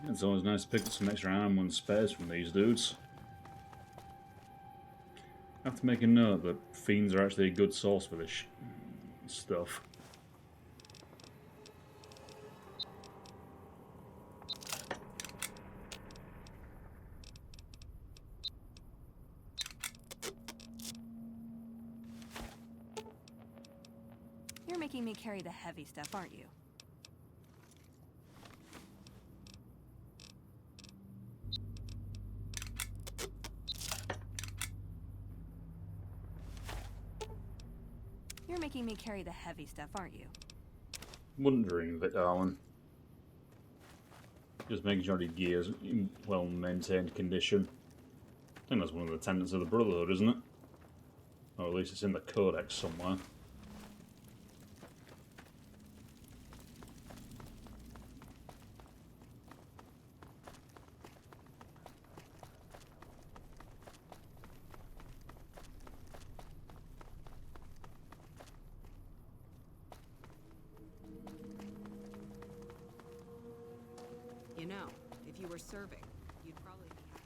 It's always nice to pick up some extra ammo and spares from these dudes. I have to make a note that fiends are actually a good source for this stuff. You're making me carry the heavy stuff, aren't you? You're making me carry the heavy stuff, aren't you? Wouldn't dream of it, darling. Just making sure the gear's in well-maintained condition. I think that's one of the tenets of the Brotherhood, isn't it? Or at least it's in the Codex somewhere. You know, if you were serving, you'd probably be halfway.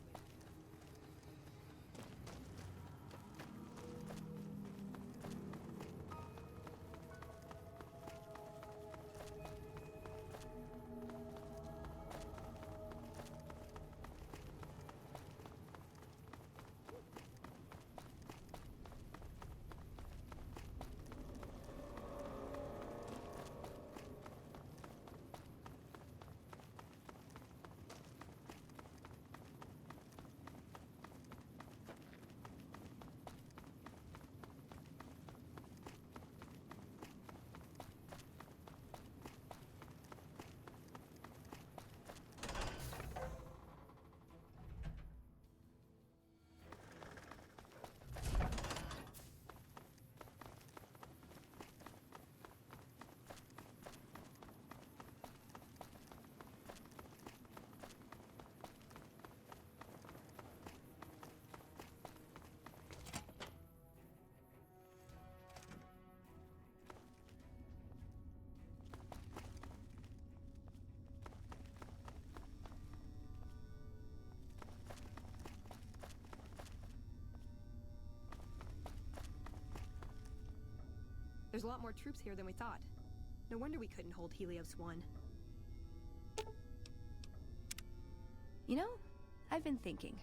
There's a lot more troops here than we thought. No wonder we couldn't hold Helios 1. You know, I've been thinking.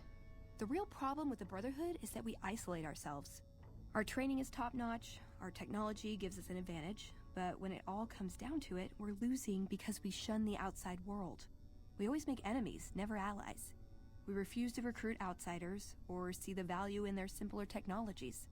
The real problem with the Brotherhood is that we isolate ourselves. Our training is top-notch, our technology gives us an advantage, but when it all comes down to it, we're losing because we shun the outside world. We always make enemies, never allies. We refuse to recruit outsiders or see the value in their simpler technologies.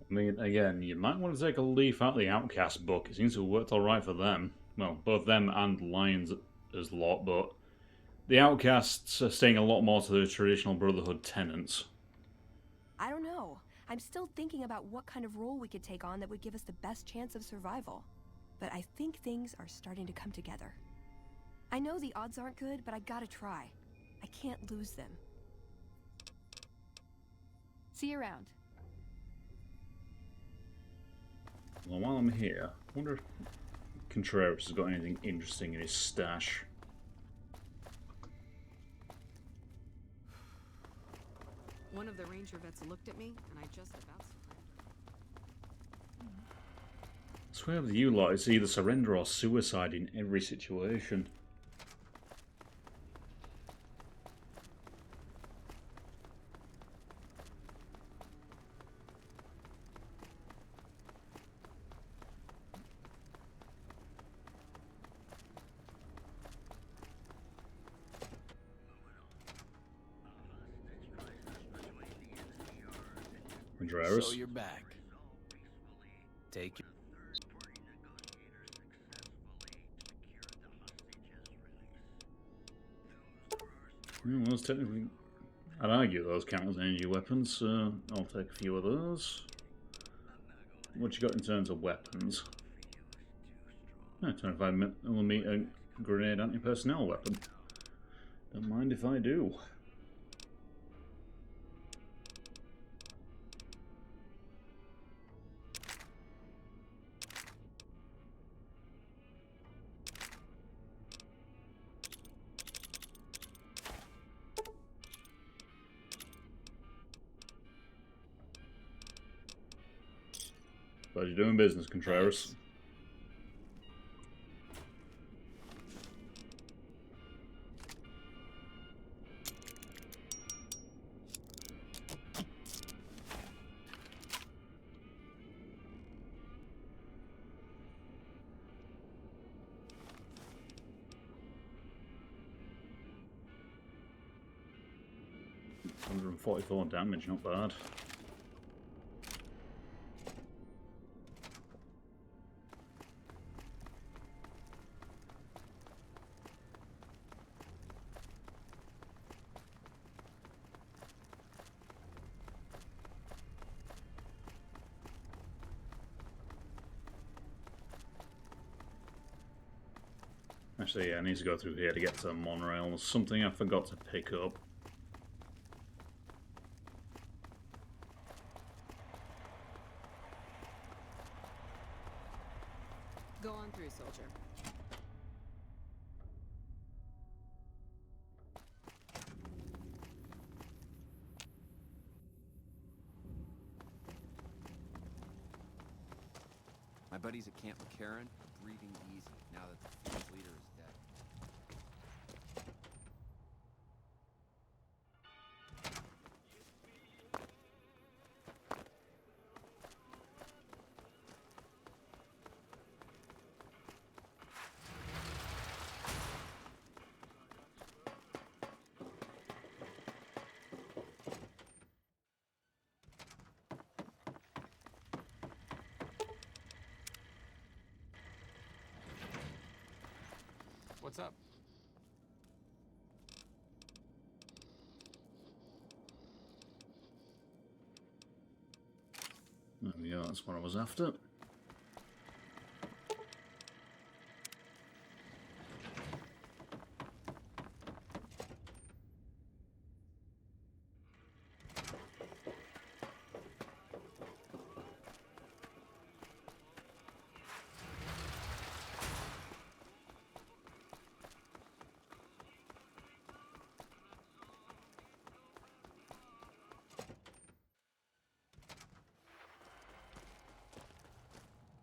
I mean, again, you might want to take a leaf out of the Outcast book. It seems to have worked alright for them. Well, both them and Lions as lot, but the Outcasts are staying a lot more to the traditional Brotherhood tenets. I don't know. I'm still thinking about what kind of role we could take on that would give us the best chance of survival. But I think things are starting to come together. I know the odds aren't good, but I gotta try. I can't lose them. See you around. Well, while I'm here, I wonder if Contreras has got anything interesting in his stash. One of the ranger vets looked at me, and I just about surrendered. I swear with you lot, it's either surrender or suicide in every situation. So you're back. Take your... Well, those technically... I'd argue those count as energy weapons, so I'll take a few of those. What you got in terms of weapons? 25mm grenade anti-personnel weapon. Don't mind if I do. Glad you're doing business, Contreras. $144 damage, not bad. Actually, yeah, I need to go through here to get to the monorail. There's something I forgot to pick up. Go on through, soldier. My buddies at Camp McCarran are breathing easy now that the fleet's leader is dead. What's up? There we go, that's what I was after.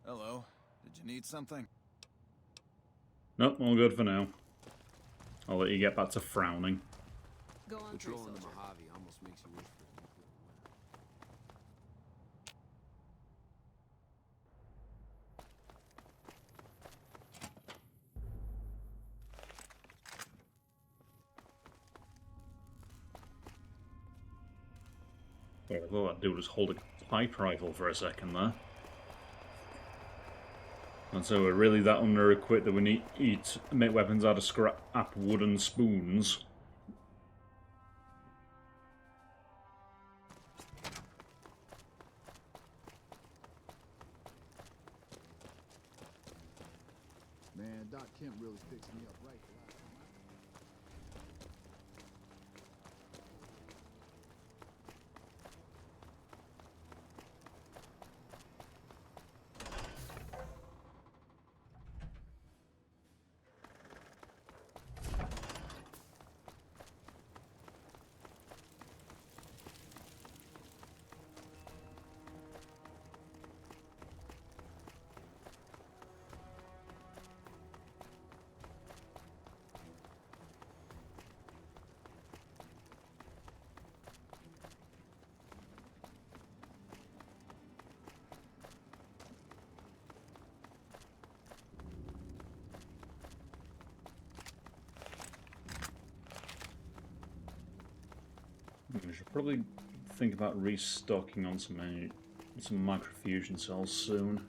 Hello. Did you need something? Nope, all good for now. I'll let you get back to frowning. Go on through, Patrolling the soldier. Mojave almost makes you wish for a nuclear winter. All I do was hold a pipe rifle for a second there. And so we're really that under-equipped that we need to make weapons out of scrap wooden spoons. Man, Doc Kemp really fixed me up right the last time We should probably think about restocking on some microfusion cells soon.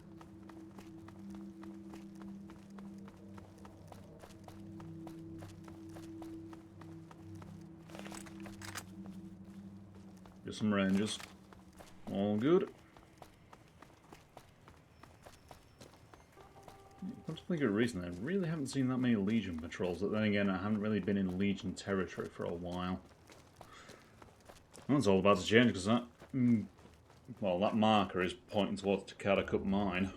Get some rangers. All good. Come to think of a reason, I really haven't seen that many Legion patrols, but then again, I haven't really been in Legion territory for a while. That's all about to change because that, well, that marker is pointing towards Takata Cup Mine.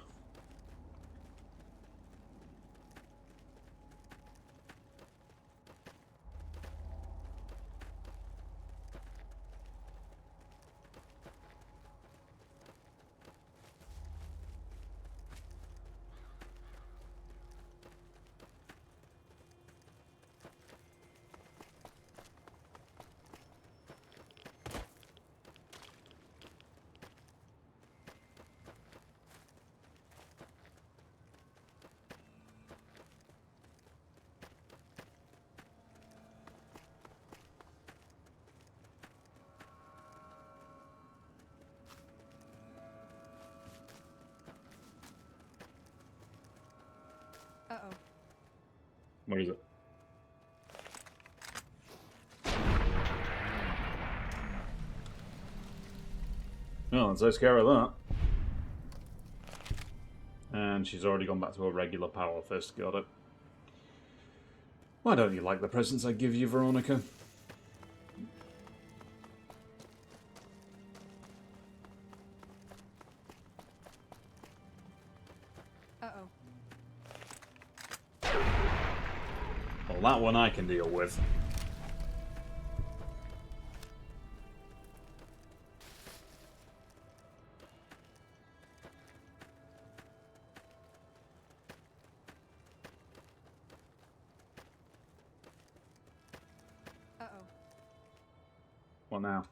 Uh-oh. What is it? No, let's take care of that. And she's already gone back to her regular power fist, got it. Why don't you like the presents I give you, Veronica? Uh-oh. Well, that one I can deal with. Uh-oh. What now?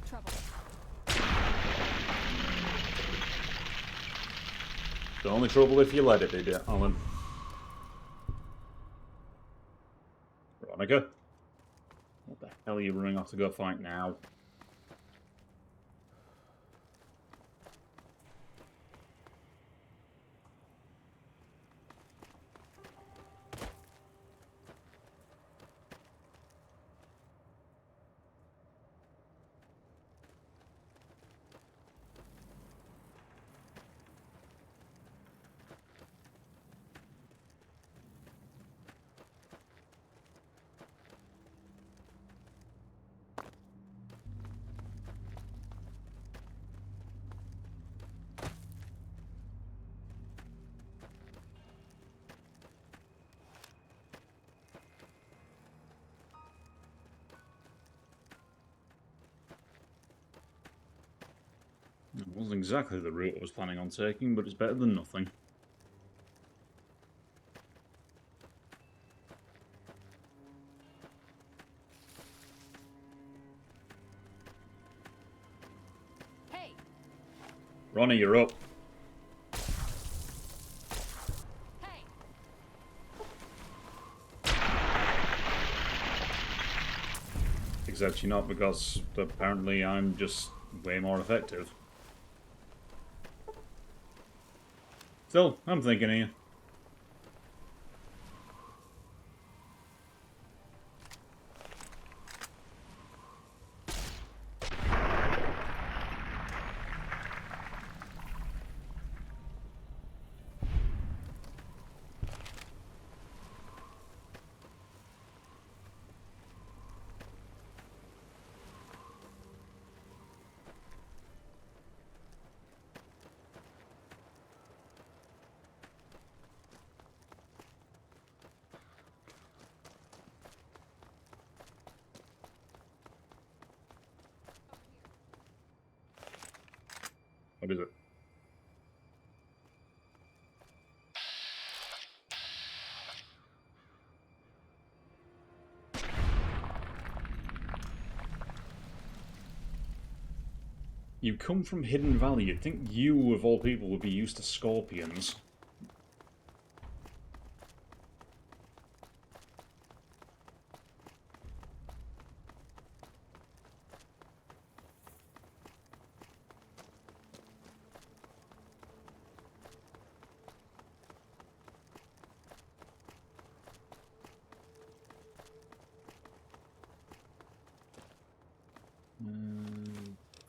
Trouble. The only trouble if you let it be, Alan. Veronica? What the hell are you running off to go fight now? It wasn't exactly the route I was planning on taking, but it's better than nothing. Hey! Ronnie, you're up. Hey! Except you're not, because apparently I'm just way more effective. Still, I'm thinking of you. What is it? You come from Hidden Valley. You'd think you, of all people, would be used to scorpions.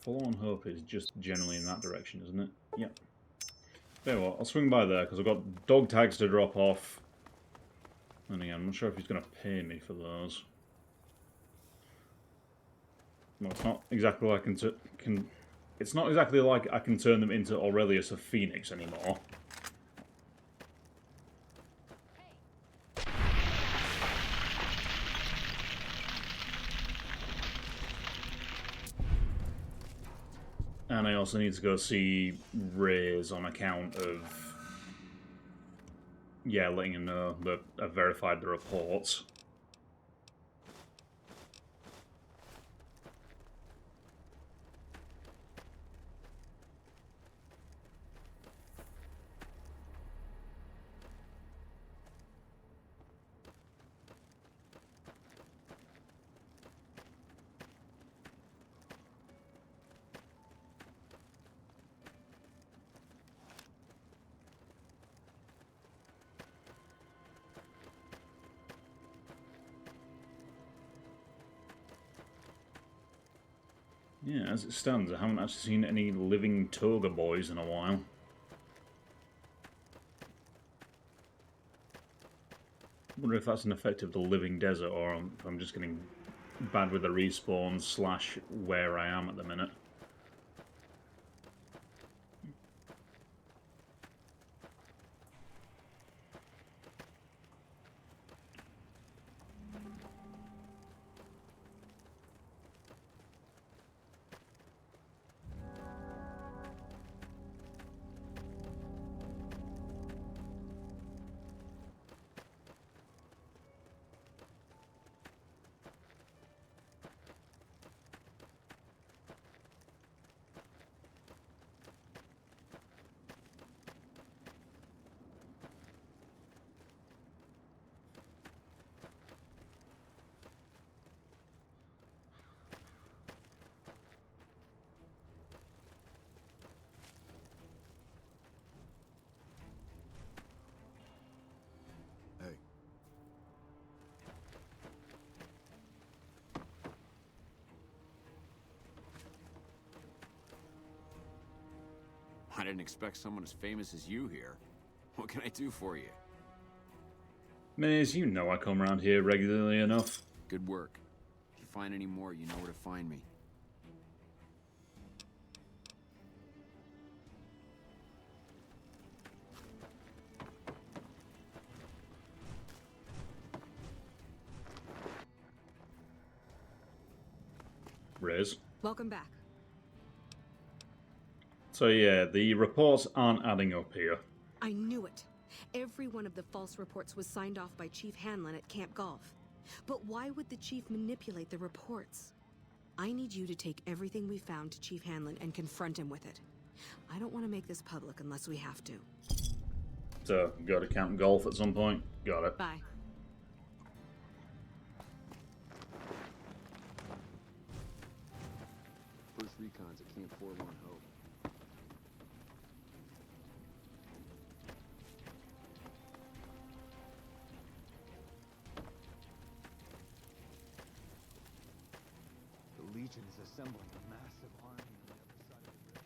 Forlorn Hope is just generally in that direction, isn't it? Yep. Tell you what, I'll swing by there, because I've got dog tags to drop off. And again, I'm not sure if he's going to pay me for those. Well, it's not exactly like it's not exactly like I can turn them into Aurelius of Phoenix anymore. And I also need to go see Reyes on account of, yeah, letting him know that I've verified the reports. Yeah, as it stands, I haven't actually seen any living toga boys in a while. I wonder if that's an effect of the living desert, or if I'm just getting bad with the respawn / where I am at the minute. I didn't expect someone as famous as you here. What can I do for you? Maze, you know I come around here regularly enough. Good work. If you find any more, you know where to find me. Riz. Welcome back. So yeah, the reports aren't adding up here. I knew it. Every one of the false reports was signed off by Chief Hanlon at Camp Golf. But why would the Chief manipulate the reports? I need you to take everything we found to Chief Hanlon and confront him with it. I don't want to make this public unless we have to. So, go to Camp Golf at some point? Got it. Bye. First recons at Camp Forlorn Hope. The Legion is assembling a massive army on the other side of the river.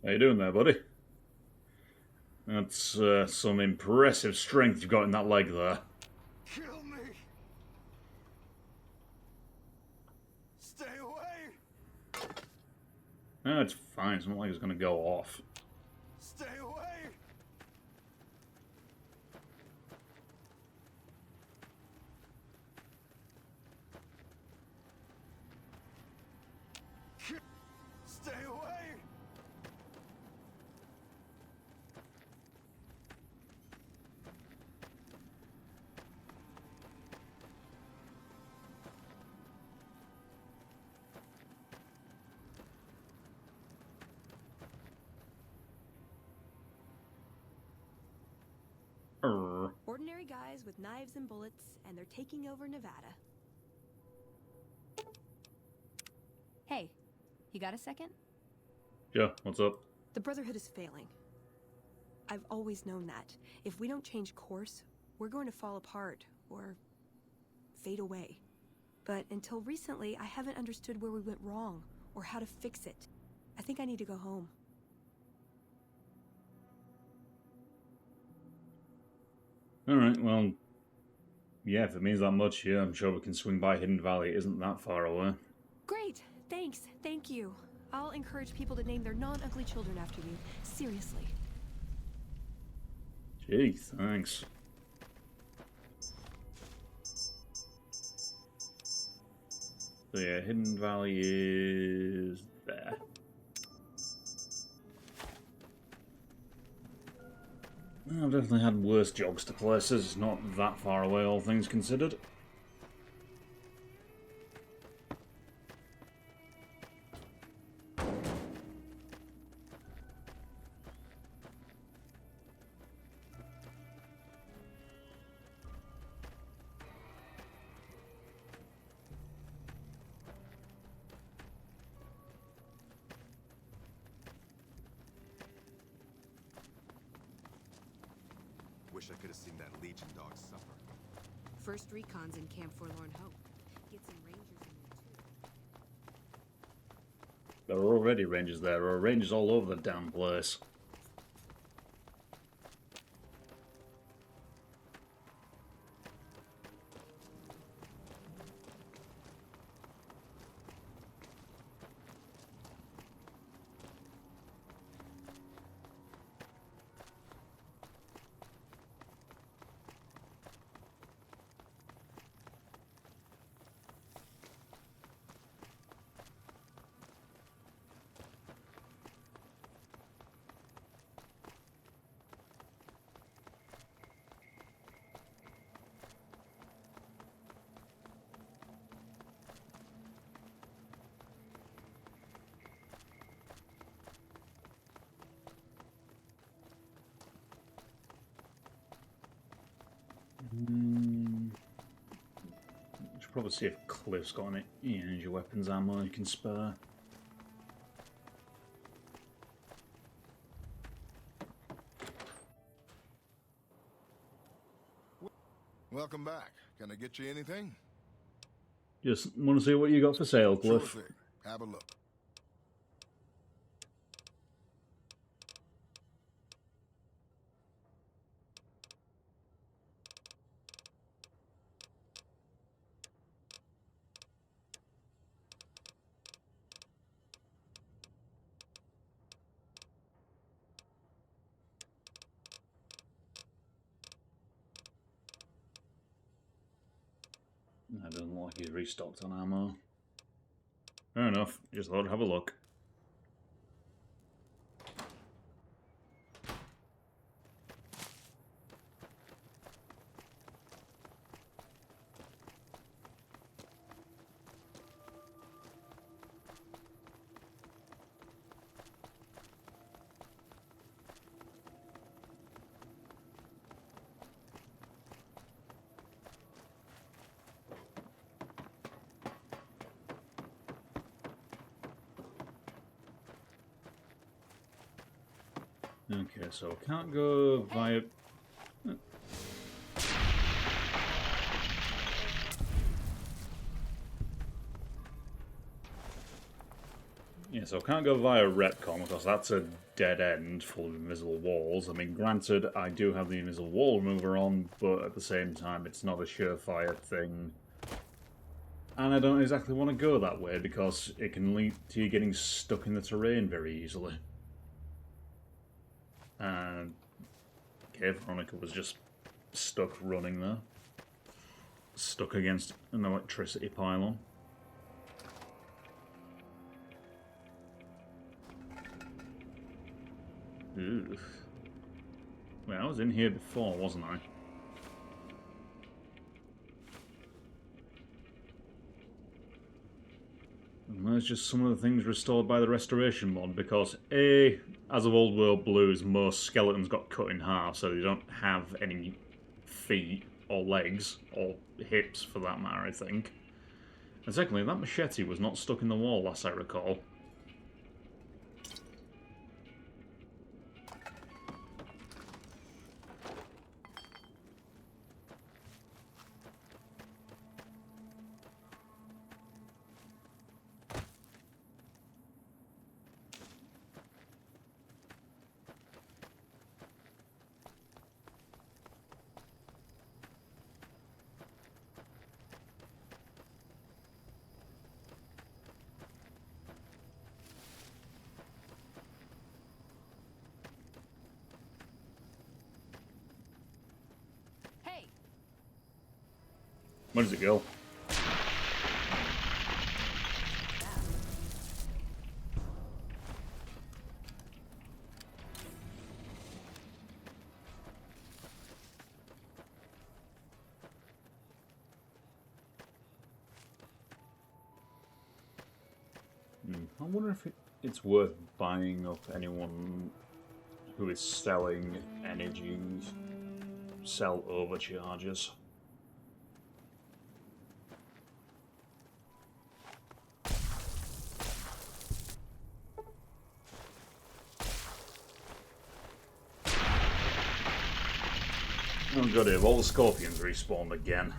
How you doing there, buddy? That's some impressive strength you've got in that leg there. Kill me! Stay away! No, it's fine. It's not like it's going to go off. Stay away! Stay away! Ordinary guys with knives and bullets, and they're taking over Nevada. Hey, you got a second? Yeah, what's up? The Brotherhood is failing. I've always known that. If we don't change course, we're going to fall apart, or fade away. But until recently, I haven't understood where we went wrong, or how to fix it. I think I need to go home. Alright, well, yeah, if it means that much, yeah, I'm sure we can swing by Hidden Valley. It isn't that far away. Great! Thanks. Thank you. I'll encourage people to name their non-ugly children after you. Seriously. Gee, thanks. So yeah, Hidden Valley is there. I've definitely had worse jogs to places. It's not that far away, all things considered. Wish I could have seen that Legion dog suffer. First recon's in Camp Forlorn Hope. Get some rangers in there too. There are already rangers there. There are rangers all over the damn place. Should probably see if Cliff's got any energy weapons ammo you can spare. Welcome back. Can I get you anything? Just want to see what you got for sale, Sure Cliff. thing. Have a look. That doesn't look like he's restocked on ammo. Fair enough. Just thought I'd have a look. Okay, so can't go via... Yeah, so can't go via retcon because that's a dead end full of invisible walls. I mean, granted, I do have the invisible wall remover on, but at the same time, it's not a surefire thing. And I don't exactly want to go that way because it can lead to you getting stuck in the terrain very easily. And okay, Veronica was just stuck running there. Stuck against an electricity pylon. Ugh. Well, I was in here before, wasn't I? And there's just some of the things restored by the restoration mod, because A, as of Old World Blues, most skeletons got cut in half, so they don't have any feet or legs, or hips for that matter, I think. And secondly, that machete was not stuck in the wall, last I recall. Where does it go? I wonder if it's worth buying up anyone who is selling energy cell overcharges. Oh god, have all the scorpions respawned again.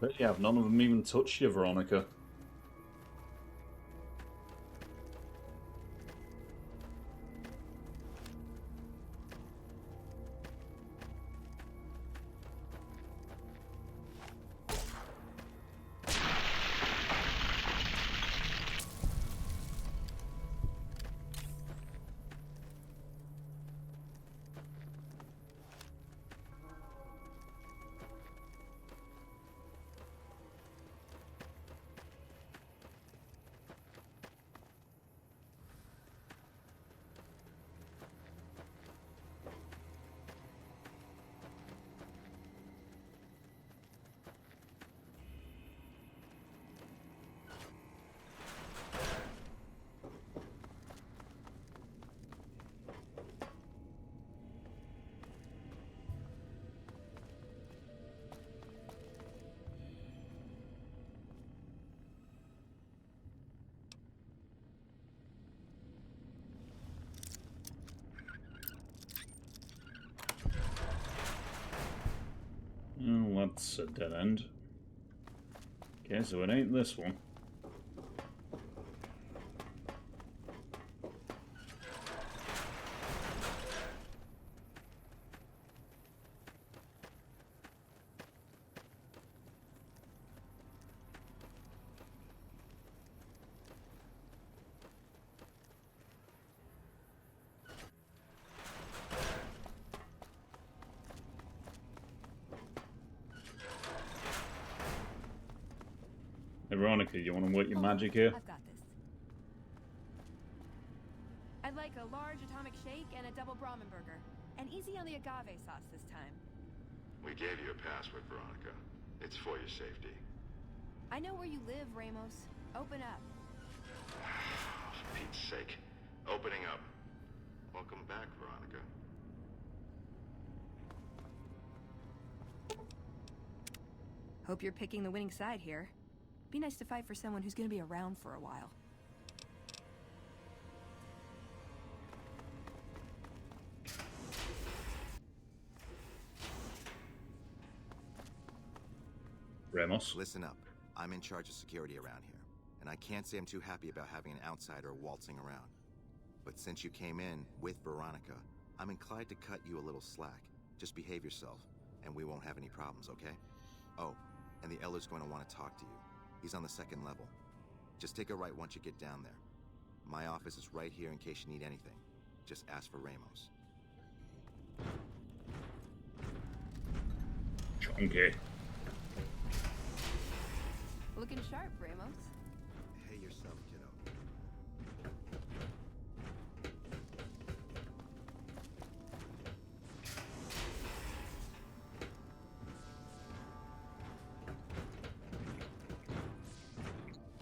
But yeah, none of them even touched you, Veronica. Oh, that's a dead end. Okay, so it ain't this one. Hey, Veronica, you want to work your magic here? I've got this. I'd like a large atomic shake and a double Brahmin burger. And easy on the agave sauce this time. We gave you a password, Veronica. It's for your safety. I know where you live, Ramos. Open up. For Pete's sake. Opening up. Welcome back, Veronica. Hope you're picking the winning side here. Be nice to fight for someone who's gonna be around for a while. Ramos? Listen up. I'm in charge of security around here, and I can't say I'm too happy about having an outsider waltzing around. But since you came in with Veronica, I'm inclined to cut you a little slack. Just behave yourself, and we won't have any problems, okay? Oh, and the Elder's going to want to talk to you. He's on the second level. Just take a right once you get down there. My office is right here in case you need anything. Just ask for Ramos. Chunky. Looking sharp, Ramos. Hey yourself, kiddo.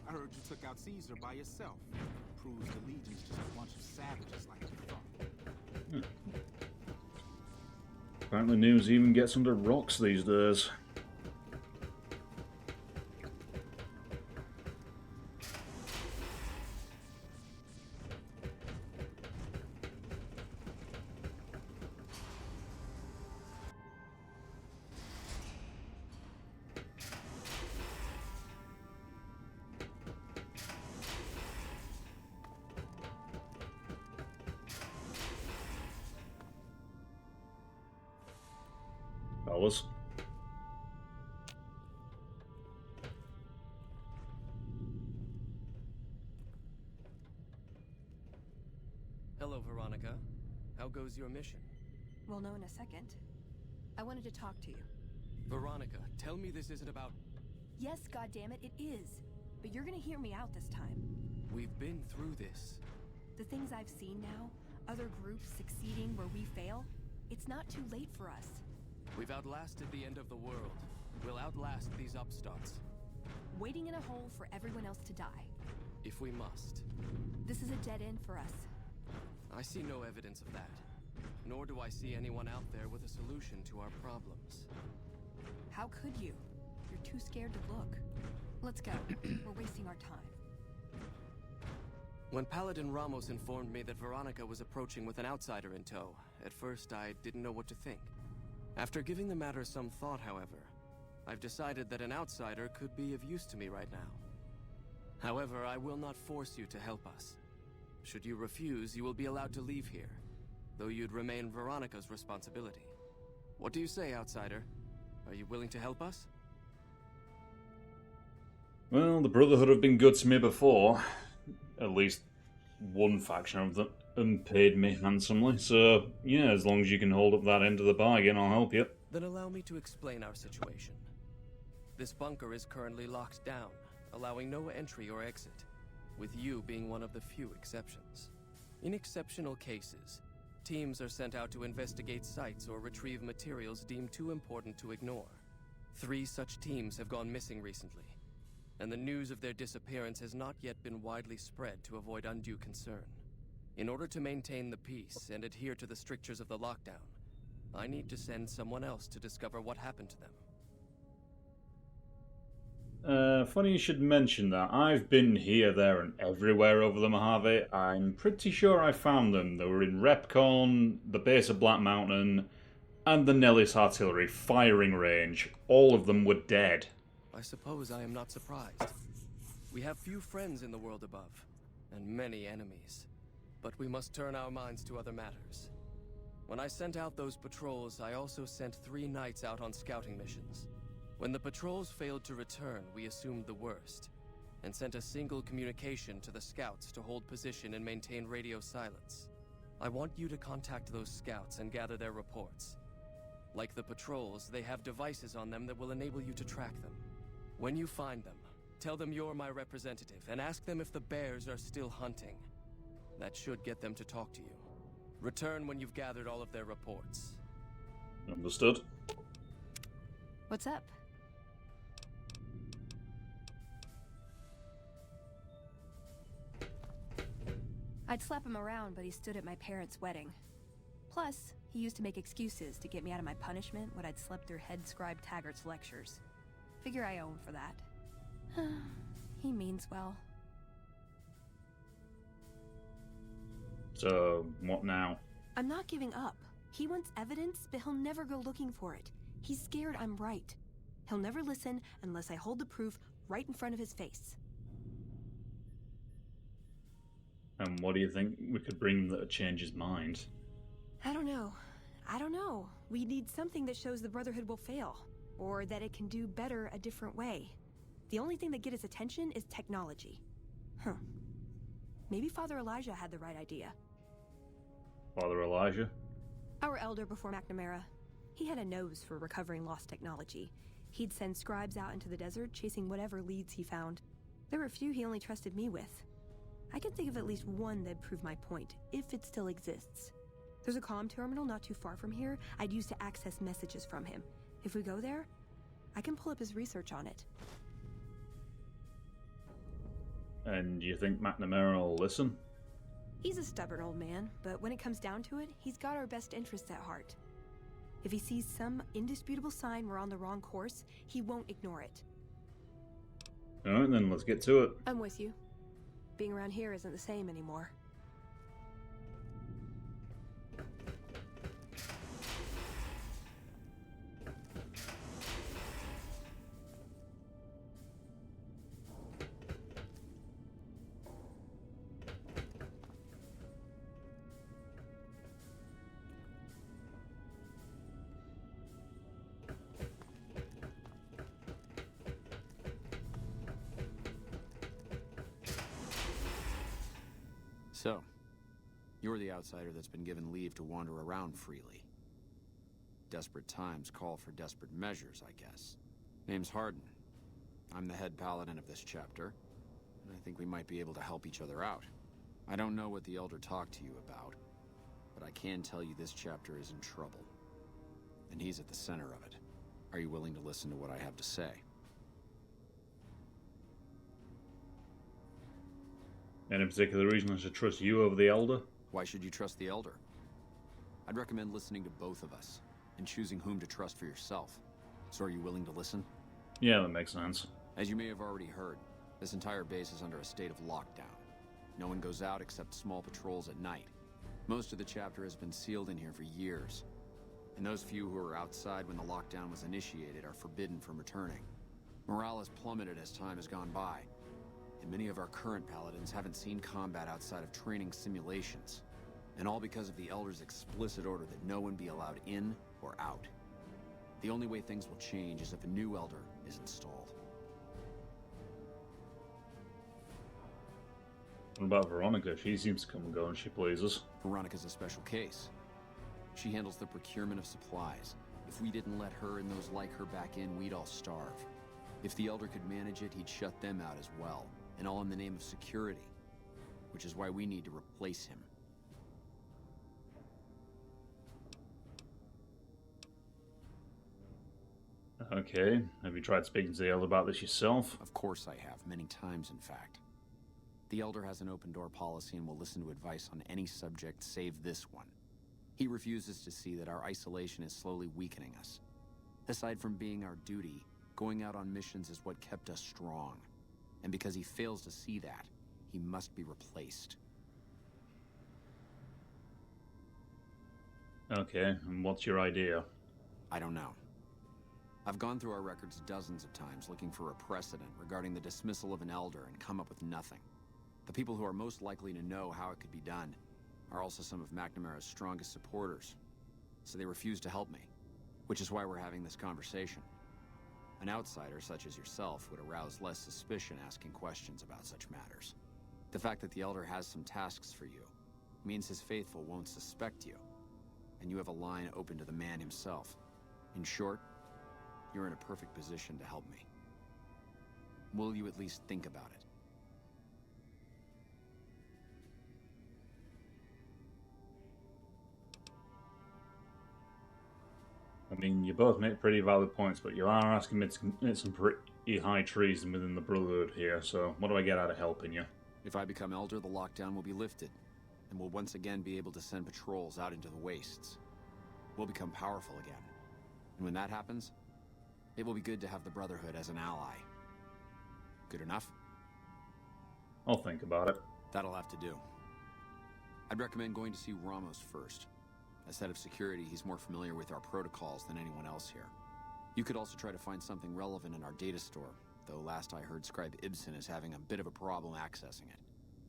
I heard you took out Caesar by yourself. Proves the Legion's just a bunch of savages like you thought. Apparently news even gets under rocks these days. Fellas. Hello, Veronica. How goes your mission? We'll know in a second. I wanted to talk to you. Veronica, tell me this isn't about... Yes, goddammit, it is. But you're gonna hear me out this time. We've been through this. The things I've seen now, other groups succeeding where we fail, It's not too late for us. We've outlasted the end of the world. We'll outlast these upstarts. Waiting in a hole for everyone else to die. If we must. This is a dead end for us. I see no evidence of that. Nor do I see anyone out there with a solution to our problems. How could you? You're too scared to look. Let's go. We're wasting our time. When Paladin Ramos informed me that Veronica was approaching with an outsider in tow, at first I didn't know what to think. After giving the matter some thought, however, I've decided that an outsider could be of use to me right now. However, I will not force you to help us. Should you refuse, you will be allowed to leave here, though you'd remain Veronica's responsibility. What do you say, outsider? Are you willing to help us? Well, the Brotherhood have been good to me before. At least one faction of them paid me handsomely. So, yeah, as long as you can hold up that end of the bargain, I'll help you. Then allow me to explain our situation. This bunker is currently locked down, allowing no entry or exit, with you being one of the few exceptions. In exceptional cases, teams are sent out to investigate sites or retrieve materials deemed too important to ignore. 3 such teams have gone missing recently, and the news of their disappearance has not yet been widely spread to avoid undue concern. In order to maintain the peace and adhere to the strictures of the lockdown, I need to send someone else to discover what happened to them. Funny you should mention that. I've been here, there, and everywhere over the Mojave. I'm pretty sure I found them. They were in Repcon, the base of Black Mountain, and the Nellis Artillery firing range. All of them were dead. I suppose I am not surprised. We have few friends in the world above, and many enemies. But we must turn our minds to other matters. When I sent out those patrols, I also sent 3 knights out on scouting missions. When the patrols failed to return, we assumed the worst, and sent a single communication to the scouts to hold position and maintain radio silence. I want you to contact those scouts and gather their reports. Like the patrols, they have devices on them that will enable you to track them. When you find them, tell them you're my representative, and ask them if the bears are still hunting. That should get them to talk to you. Return when you've gathered all of their reports. Understood. What's up? I'd slap him around, but he stood at my parents' wedding. Plus, he used to make excuses to get me out of my punishment when I'd slept through head scribe Taggart's lectures. Figure I owe him for that. He means well. So, what now? I'm not giving up. He wants evidence, but he'll never go looking for it. He's scared I'm right. He'll never listen unless I hold the proof right in front of his face. And what do you think we could bring that'd change his mind? I don't know. We need something that shows the Brotherhood will fail, or that it can do better a different way. The only thing that gets his attention is technology. Maybe Father Elijah had the right idea. Father Elijah? Our elder before McNamara. He had a nose for recovering lost technology. He'd send scribes out into the desert chasing whatever leads he found. There were a few he only trusted me with. I can think of at least one that'd prove my point, if it still exists. There's a comm terminal not too far from here I'd use to access messages from him. If we go there, I can pull up his research on it. And you think McNamara will listen? He's a stubborn old man, but when it comes down to it, he's got our best interests at heart. If he sees some indisputable sign we're on the wrong course, he won't ignore it. Alright then, let's get to it. I'm with you. Being around here isn't the same anymore. So, you're the outsider that's been given leave to wander around freely. Desperate times call for desperate measures, I guess. Name's Hardin. I'm the head paladin of this chapter, and I think we might be able to help each other out. I don't know what the Elder talked to you about, but I can tell you this chapter is in trouble. And he's at the center of it. Are you willing to listen to what I have to say? Any particular reason I should trust you over the Elder? Why should you trust the Elder? I'd recommend listening to both of us, and choosing whom to trust for yourself. So are you willing to listen? Yeah, that makes sense. As you may have already heard, this entire base is under a state of lockdown. No one goes out except small patrols at night. Most of the chapter has been sealed in here for years. And those few who were outside when the lockdown was initiated are forbidden from returning. Morale has plummeted as time has gone by. And many of our current paladins haven't seen combat outside of training simulations. And all because of the Elder's explicit order that no one be allowed in or out. The only way things will change is if a new Elder is installed. What about Veronica? She seems to come and go and she pleases. Veronica's a special case. She handles the procurement of supplies. If we didn't let her and those like her back in, we'd all starve. If the Elder could manage it, he'd shut them out as well. And all in the name of security. Which is why we need to replace him. Okay. Have you tried speaking to the Elder about this yourself? Of course I have, many times in fact. The Elder has an open-door policy and will listen to advice on any subject save this one. He refuses to see that our isolation is slowly weakening us. Aside from being our duty, going out on missions is what kept us strong. And because he fails to see that, he must be replaced. Okay, and what's your idea? I don't know. I've gone through our records dozens of times looking for a precedent regarding the dismissal of an Elder and come up with nothing. The people who are most likely to know how it could be done are also some of McNamara's strongest supporters, so they refuse to help me, which is why we're having this conversation. An outsider such as yourself would arouse less suspicion asking questions about such matters. The fact that the Elder has some tasks for you means his faithful won't suspect you, and you have a line open to the man himself. In short, you're in a perfect position to help me. Will you at least think about it? I mean, you both make pretty valid points, but you are asking me to commit some pretty high treason within the Brotherhood here, so what do I get out of helping you? If I become Elder, the lockdown will be lifted, and we'll once again be able to send patrols out into the wastes. We'll become powerful again. And when that happens, it will be good to have the Brotherhood as an ally. Good enough? I'll think about it. That'll have to do. I'd recommend going to see Ramos first. As head of security, he's more familiar with our protocols than anyone else here. You could also try to find something relevant in our data store, though last I heard Scribe Ibsen is having a bit of a problem accessing it.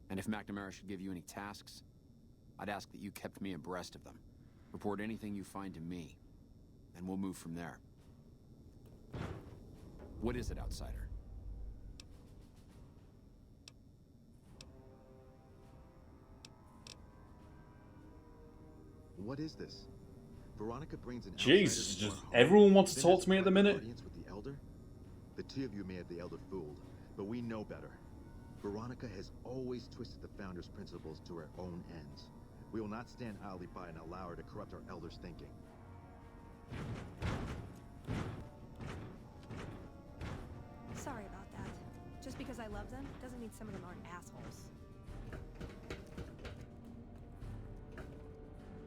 And if McNamara should give you any tasks, I'd ask that you kept me abreast of them. Report anything you find to me, and we'll move from there. What is it, Outsider? What is this? Veronica brings an Jesus, just everyone wants to talk to me at the minute. Audience with the Elder? The two of you may have the Elder fooled, but we know better. Veronica has always twisted the Founder's principles to her own ends. We will not stand idly by and allow her to corrupt our Elder's thinking. Sorry about that. Just because I love them doesn't mean some of them aren't assholes.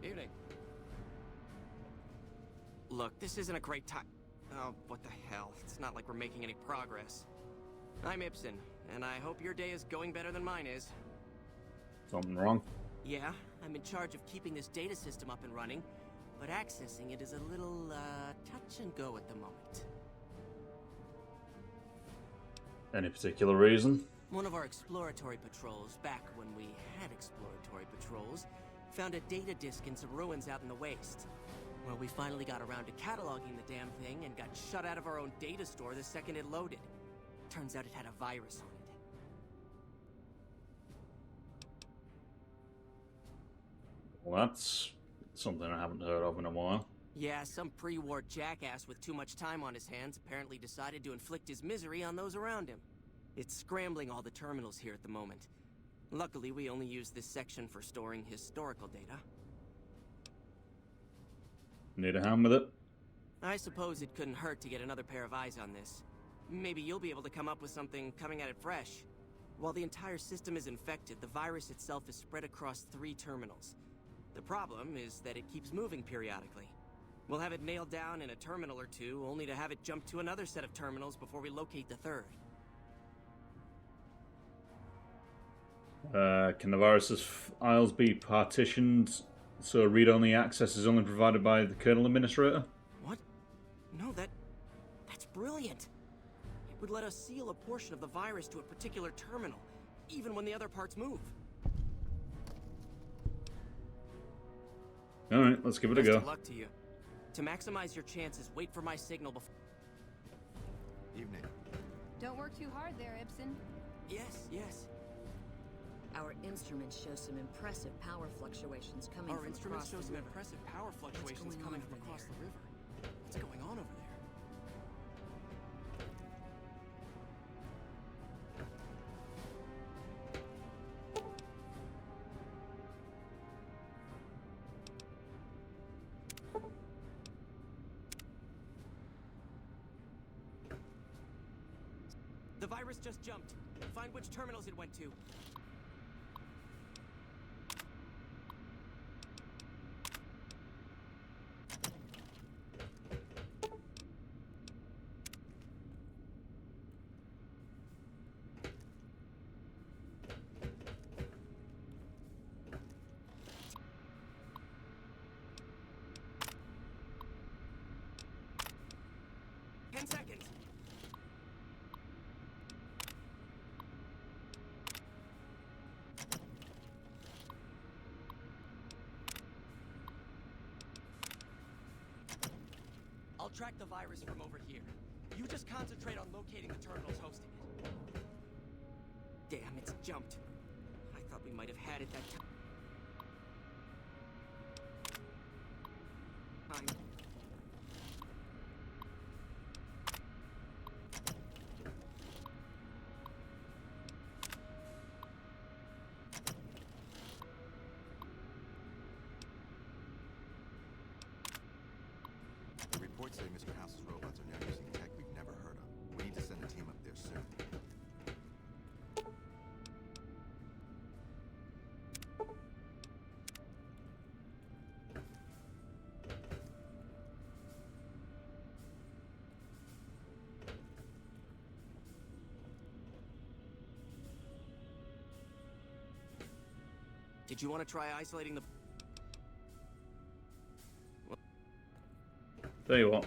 Evening. Look, this isn't a great time. Oh, what the hell. It's not like we're making any progress. I'm Ibsen, and I hope your day is going better than mine is. Something wrong? Yeah, I'm in charge of keeping this data system up and running, but accessing it is a little, touch and go at the moment. Any particular reason? One of our exploratory patrols, back when we had exploratory patrols, found a data disk in some ruins out in the waste. Well, we finally got around to cataloging the damn thing and got shut out of our own data store the second it loaded. Turns out it had a virus on it. Well, that's something I haven't heard of in a while. Yeah, some pre-war jackass with too much time on his hands apparently decided to inflict his misery on those around him. It's scrambling all the terminals here at the moment. Luckily, we only use this section for storing historical data. Need a hand with it? I suppose it couldn't hurt to get another pair of eyes on this. Maybe you'll be able to come up with something coming at it fresh. While the entire system is infected, the virus itself is spread across 3 terminals. The problem is that it keeps moving periodically. We'll have it nailed down in a terminal or 2, only to have it jump to another set of terminals before we locate the 3rd. Can the virus's files be partitioned so read-only access is only provided by the kernel administrator? What? No, that's brilliant. It would let us seal a portion of the virus to a particular terminal, even when the other parts move. Alright, let's give it a go. Best of luck to you. To maximize your chances, wait for my signal before... Evening. Don't work too hard there, Ibsen. Yes, yes. Our instruments show some impressive power fluctuations coming from across the river. What's going on over across the river. What's going on over there? The virus just jumped. Find which terminals it went to. I'll track the virus from over here. You just concentrate on locating the terminals hosting it. Damn, it's jumped. I thought we might have had it that time. The reports say Mr. House's robots are now using tech we've never heard of. We need to send a team up there soon. Did you want to try isolating the... Tell you what.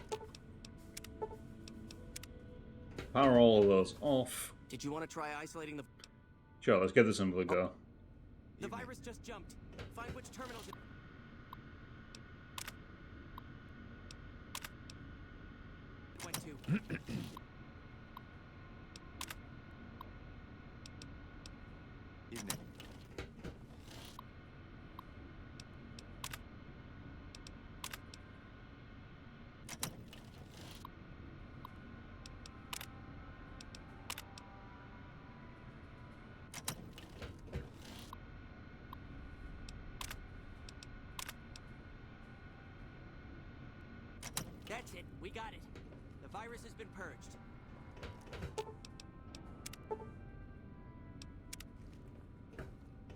Power all of those off. Did you want to try isolating the... Sure, let's give this another go. The virus just jumped. Find which terminals it went to. Evening. That's it. We got it. The virus has been purged.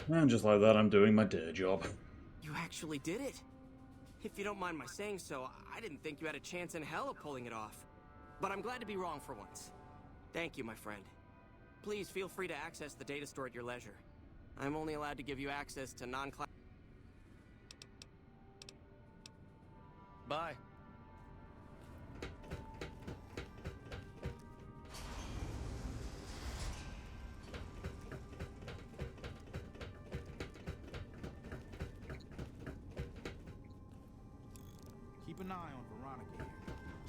And just like that, I'm doing my day job. You actually did it. If you don't mind my saying so, I didn't think you had a chance in hell of pulling it off. But I'm glad to be wrong for once. Thank you, my friend. Please feel free to access the data store at your leisure. I'm only allowed to give you access to non-class... Bye. Keep an eye on Veronica here.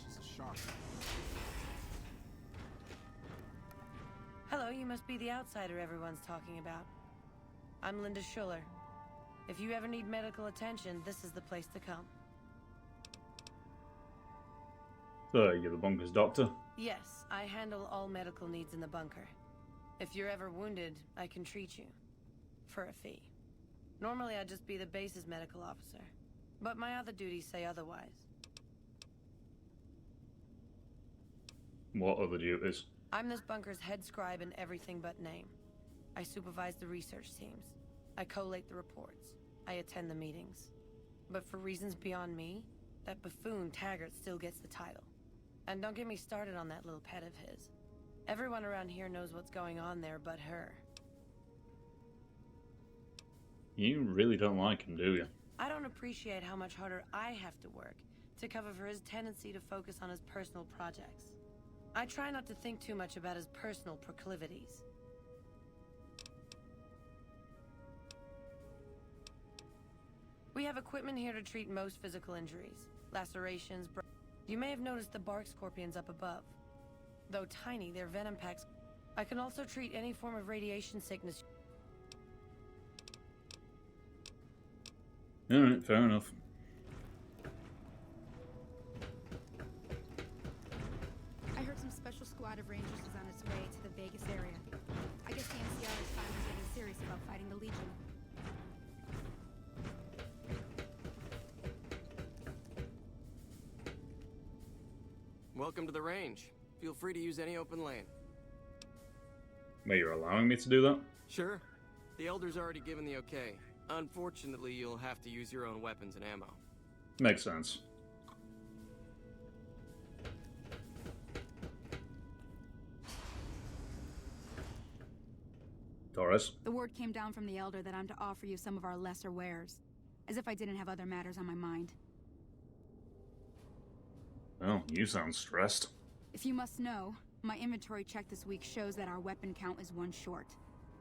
She's a sharp one. Hello, you must be the outsider everyone's talking about. I'm Linda Schuller. If you ever need medical attention, this is the place to come. So, you're the bunker's doctor? Yes, I handle all medical needs in the bunker. If you're ever wounded, I can treat you. For a fee. Normally I'd just be the base's medical officer. But my other duties say otherwise. What other duties? I'm this bunker's head scribe in everything but name. I supervise the research teams. I collate the reports. I attend the meetings. But for reasons beyond me, that buffoon Taggart still gets the title. And don't get me started on that little pet of his. Everyone around here knows what's going on there but her. You really don't like him, do you? I don't appreciate how much harder I have to work to cover for his tendency to focus on his personal projects. I try not to think too much about his personal proclivities. We have equipment here to treat most physical injuries. Lacerations, You may have noticed the bark scorpions up above. Though tiny, their venom packs... I can also treat any form of radiation sickness. Alright, fair enough. I heard some special squad of Rangers is on its way to the Vegas area. I guess the NCR is finally getting serious about fighting the Legion. Welcome to the range. Feel free to use any open lane. Wait, you're allowing me to do that? Sure. The Elder's already given the okay. Unfortunately, you'll have to use your own weapons and ammo. Makes sense. Torres? The word came down from the Elder that I'm to offer you some of our lesser wares. As if I didn't have other matters on my mind. Oh, you sound stressed. If you must know, my inventory check this week shows that our weapon count is one short.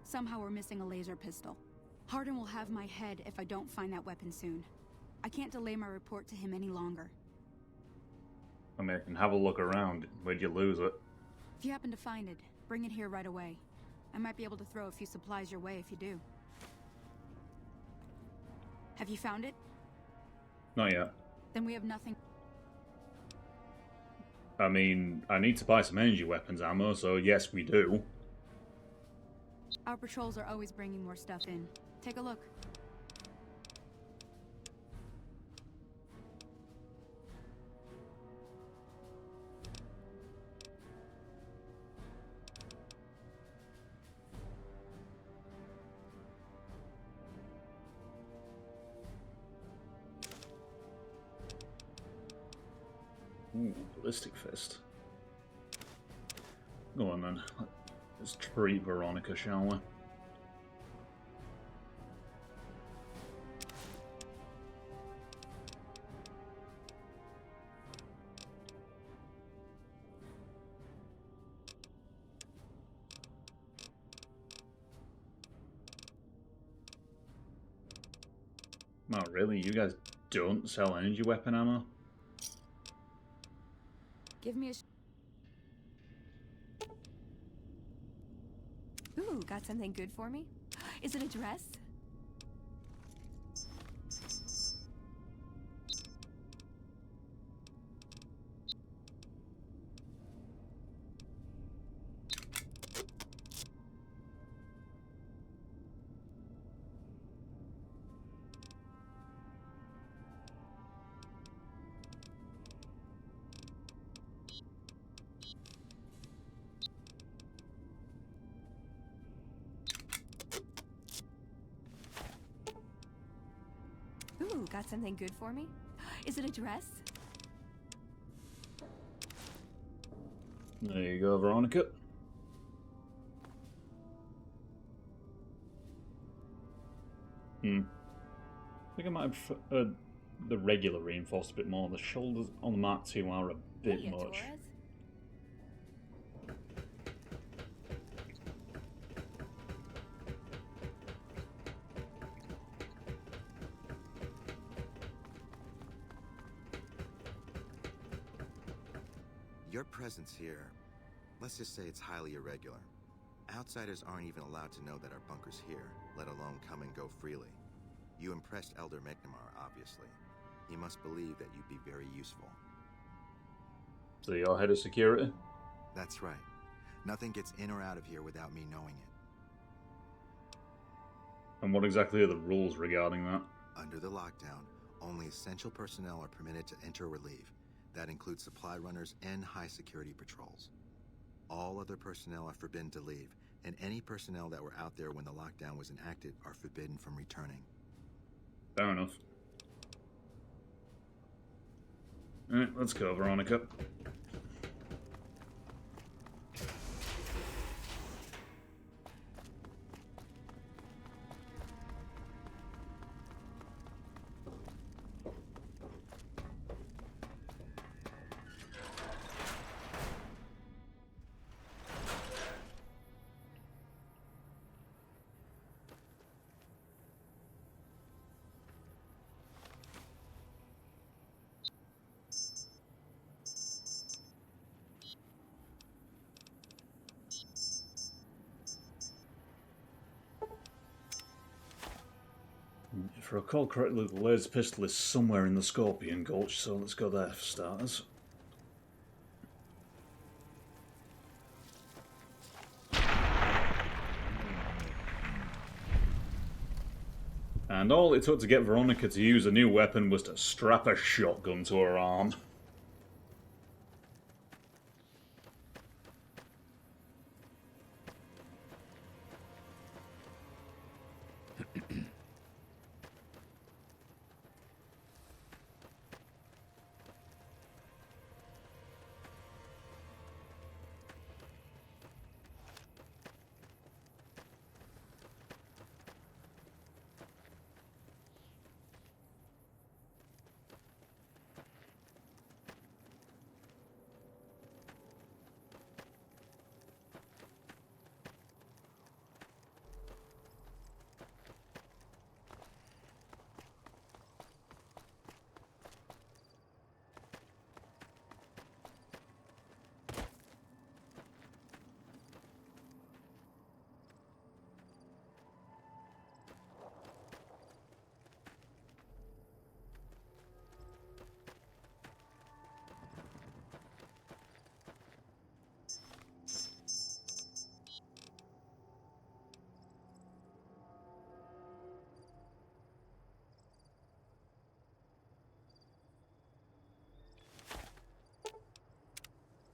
Somehow we're missing a laser pistol. Hardin will have my head if I don't find that weapon soon. I can't delay my report to him any longer. I mean, I can have a look around. Where'd you lose it? If you happen to find it, bring it here right away. I might be able to throw a few supplies your way if you do. Have you found it? Not yet. Then we have nothing. I mean, I need to buy some energy weapons ammo, so yes, we do. Our patrols are always bringing more stuff in. Take a look. Ooh, ballistic fist. Go on then. Let's treat Veronica, shall we? Wow, really? You guys don't sell energy weapon ammo? Give me a... Ooh, got something good for me? Is it a dress? Ooh, got something good for me? Is it a dress? There you go, Veronica. I think I might have preferred the regular reinforced a bit more. The shoulders on the Mark II are a bit Hey, much. Torres. Your presence here, let's just say it's highly irregular. Outsiders aren't even allowed to know that our bunker's here, let alone come and go freely. You impressed Elder McNamara, obviously. He must believe that you'd be very useful. So you're head of security? That's right. Nothing gets in or out of here without me knowing it. And what exactly are the rules regarding that? Under the lockdown, only essential personnel are permitted to enter or leave. That includes supply runners and high-security patrols. All other personnel are forbidden to leave, and any personnel that were out there when the lockdown was enacted are forbidden from returning. Fair enough. Alright, let's go, Veronica. If I recall correctly, the laser pistol is somewhere in the Scorpion Gulch, so let's go there for starters. And all it took to get Veronica to use a new weapon was to strap a shotgun to her arm.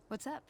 What's up?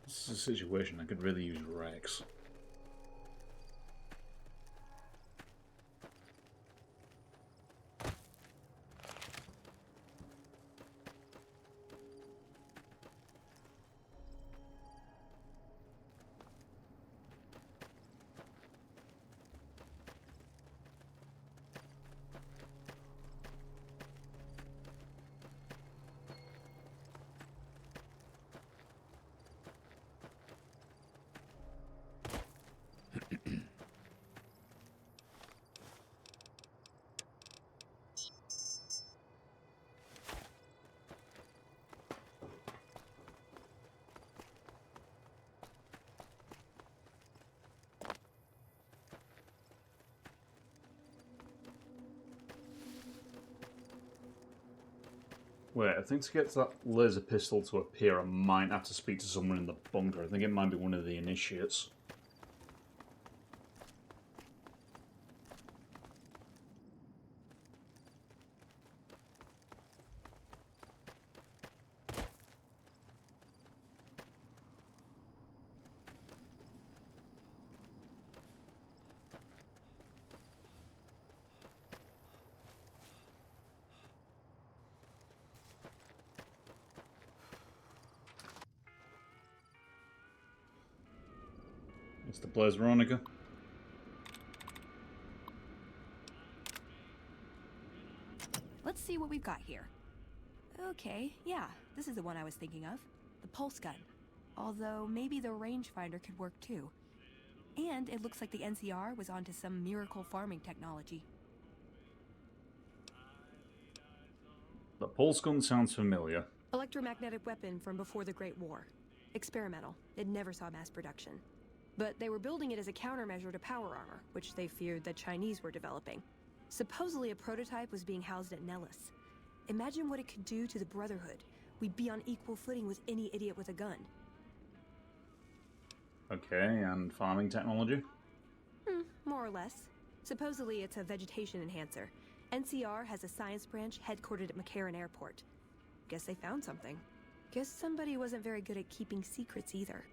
This is a situation I could really use Rex. Wait, I think to get that laser pistol to appear, I might have to speak to someone in the bunker. I think it might be one of the initiates. What's the place, Veronica? Let's see what we've got here. Okay, yeah, this is the one I was thinking of. The pulse gun. Although, maybe the rangefinder could work too. And it looks like the NCR was onto some miracle farming technology. The pulse gun sounds familiar. Electromagnetic weapon from before the Great War. Experimental. It never saw mass production. But they were building it as a countermeasure to power armor, which they feared the Chinese were developing. Supposedly a prototype was being housed at Nellis. Imagine what it could do to the Brotherhood. We'd be on equal footing with any idiot with a gun. Okay, and farming technology? More or less. Supposedly it's a vegetation enhancer. NCR has a science branch headquartered at McCarran Airport. Guess they found something. Guess somebody wasn't very good at keeping secrets either.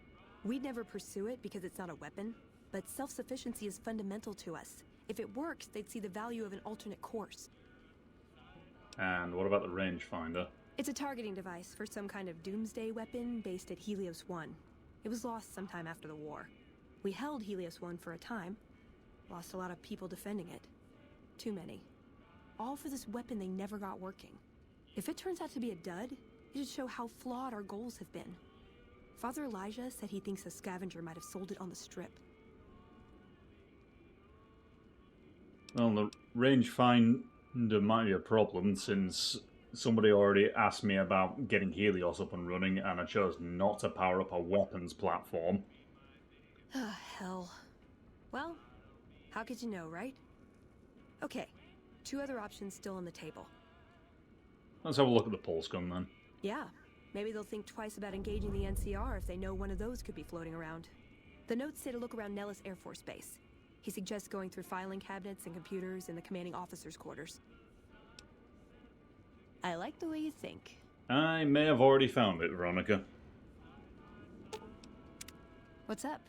We'd never pursue it because it's not a weapon, but self-sufficiency is fundamental to us. If it works, they'd see the value of an alternate course. And what about the rangefinder? It's a targeting device for some kind of doomsday weapon based at Helios 1. It was lost sometime after the war. We held Helios 1 for a time. Lost a lot of people defending it. Too many. All for this weapon they never got working. If it turns out to be a dud, it'd show how flawed our goals have been. Father Elijah said he thinks a scavenger might have sold it on the strip. Well, the rangefinder might be a problem since somebody already asked me about getting Helios up and running and I chose not to power up a weapons platform. Ah, hell. Well, how could you know, right? Okay, 2 other options still on the table. Let's have a look at the pulse gun then. Yeah, maybe they'll think twice about engaging the NCR if they know one of those could be floating around. The notes say to look around Nellis Air Force Base. He suggests going through filing cabinets and computers in the commanding officer's quarters. I like the way you think. I may have already found it, Veronica. What's up?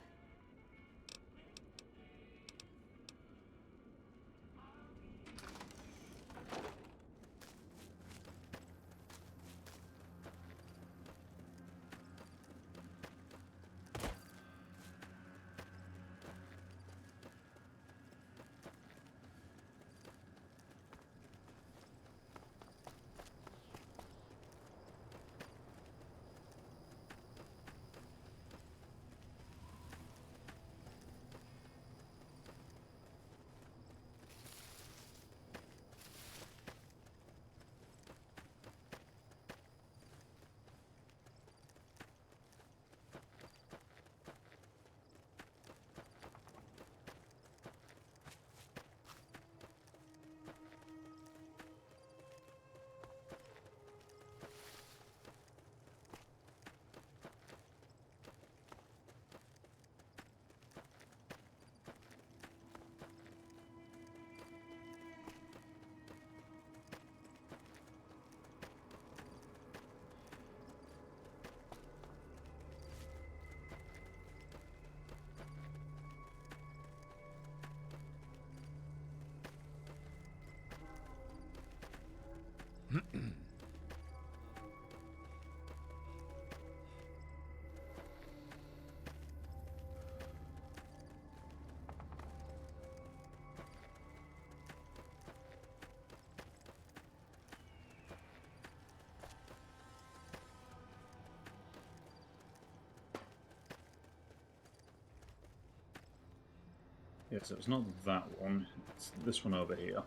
Yes, it's not that one. It's this one over here.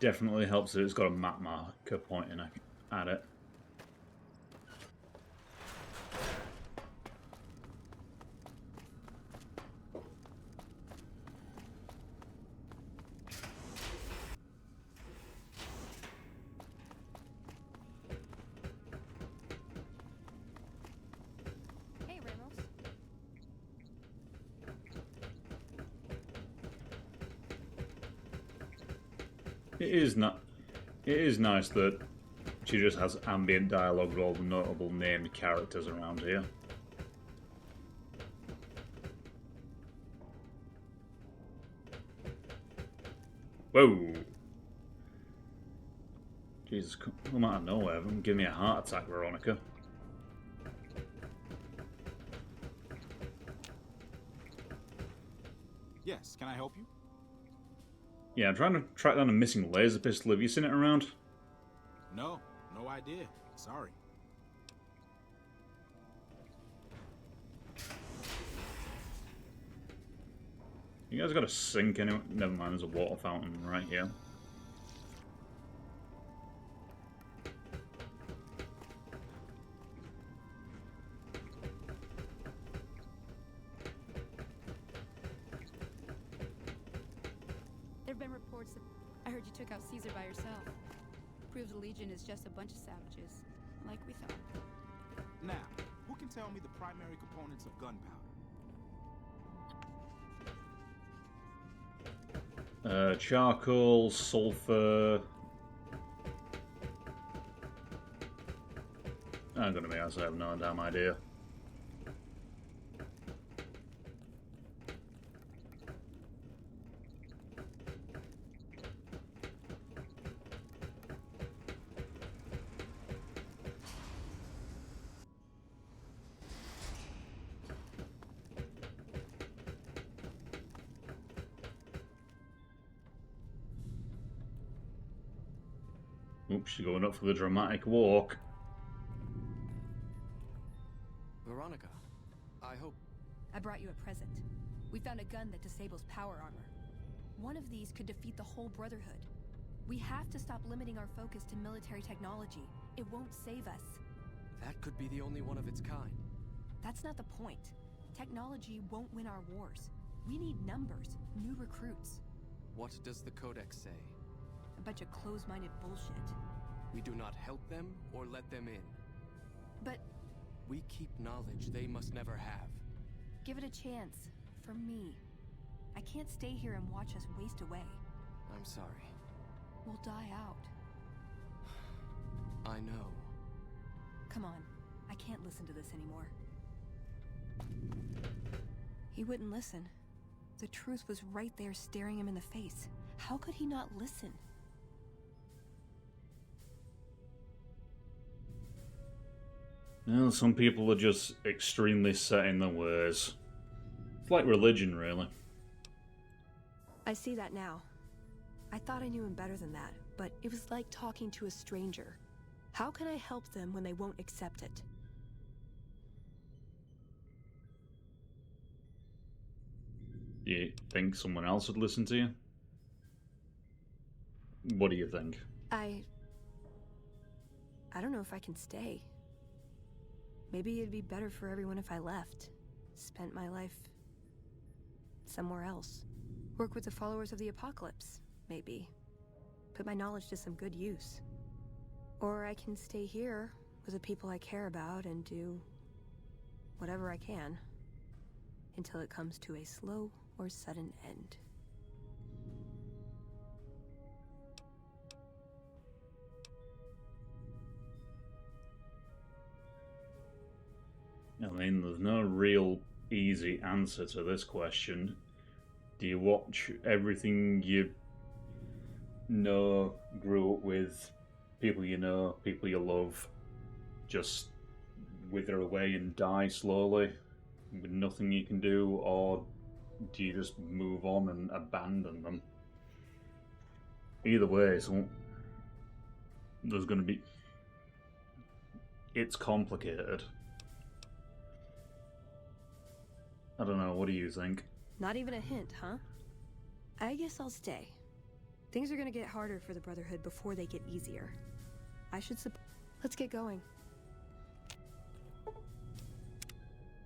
Definitely helps that it's got a map marker pointing at it. Hey, Ramos. It is nice that she just has ambient dialogue with all the notable named characters around here. Whoa! Jesus, come out of nowhere. Give me a heart attack, Veronica. Yes, can I help you? Yeah, I'm trying to track down a missing laser pistol. Have you seen it around? No, no idea. Sorry. You guys got a sink anyway? Never mind, there's a water fountain right here. There've been reports that I heard you took out Caesar by yourself. Proves the Legion is just a bunch of savages, like we thought. Now, who can tell me the primary components of gunpowder? Charcoal, sulfur. I'm gonna be honest, I have no damn idea. Oops, she's going up for the dramatic walk. Veronica, I hope... I brought you a present. We found a gun that disables power armor. One of these could defeat the whole Brotherhood. We have to stop limiting our focus to military technology. It won't save us. That could be the only one of its kind. That's not the point. Technology won't win our wars. We need numbers, new recruits. What does the Codex say? A bunch of closed-minded bullshit. We do not help them or let them in. But... we keep knowledge they must never have. give it a chance. For me. I can't stay here and watch us waste away. I'm sorry. We'll die out. I know. Come on. I can't listen to this anymore. He wouldn't listen. The truth was right there staring him in the face. How could he not listen? Well, some people are just extremely set in their ways. It's like religion, really. I see that now. I thought I knew him better than that, but it was like talking to a stranger. How can I help them when they won't accept it? Do you think someone else would listen to you? What do you think? I don't know if I can stay. Maybe it'd be better for everyone if I left. Spent my life somewhere else. Work with the followers of the apocalypse, maybe. Put my knowledge to some good use. Or I can stay here with the people I care about and do whatever I can until it comes to a slow or sudden end. I mean, there's no real easy answer to this question. Do you watch everything you know, grew up with, people you know, people you love, just wither away and die slowly with nothing you can do, or do you just move on and abandon them? Either way, so there's going to be... It's complicated. I don't know, what do you think? Not even a hint, huh? I guess I'll stay. Things are gonna get harder for the Brotherhood before they get easier. I should Let's get going.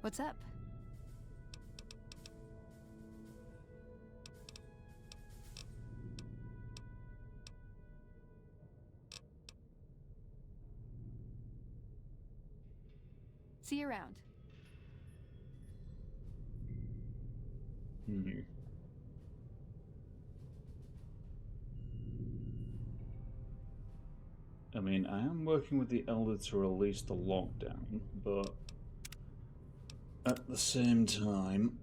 What's up? See you around. I mean, I am working with the Elder to release the lockdown, but at the same time...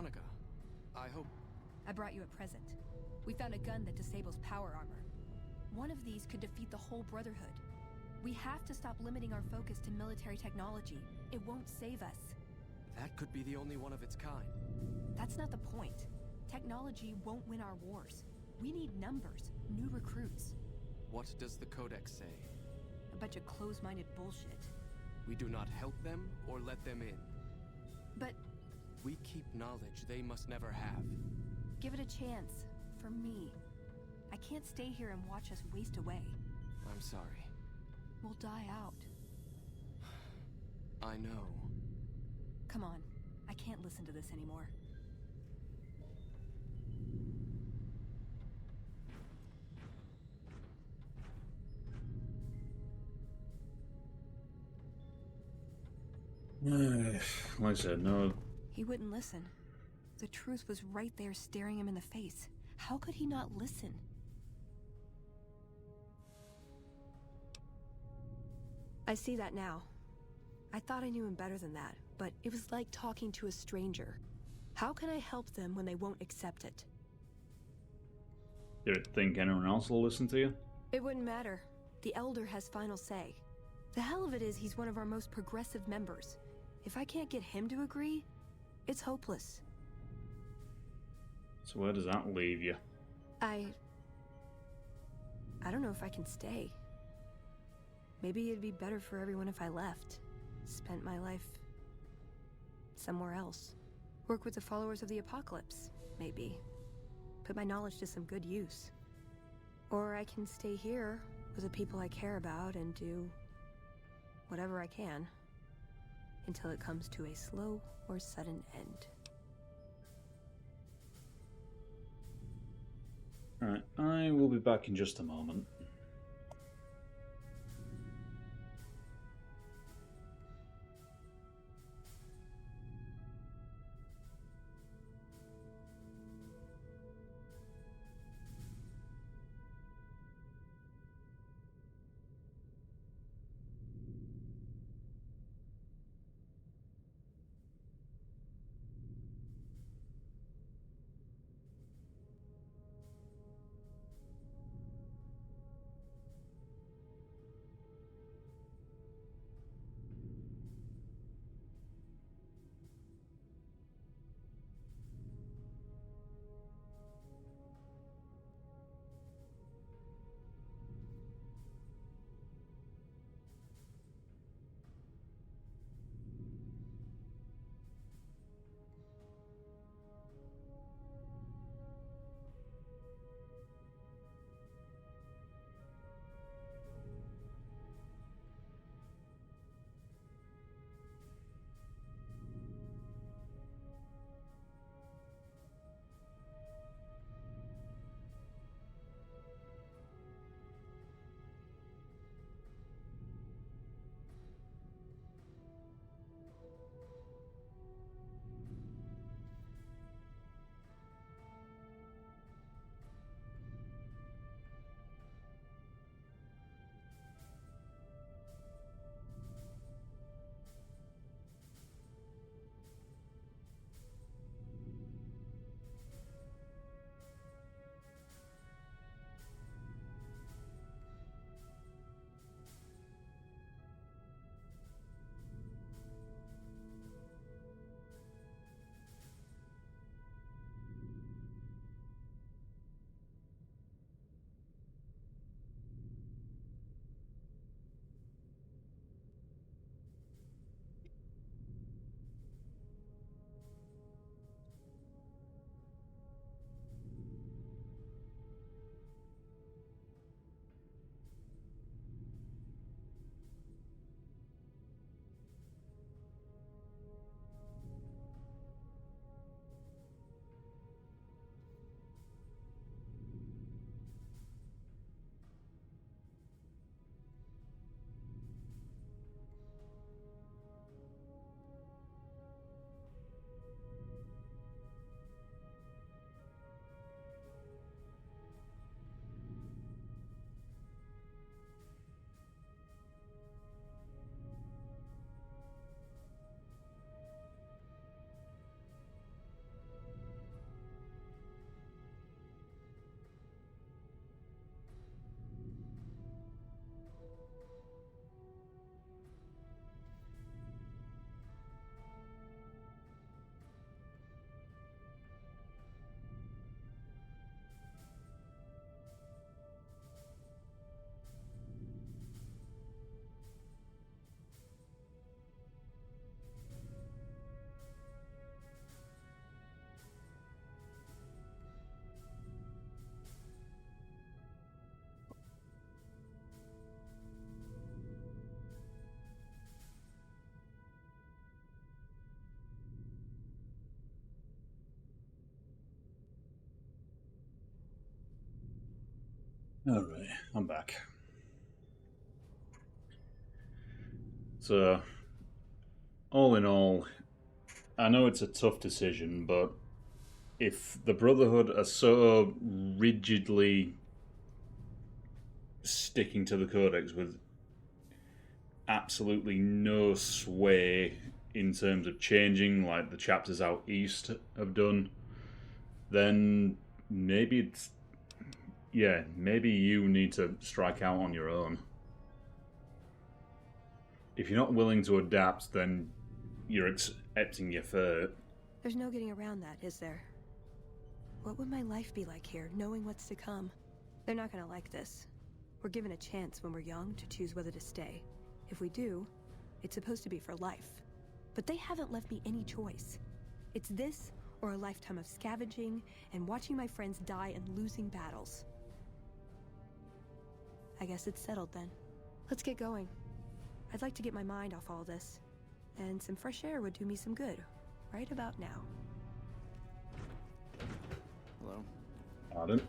Veronica. I hope... I brought you a present. We found a gun that disables power armor. One of these could defeat the whole Brotherhood. We have to stop limiting our focus to military technology. It won't save us. That could be the only one of its kind. That's not the point. Technology won't win our wars. We need numbers, new recruits. What does the Codex say? A bunch of close-minded bullshit. We do not help them or let them in. But... we keep knowledge they must never have. give it a chance. For me. I can't stay here and watch us waste away. I'm sorry. We'll die out. I know. Come on. I can't listen to this anymore. Like I said, no. He wouldn't listen. The truth was right there staring him in the face. How could he not listen? I see that now. I thought I knew him better than that, but it was like talking to a stranger. How can I help them when they won't accept it? Do you think anyone else will listen to you? It wouldn't matter. The Elder has final say. The hell of it is he's one of our most progressive members. If I can't get him to agree, it's hopeless. So where does that leave you? I don't know if I can stay. Maybe it'd be better for everyone if I left. Spent my life somewhere else. Work with the followers of the Apocalypse, maybe. Put my knowledge to some good use. Or I can stay here with the people I care about and do whatever I can until it comes to a slow or sudden end. Alright, I will be back in just a moment. Alright, I'm back. So, all in all, I know it's a tough decision, but if the Brotherhood are so rigidly sticking to the Codex with absolutely no sway in terms of changing, like the chapters out east have done, then maybe it's... yeah, maybe you need to strike out on your own. If you're not willing to adapt, then you're accepting your fate. There's no getting around that, is there? What would my life be like here, knowing what's to come? They're not gonna like this. We're given a chance when we're young to choose whether to stay. If we do, it's supposed to be for life. But they haven't left me any choice. It's this or a lifetime of scavenging and watching my friends die and losing battles. I guess it's settled then. Let's get going. I'd like to get my mind off all this. And some fresh air would do me some good, right about now. Hello? Pardon?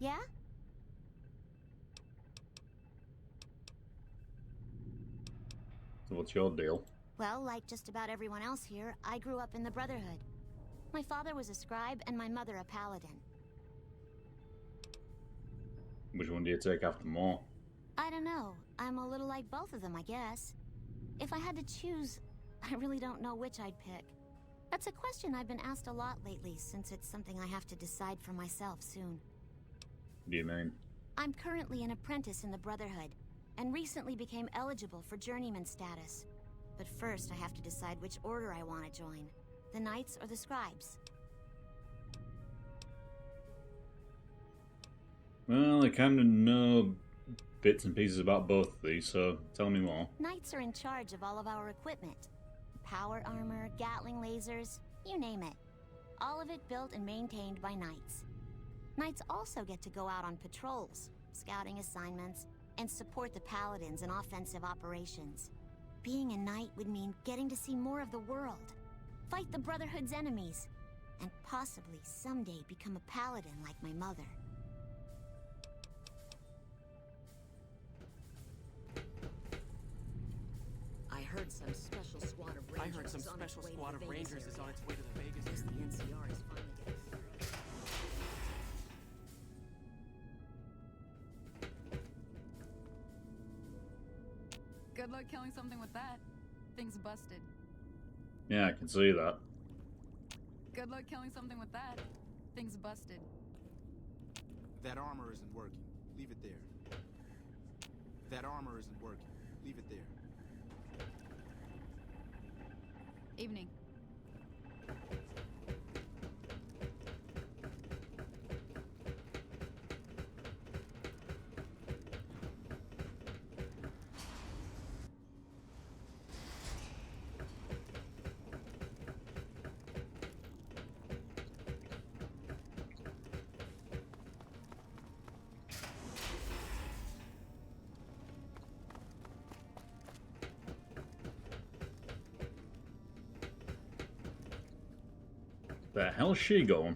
Yeah? So what's your deal? Well, like just about everyone else here, I grew up in the Brotherhood. My father was a scribe and my mother a paladin. Which one do you take after more? I don't know. I'm a little like both of them, I guess. If I had to choose, I really don't know which I'd pick. That's a question I've been asked a lot lately, since it's something I have to decide for myself soon. What do you mean? I'm currently an apprentice in the Brotherhood, and recently became eligible for journeyman status. But first, I have to decide which order I want to join. The Knights or the Scribes? Well, I kind of know bits and pieces about both of these, so tell me more. Knights are in charge of all of our equipment. Power armor, Gatling lasers, you name it. All of it built and maintained by Knights. Knights also get to go out on patrols, scouting assignments, and support the Paladins in offensive operations. Being a Knight would mean getting to see more of the world, fight the Brotherhood's enemies, and possibly someday become a Paladin like my mother. I heard some special squad of Rangers is on its way to the Vegas area. Guess the NCR is finally getting serious. Good luck killing something with that. Thing's busted. Yeah, I can see that. Good luck killing something with that. Thing's busted. That armor isn't working. Leave it there. That armor isn't working. Leave it there. Evening. The hell's she going?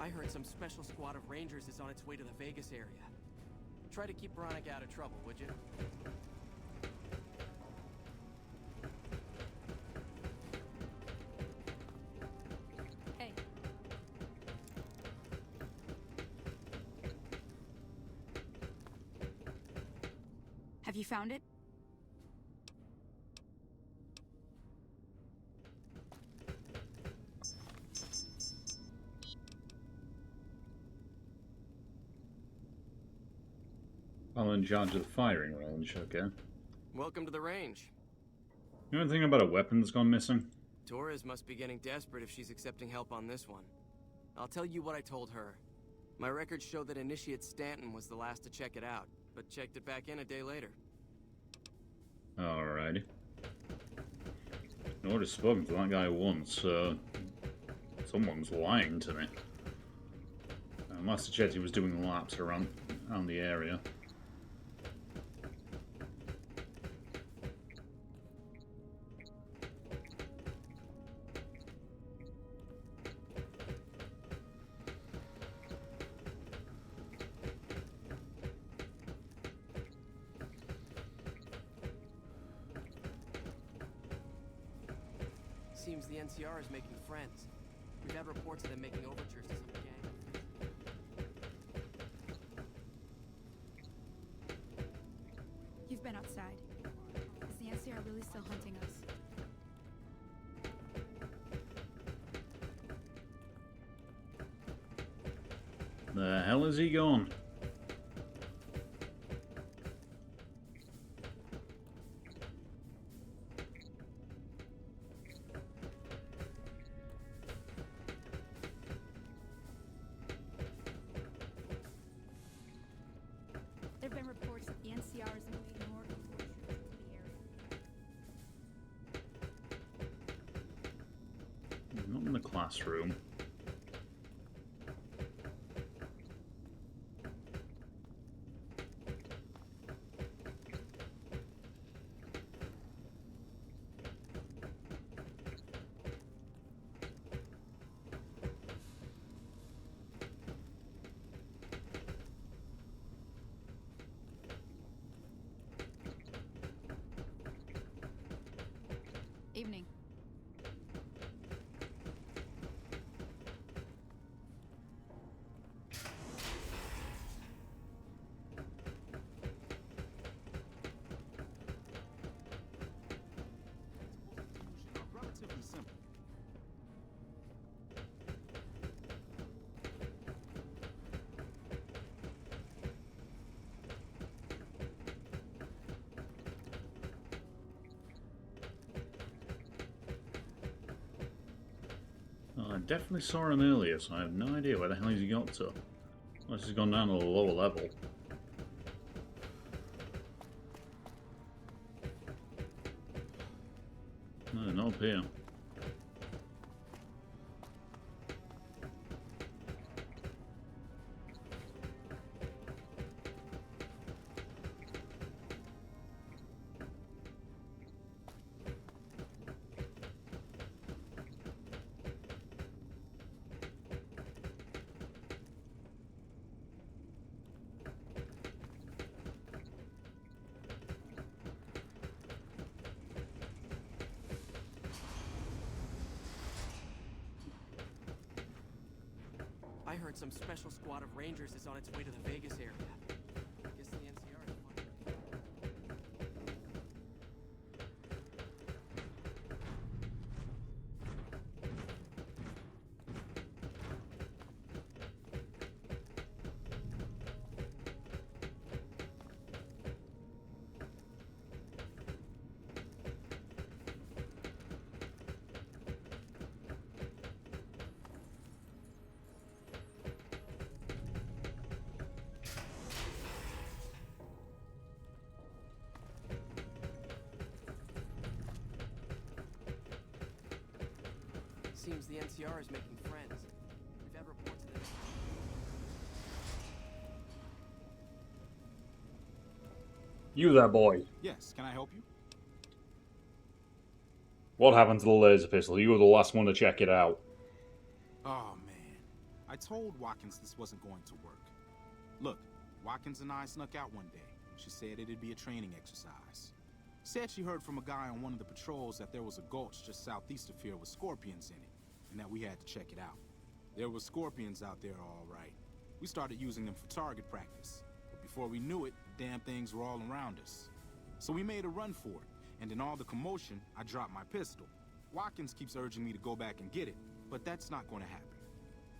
I heard some special squad of Rangers is on its way to the Vegas area. Try to keep Veronica out of trouble, would you? Hey. Have you found it? I'm in charge of the firing range, okay. Welcome to the range. You know anything about a weapon that's gone missing? Torres must be getting desperate if she's accepting help on this one. I'll tell you what I told her. My records show that Initiate Stanton was the last to check it out, but checked it back in a day later. Alrighty. I've already spoken to that guy once, so someone's lying to me. Master Chetty was doing laps around the area. Seems the NCR is making friends. We've had reports of them making overtures to some gang. You've been outside. Is the NCR really still hunting us? The hell is he gone? There have been reports that the NCR is moving more and more troops into the area. Not in the classroom. Evening. Relatively simple. I definitely saw him earlier, so I have no idea where the hell he's got to. Unless he's gone down to a lower level. No, not up here. I heard some special squad of Rangers is on its way to the Vegas area. Guess the NCR is wondering. Seems the NCR is making friends. We've had reports of this. You there, boy. Yes, can I help you? What happened to the laser pistol? You were the last one to check it out. Oh, man. I told Watkins this wasn't going to work. Look, Watkins and I snuck out one day. She said it'd be a training exercise. Said she heard from a guy on one of the patrols that there was a gulch just southeast of here with scorpions in it, and that we had to check it out. There were scorpions out there, all right. We started using them for target practice. But before we knew it, the damn things were all around us. So we made a run for it, and in all the commotion, I dropped my pistol. Watkins keeps urging me to go back and get it, but that's not going to happen.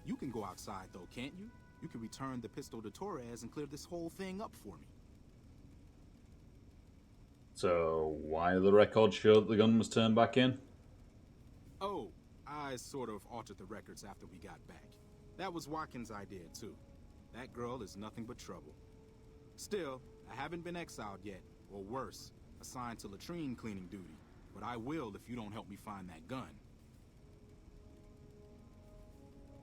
You can go outside, though, can't you? You can return the pistol to Torres and clear this whole thing up for me. So, why do the records show that the gun was turned back in? Oh, I sort of altered the records after we got back. That was Watkins' idea, too. That girl is nothing but trouble. Still, I haven't been exiled yet, or worse, assigned to latrine cleaning duty. But I will if you don't help me find that gun.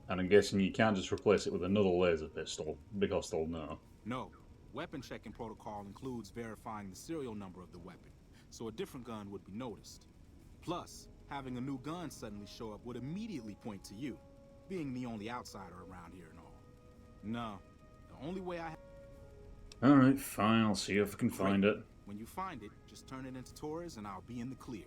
And I'm guessing you can't just replace it with another laser pistol, because they'll know. No. Weapon checking protocol includes verifying the serial number of the weapon, so a different gun would be noticed. Plus, having a new gun suddenly show up would immediately point to you, being the only outsider around here and all. No, the only way I have... Alright, fine, I'll see if I can find it. When you find it, just turn it into Torres and I'll be in the clear.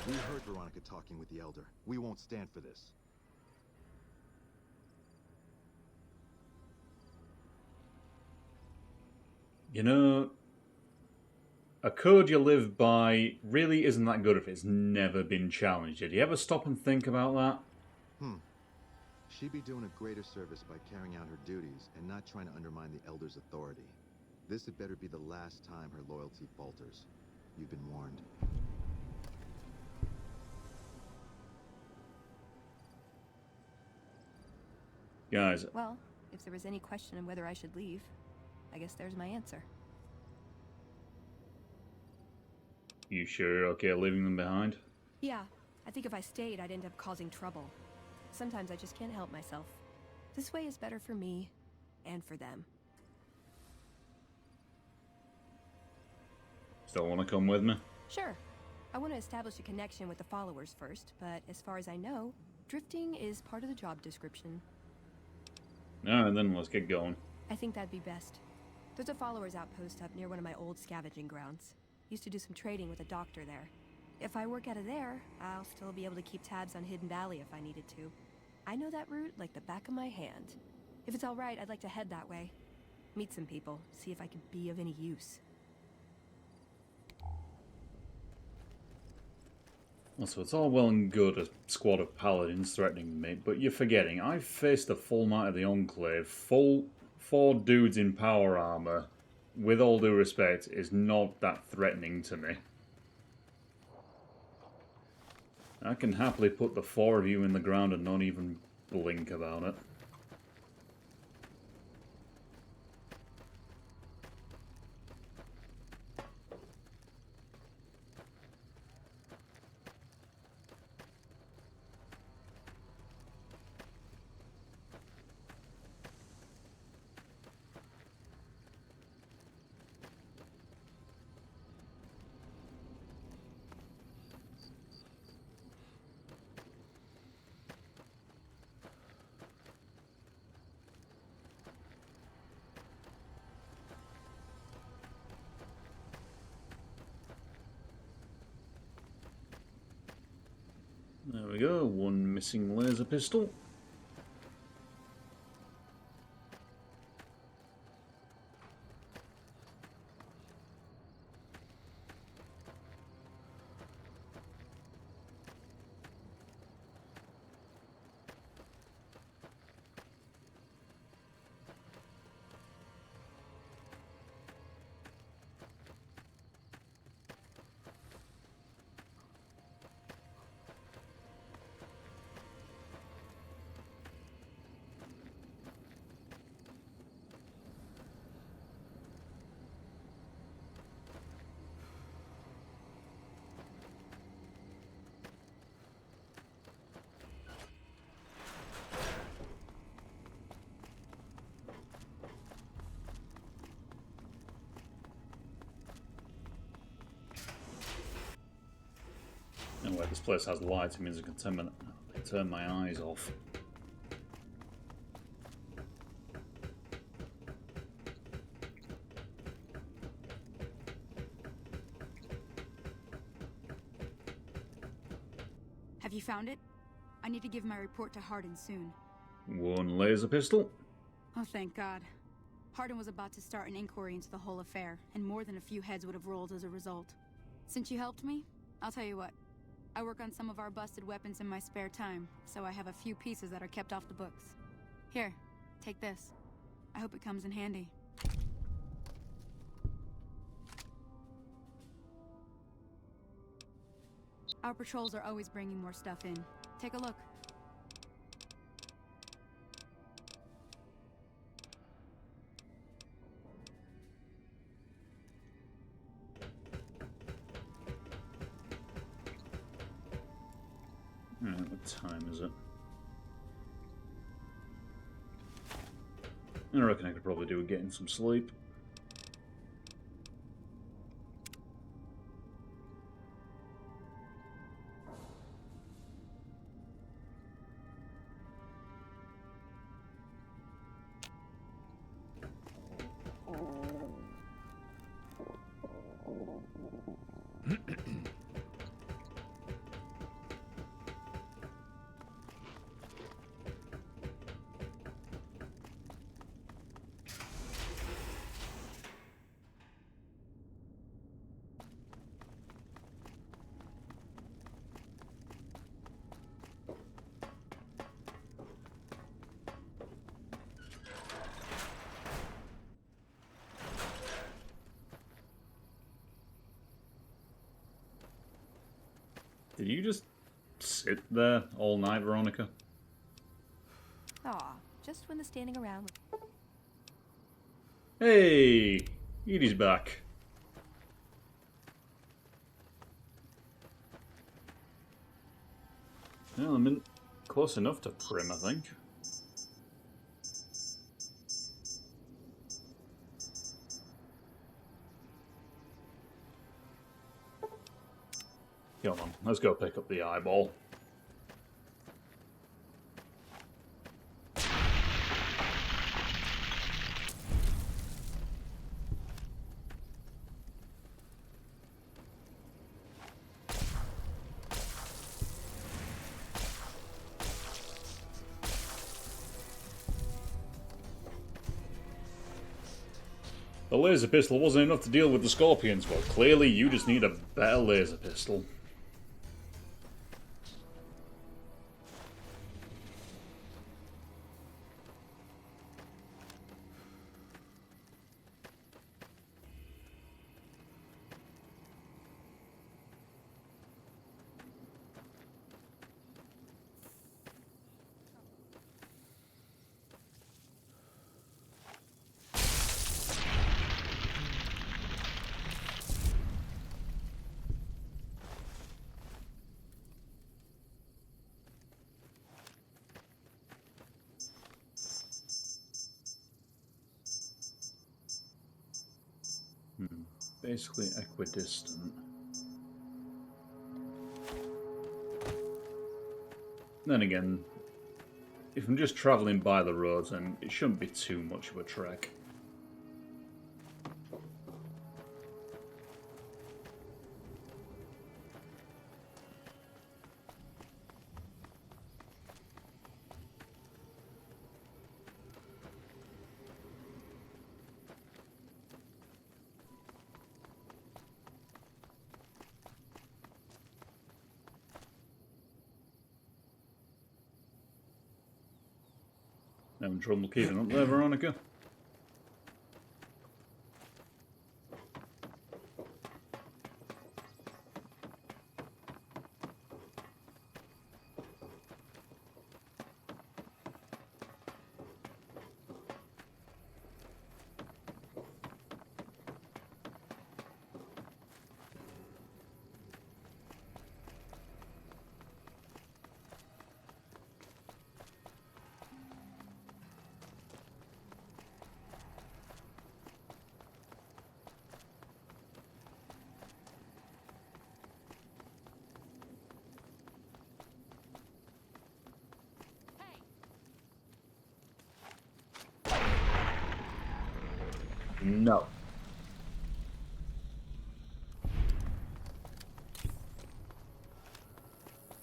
We heard Veronica talking with the Elder. We won't stand for this. You know, a code you live by really isn't that good if it's never been challenged. Did you ever stop and think about that? She'd be doing a greater service by carrying out her duties and not trying to undermine the Elder's authority. This had better be the last time her loyalty falters. You've been warned. Guys. Well, if there was any question of whether I should leave, I guess there's my answer. You sure you're okay leaving them behind? Yeah, I think if I stayed, I'd end up causing trouble. Sometimes I just can't help myself. This way is better for me, and for them. Still want to come with me? Sure. I want to establish a connection with the followers first, but as far as I know, drifting is part of the job description. Alright, then let's get going. I think that'd be best. There's a followers outpost up near one of my old scavenging grounds. Used to do some trading with a doctor there. If I work out of there, I'll still be able to keep tabs on Hidden Valley if I needed to. I know that route like the back of my hand. If it's alright, I'd like to head that way. Meet some people, see if I could be of any use. Well, so it's all well and good a squad of paladins threatening me, but you're forgetting, I've faced the full might of the Enclave. 4 dudes in power armor, with all due respect, is not that threatening to me. I can happily put the 4 of you in the ground and not even blink about it. There we go, 1 missing laser pistol. Anyway, this place has lights, it means I can turn my eyes off. Have you found it? I need to give my report to Hardin soon. One laser pistol. Oh, thank God. Hardin was about to start an inquiry into the whole affair, and more than a few heads would have rolled as a result. Since you helped me, I'll tell you what. I work on some of our busted weapons in my spare time, so I have a few pieces that are kept off the books. Here, take this. I hope it comes in handy. Our patrols are always bringing more stuff in. Take a look. What time is it? I reckon I could probably do with getting some sleep. Did you just sit there all night, Veronica? Aw, just when the standing around. Hey, Edie's back. Well, I'm close enough to Prim, I think. Come on, let's go pick up the eyeball. The laser pistol wasn't enough to deal with the scorpions, but clearly you just need a better laser pistol. Basically equidistant. Then again, if I'm just travelling by the roads, then it shouldn't be too much of a trek. Having trouble keeping up there, Veronica? No.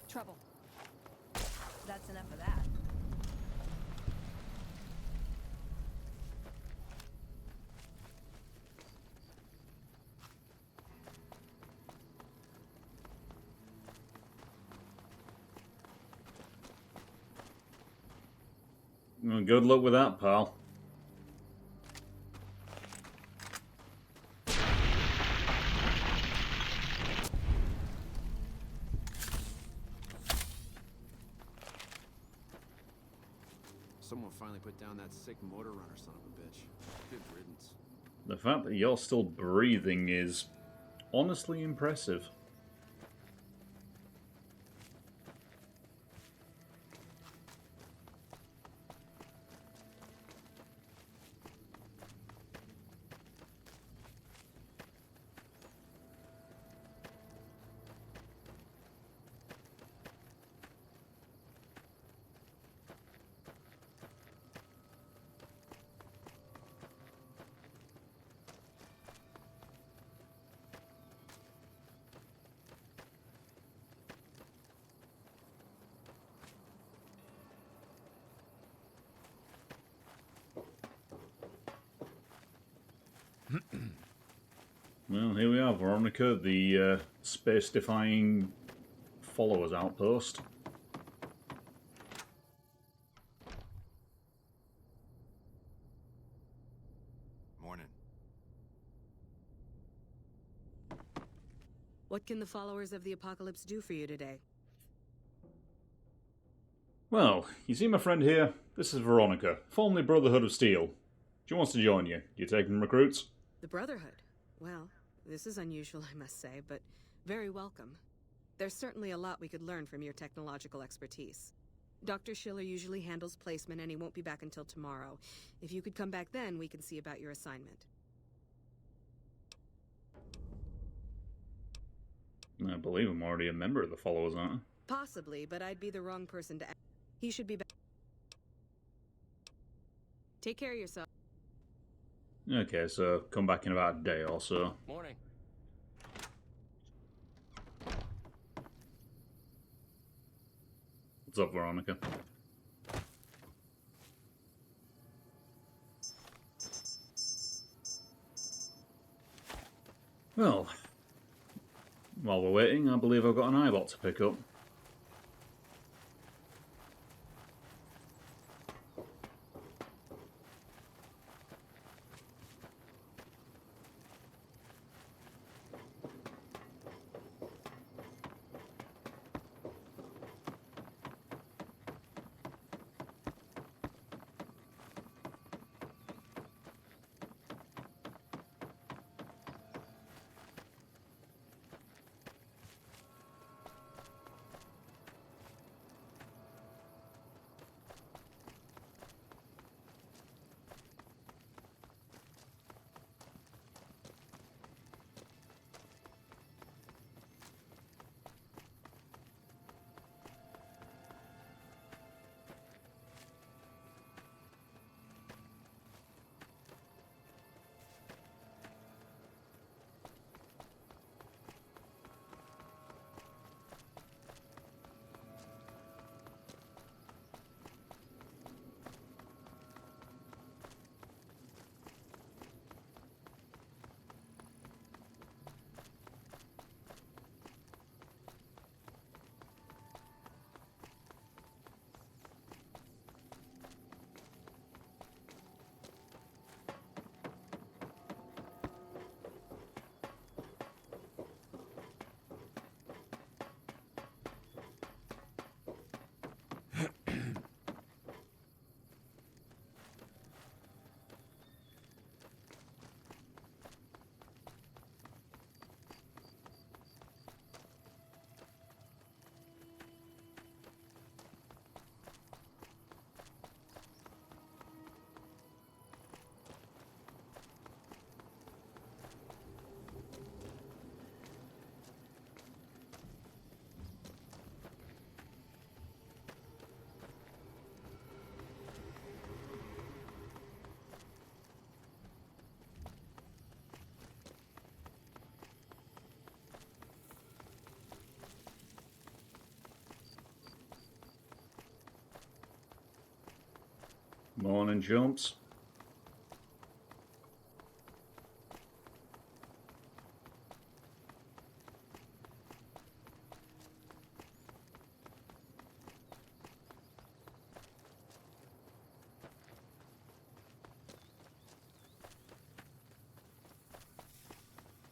Trouble. enough of that. Well, good luck with that, pal. Someone finally put down that sick motor runner son of a bitch. Good riddance. The fact that you're still breathing is honestly impressive. Well, here we are, Veronica, the space-defying followers outpost. Morning. What can the followers of the apocalypse do for you today? Well, you see my friend here? This is Veronica, formerly Brotherhood of Steel. She wants to join you. You taking recruits? The Brotherhood? Well, this is unusual, I must say, but very welcome. There's certainly a lot we could learn from your technological expertise. Dr. Schiller usually handles placement and he won't be back until tomorrow. If you could come back then, we can see about your assignment. I believe I'm already a member of the followers, aren't I? Possibly, but I'd be the wrong person to ask. He should be back. Take care of yourself. Okay, so come back in about a day or so. Morning. What's up, Veronica? Well, while we're waiting, I believe I've got an eyebot to pick up. Morning, chumps.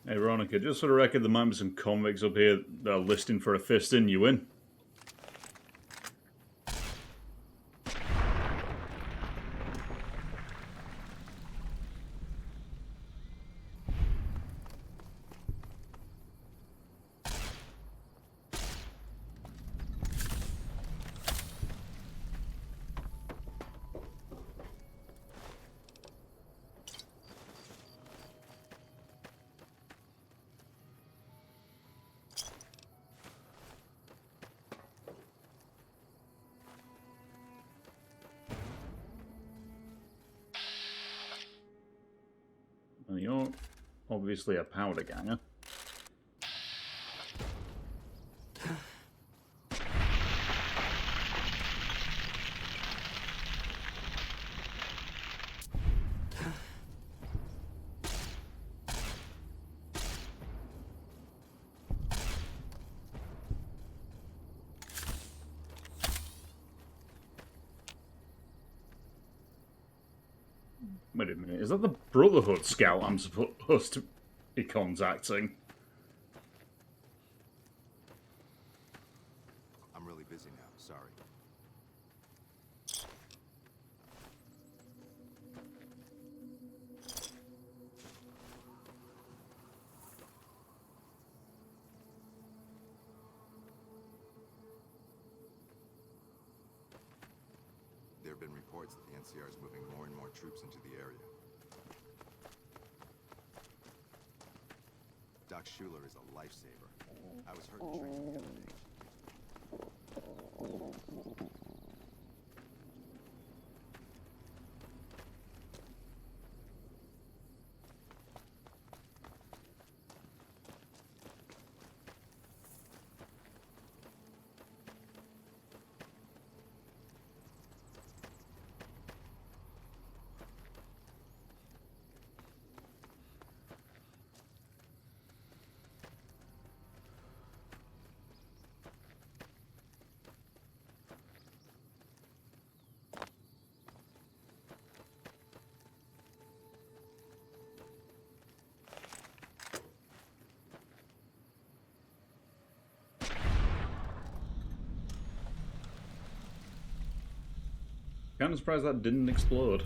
Hey, Veronica, just for the record, there might be some convicts up here that are listing for a fist in. You win. And you're obviously a powder ganger. Wait a minute, is that the Brotherhood scout I'm supposed to be contacting? I'm really busy now, sorry. There have been reports that the NCR is moving more and more troops into the area. Doc Schuler is a lifesaver. I was hurt in training the other day. Kind of surprised that didn't explode.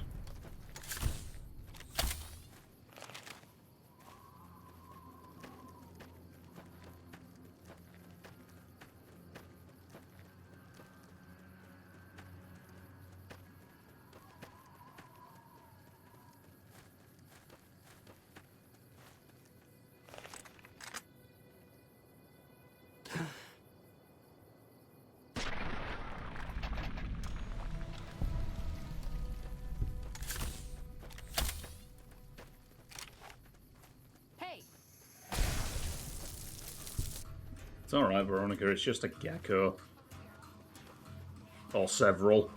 It's alright, Veronica, it's just a gecko. Or several.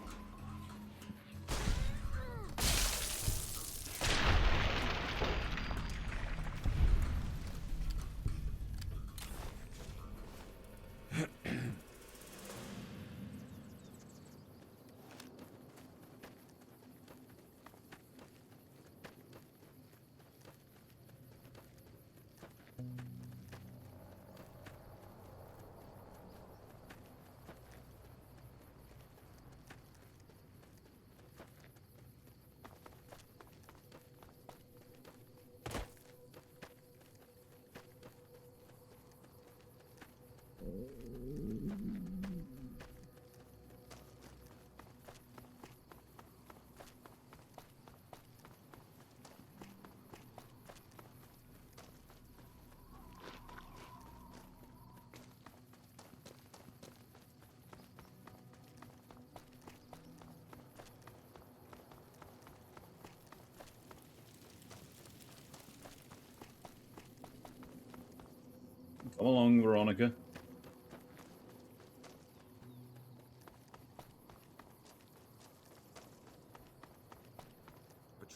Come along, Veronica.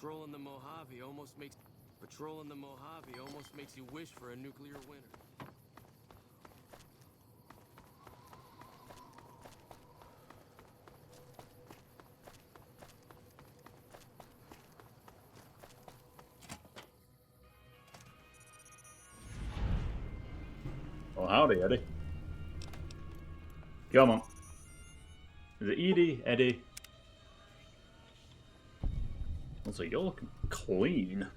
Patrolling the Mojave almost makes you wish for a nuclear winter. Oh, howdy, Eddie. Come on. Is it Edie? Eddie? Also, you're looking clean.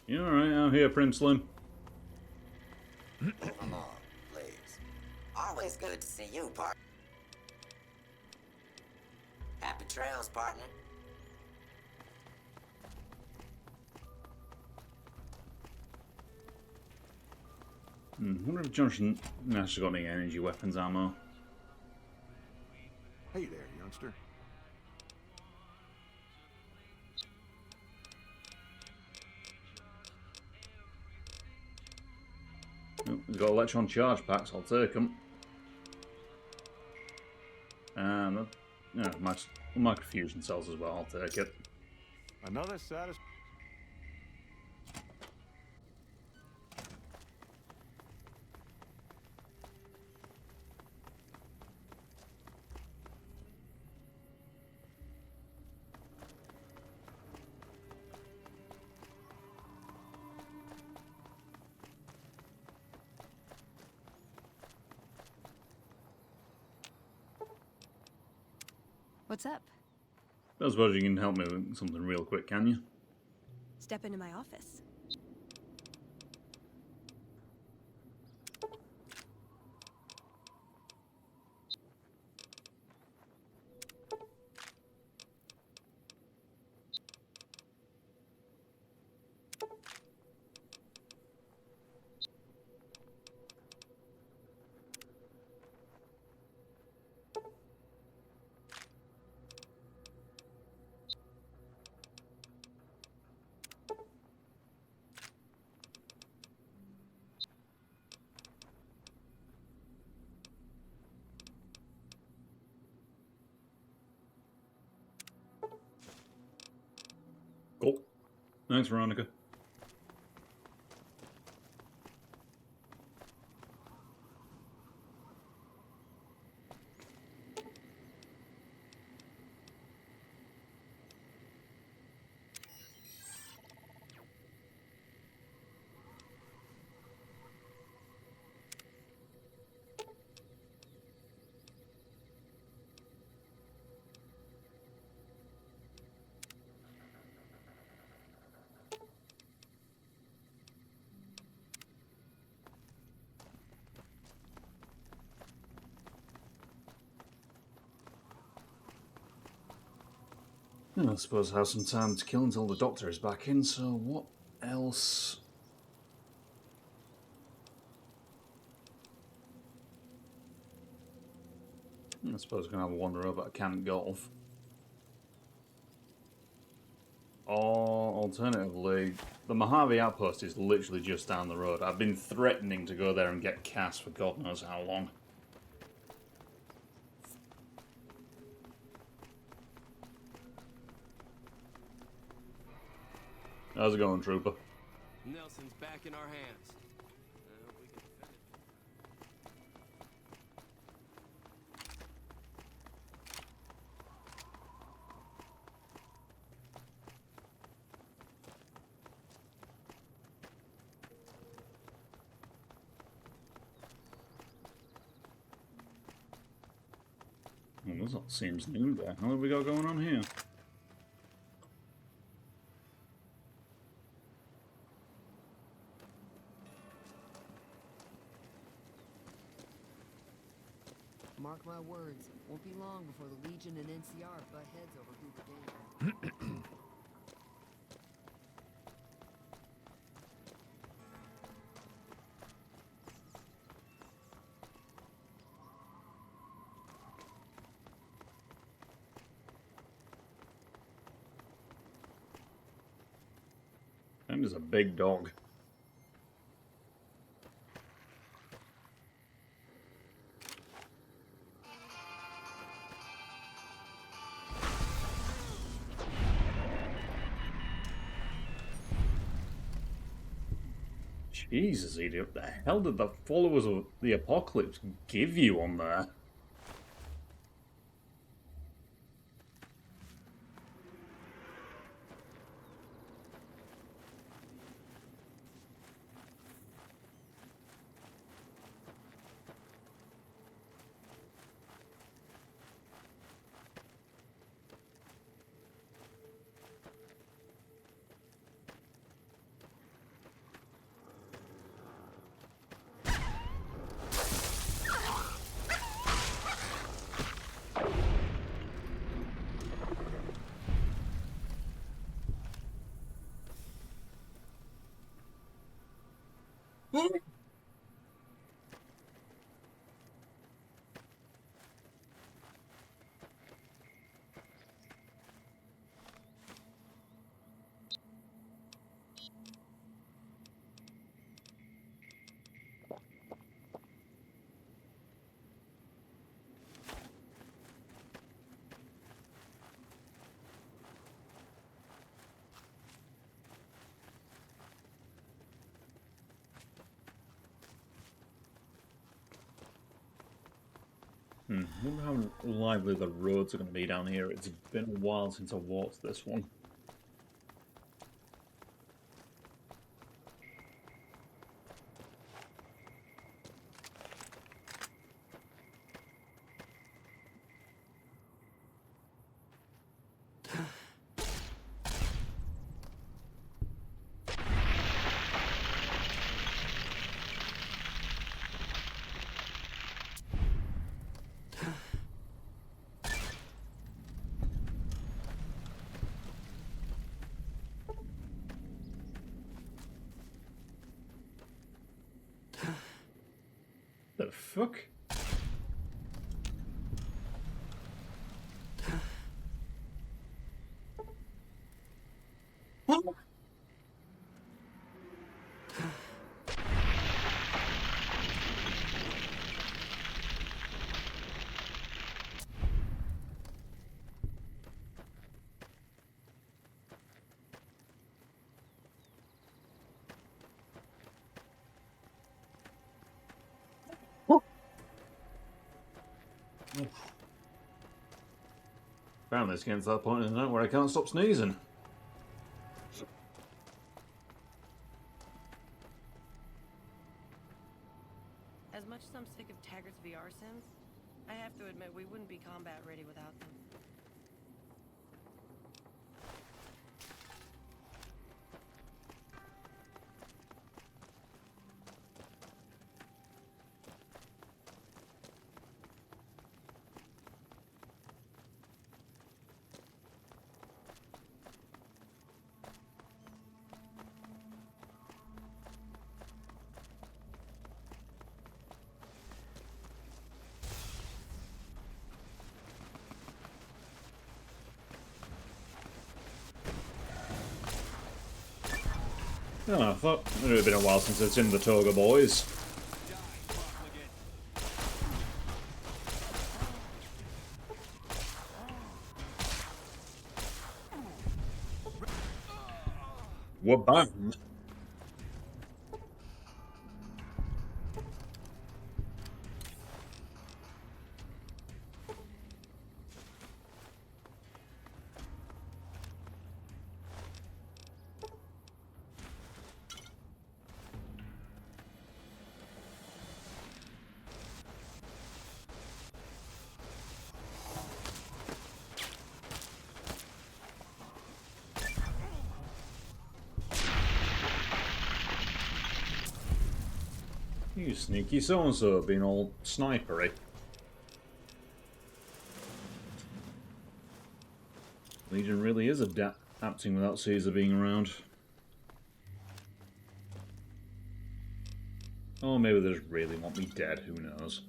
You alright out here, Prince Slim? Come on, please. Always good to see you, partner. Happy trails, partner. Wonder if Johnson has got any energy weapons ammo. Hey there, youngster. Oh, he's got electron charge packs, I'll take them. And microfusion cells as well, I'll take it. Another satisfying. What's up? I suppose you can help me with something real quick, can you? Step into my office. Cool. Thanks, Veronica. I suppose I have some time to kill until the doctor is back in, so what else? I suppose I'm going to have a wander over at Camp Golf. Or, alternatively, the Mojave Outpost is literally just down the road. I've been threatening to go there and get Cass for God knows how long. How's it going, Trooper? Nelson's back in our hands. I hope we can defend Well, this all seems new there. What have we got going on here? Mark my words, won't be long before the Legion and NCR butt heads over who began. That is a big dog. Jesus, idiot. What the hell did the followers of the apocalypse give you on there? I wonder how lively the roads are going to be down here. It's been a while since I walked this one. The fuck? Found this getting to that point in the night where I can't stop sneezing. As much as I'm sick of Taggart's VR sims, I have to admit we wouldn't be combat ready without them. Oh, I thought it would have been a while since I've seen the Toga boys. We're banned. You sneaky so-and-so being all snipery. Legion really is adapting without Caesar being around. Or maybe they just really want me dead, who knows.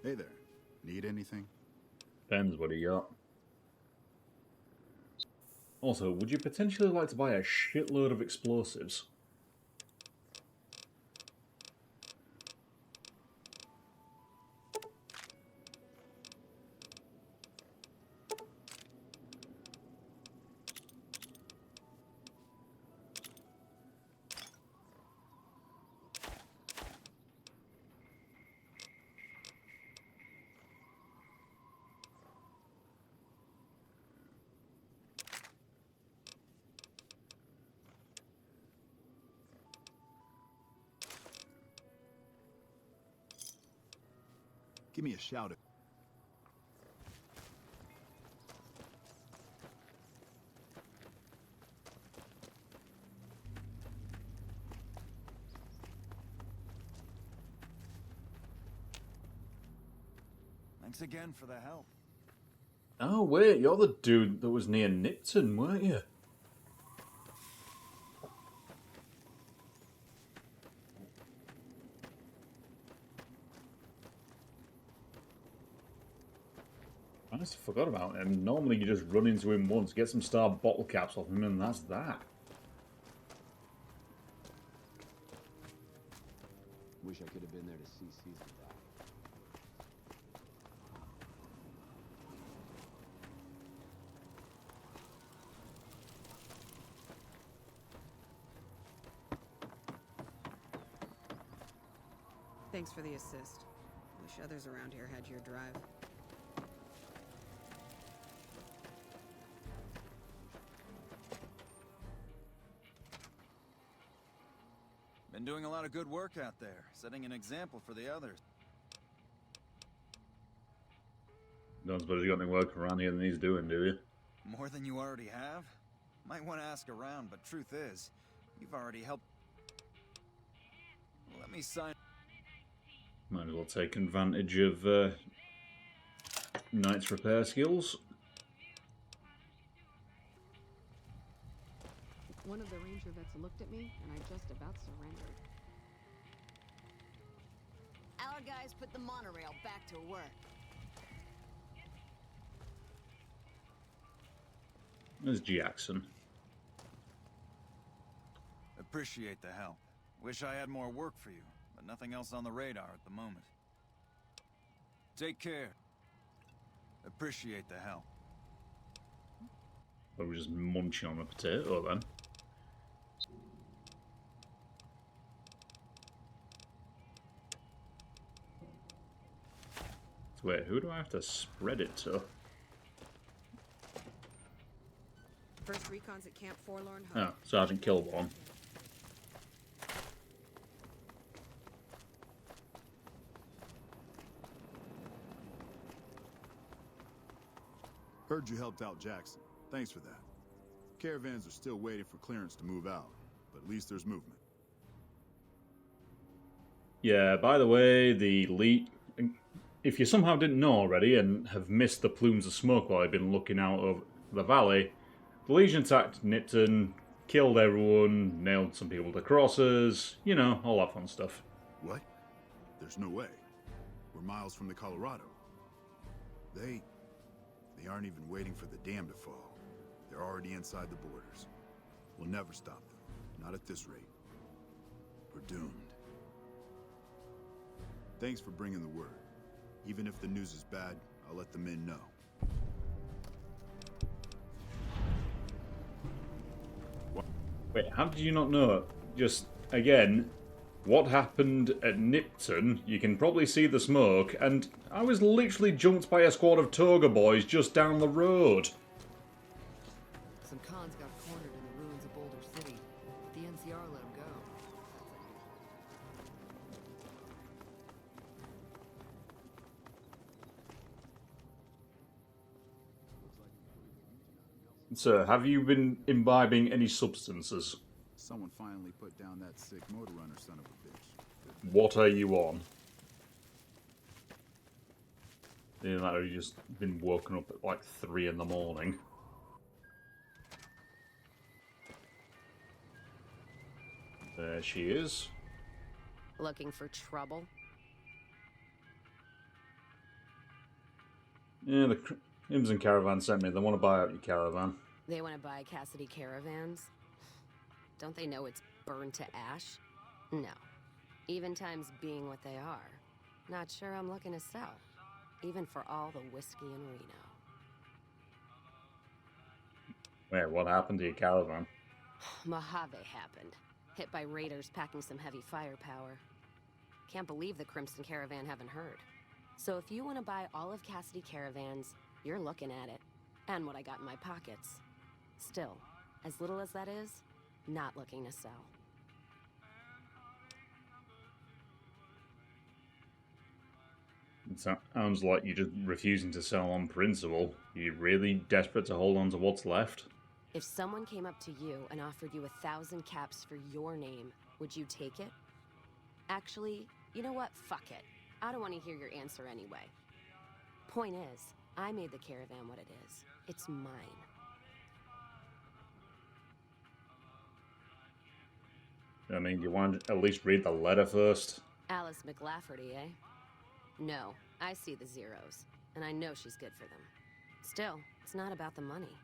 Hey there. Need anything? Depends what you got. Also, would you potentially like to buy a shitload of explosives? Give me a shout. Thanks again for the help. Oh wait, you're the dude that was near Nipton, weren't you? I just forgot about him. Normally you just run into him once, get some star bottle caps off him, and that's that. Wish I could have been there to see Caesar die. Thanks for the assist. Wish others around here had your drive. Been doing a lot of good work out there, setting an example for the others. Don't suppose you got any work around here than he's doing, do you? More than you already have? Might want to ask around, but truth is, you've already helped. Let me sign. Might as well take advantage of Knight's repair skills. One of the ranger vets looked at me, and I just about surrendered. Our guys put the monorail back to work. There's Jackson. Appreciate the help. Wish I had more work for you, but nothing else on the radar at the moment. Take care. Appreciate the help. Or we're just munching on a potato then. So wait, who do I have to spread it to? First recon's at Camp Forlorn Hope. Oh, Sergeant Kilborn. Heard you helped out Jackson. Thanks for that. Caravans are still waiting for clearance to move out, but at least there's movement. Yeah, by the way, the lead... If you somehow didn't know already and have missed the plumes of smoke while I've been looking out of the valley, the Legion attacked Nipton, killed everyone, nailed some people to crosses, you know, all that fun stuff. What? There's no way. We're miles from the Colorado. They aren't even waiting for the dam to fall. They're already inside the borders. We'll never stop them. Not at this rate. We're doomed. Thanks for bringing the word. Even if the news is bad, I'll let the men know. Wait, how did you not know? Just, again, what happened at Nipton, you can probably see the smoke, and I was literally jumped by a squad of toga boys just down the road. Some cons got cornered in the ruins of Boulder City. The NCR let them go. Sir, have you been imbibing any substances? Someone finally put down that sick motor runner son of a bitch. What are you on? Either that or you've just been woken up at like 3 in the morning. There she is. Looking for trouble? Yeah, the Crimson Caravan sent me. They want to buy out your caravan. They want to buy Cassidy caravans? Don't they know it's burned to ash? No. Even times being what they are, not sure I'm looking to sell. Even for all the whiskey in Reno. Wait, what happened to your caravan? Mojave happened. Hit by raiders packing some heavy firepower. Can't believe the Crimson Caravan haven't heard. So if you want to buy all of Cassidy caravans, you're looking at it. And what I got in my pockets. Still, as little as that is, not looking to sell. It sounds like you're just refusing to sell on principle. You're really desperate to hold on to what's left? If someone came up to you and offered you 1,000 caps for your name, would you take it? Actually, you know what? Fuck it. I don't want to hear your answer anyway. Point is, I made the caravan what it is. It's mine. I mean, you want to at least read the letter first? Alice McLafferty, eh? No, I see the zeros, and I know she's good for them. Still, it's not about the money.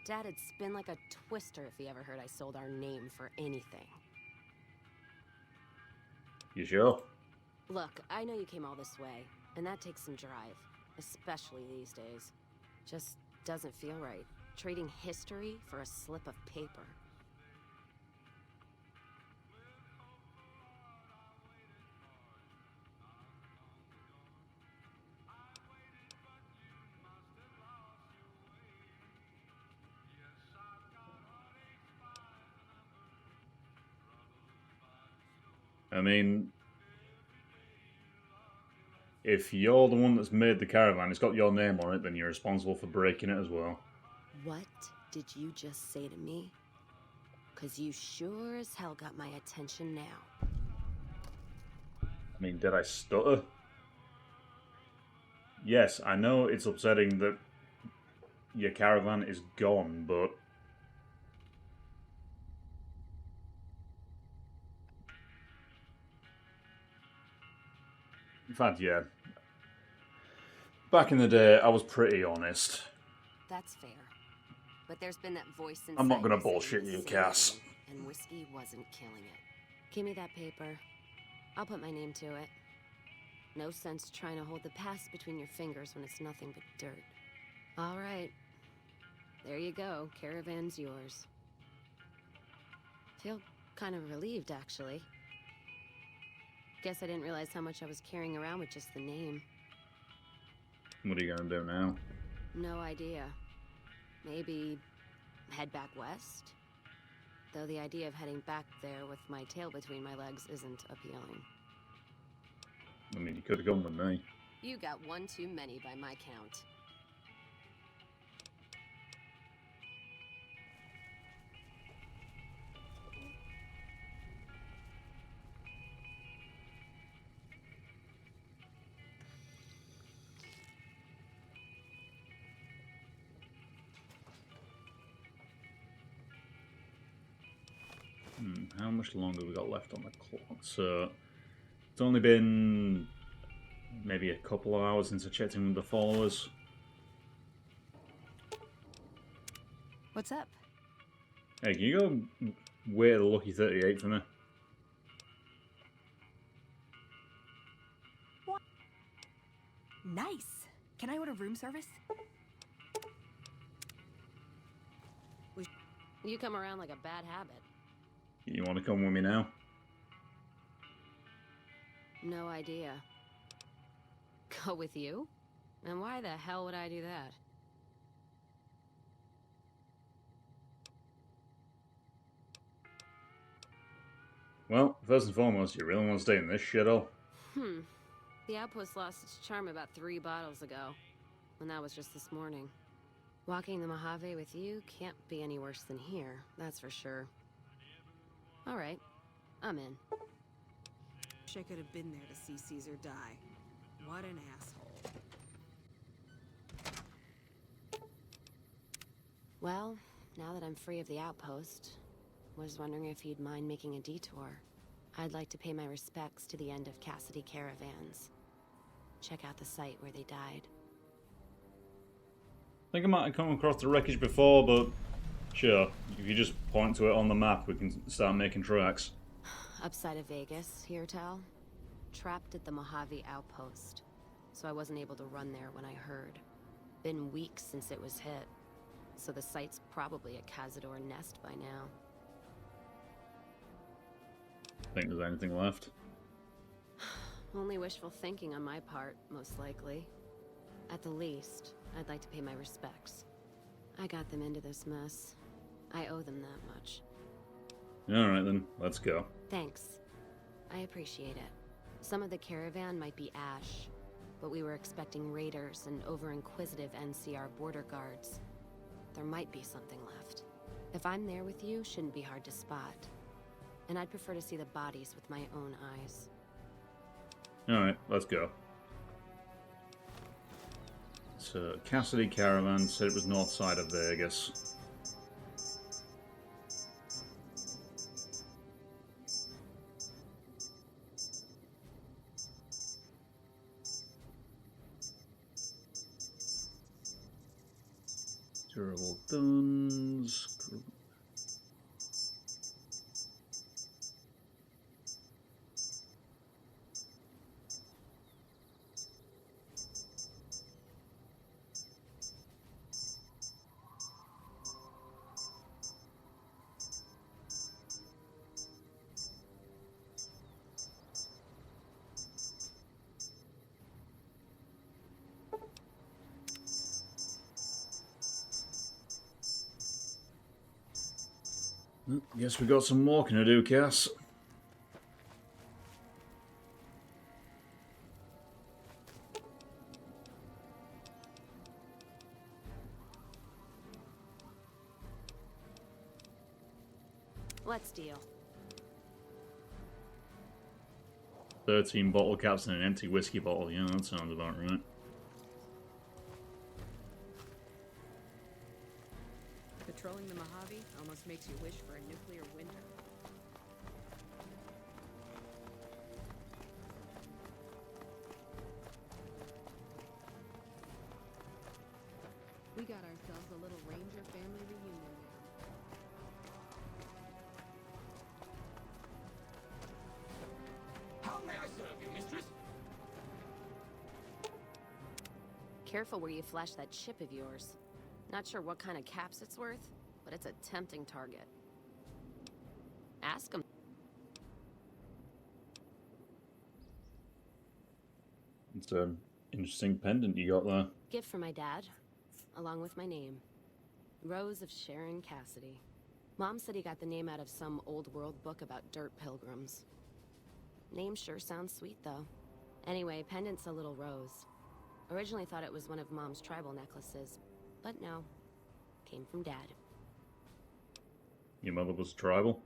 Dad'd spin like a twister if he ever heard I sold our name for anything. You sure? Look, I know you came all this way, and that takes some drive, especially these days. Just doesn't feel right, trading history for a slip of paper. I mean, if you're the one that's made the caravan, it's got your name on it, then you're responsible for breaking it as well. What did you just say to me? 'Cause you sure as hell got my attention now. I mean, did I stutter? Yes, I know it's upsetting that your caravan is gone, but... In fact, yeah. Back in the day, I was pretty honest. That's fair. But there's been that voice inside. I'm not gonna me saying bullshit the you, same Cass. thing, and whiskey wasn't killing it. Give me that paper. I'll put my name to it. No sense trying to hold the past between your fingers when it's nothing but dirt. All right. There you go. Caravan's yours. Feel kind of relieved, actually. Guess I didn't realize how much I was carrying around with just the name. What are you gonna do now? No idea. Maybe head back west? Though the idea of heading back there with my tail between my legs isn't appealing. I mean, you could have gone with me. You got one too many by my count. How much longer have we got left on the clock? So, it's only been maybe a couple of hours since I checked in with the followers. What's up? Hey, can you go wait the Lucky 38 for me? Nice. Can I order room service? You come around like a bad habit. You want to come with me now? No idea. Go with you? And why the hell would I do that? Well, first and foremost, you really want to stay in this shithole? The outpost lost its charm about 3 bottles ago. And that was just this morning. Walking the Mojave with you can't be any worse than here, that's for sure. Alright, I'm in. Wish I could have been there to see Caesar die. What an asshole. Well, now that I'm free of the outpost, was wondering if you'd mind making a detour. I'd like to pay my respects to the end of Cassidy caravans. Check out the site where they died. think I might have come across the wreckage before, but sure. If you just point to it on the map, we can start making tracks. Upside of Vegas, here, Tal. Trapped at the Mojave outpost. So I wasn't able to run there when I heard. Been weeks since it was hit. So the site's probably a Cazador nest by now. Think there's anything left? Only wishful thinking on my part, most likely. At the least, I'd like to pay my respects. I got them into this mess. I owe them that much. Alright then, let's go. Thanks. I appreciate it. Some of the caravan might be ash, but we were expecting raiders and over-inquisitive NCR border guards. There might be something left. If I'm there with you, shouldn't be hard to spot. And I'd prefer to see the bodies with my own eyes. Alright, let's go. So, Cassidy Caravan said it was north side of Vegas. Durable guns. Guess we got some walking to do, Cass. Let's deal. 13 bottle caps and an empty whiskey bottle. Yeah, that sounds about right. Patrolling the Mojave almost makes you wish for a nuclear winter. We got ourselves a little Ranger family reunion now. How may I serve you, mistress? Careful where you flash that chip of yours. Not sure what kind of caps it's worth, but it's a tempting target. Ask him. It's an interesting pendant you got there. Gift for my dad, along with my name. Rose of Sharon Cassidy. Mom said he got the name out of some old world book about dirt pilgrims. Name sure sounds sweet, though. Anyway, pendant's a little rose. Originally thought it was one of Mom's tribal necklaces, but no. Came from Dad. Your mother was tribal?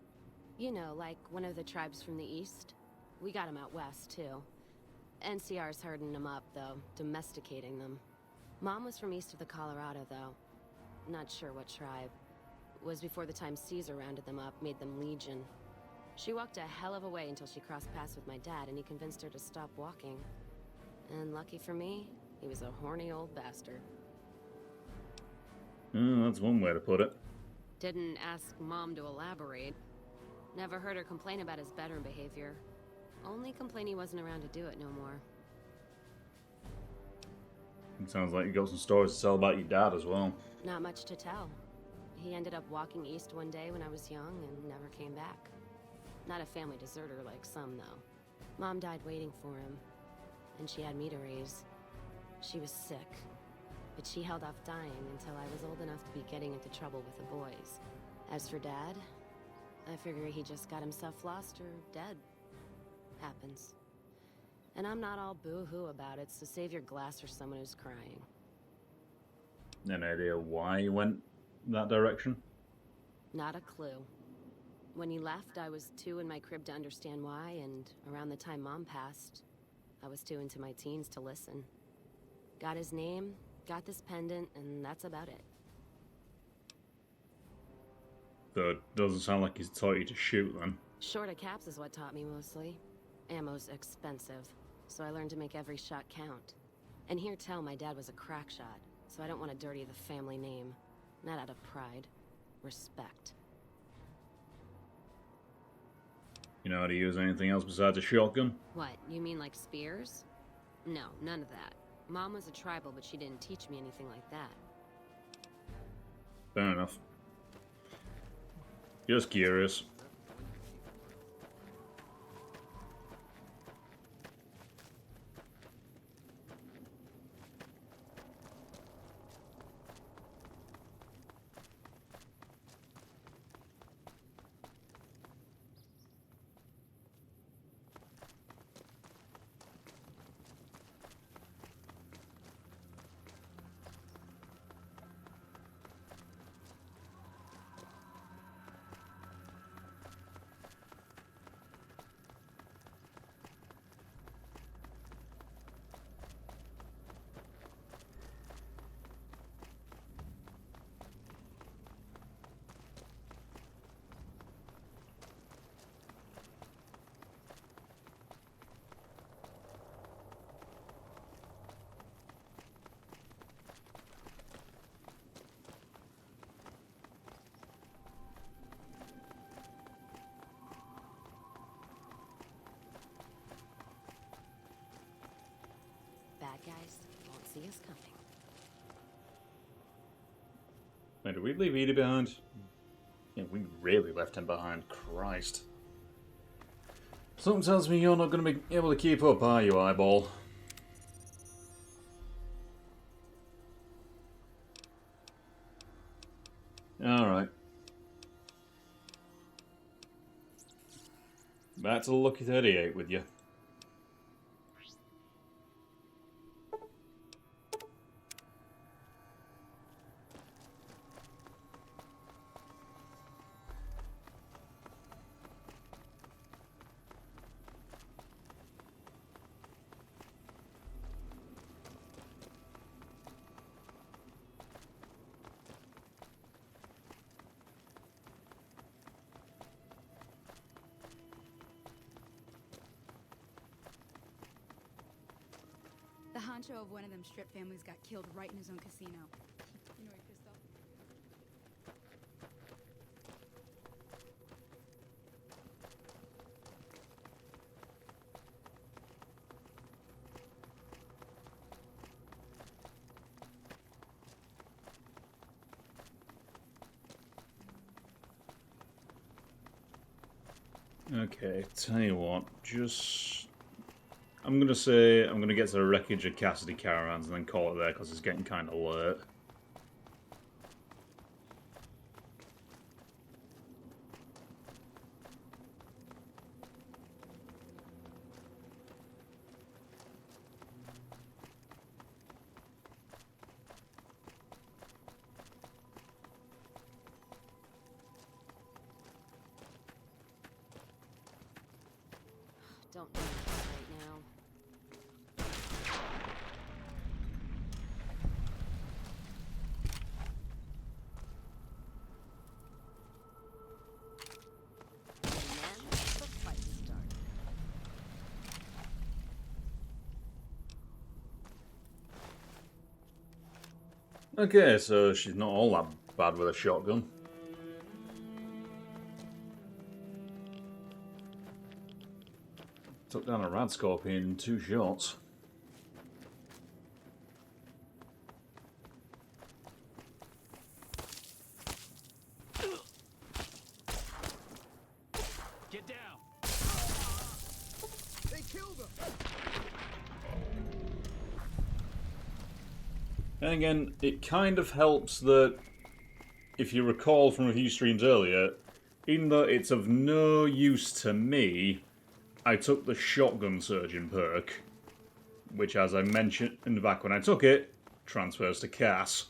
You know, like one of the tribes from the east. We got them out west, too. NCR's herding them up, though, domesticating them. Mom was from east of the Colorado, though. Not sure what tribe. Was before the time Caesar rounded them up, made them legion. She walked a hell of a way until she crossed paths with my dad, and he convinced her to stop walking. And lucky for me, he was a horny old bastard. That's one way to put it. Didn't ask Mom to elaborate. Never heard her complain about his bedroom behavior. Only complain he wasn't around to do it no more. It sounds like you got some stories to tell about your dad as well. Not much to tell. He ended up walking east one day when I was young and never came back. Not a family deserter like some, though. Mom died waiting for him, and she had me to raise. She was sick, but she held off dying until I was old enough to be getting into trouble with the boys. As for Dad, I figure he just got himself lost or dead. Happens. And I'm not all boo-hoo about it, so save your glass for someone who's crying. Any idea why he went that direction? Not a clue. When he left, I was too in my crib to understand why, and around the time Mom passed, I was too into my teens to listen. Got his name, got this pendant, and that's about it. So it doesn't sound like he's taught you to shoot then. Short of caps is what taught me mostly. Ammo's expensive, so I learned to make every shot count. And here tell my dad was a crack shot. so I don't want to dirty the family name. Not out of pride. Respect. You know how to use anything else besides a shotgun? What, you mean like spears? No, none of that. Mom was a tribal, but she didn't teach me anything like that. Fair enough. Just curious. Bad guys won't see us coming. Wait, did we leave Edie behind? Yeah, we really left him behind. Christ. Something tells me you're not going to be able to keep up, are you, Eyeball? Alright. Back to the Lucky 38 with you. The honcho of one of them strip families got killed right in his own casino. You know, Crystal? Okay, tell you what, just... I'm gonna say I'm gonna get to the wreckage of Cassidy Caravans and then call it there because it's getting kind of late. Don't do that right now. And then the fight started. Okay, so she's not all that bad with a shotgun. Took down a rad scorpion in 2 shots. Get down! They killed him! And again, it kind of helps that, if you recall from a few streams earlier, even though it's of no use to me, I took the shotgun surgeon perk, which, as I mentioned back when I took it, transfers to Cass.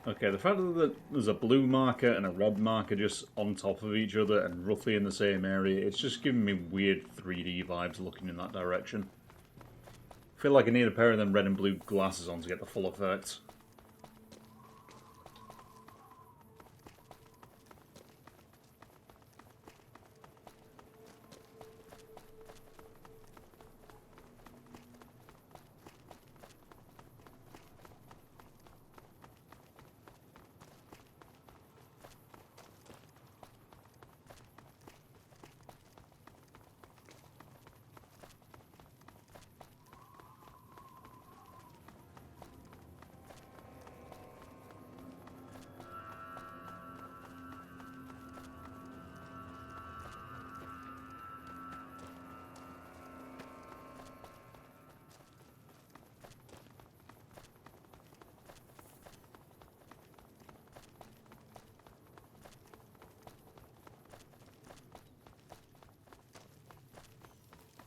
Okay, the fact that there's a blue marker and a red marker just on top of each other and roughly in the same area, it's just giving me weird 3D vibes looking in that direction. I feel like I need a pair of them red and blue glasses on to get the full effect.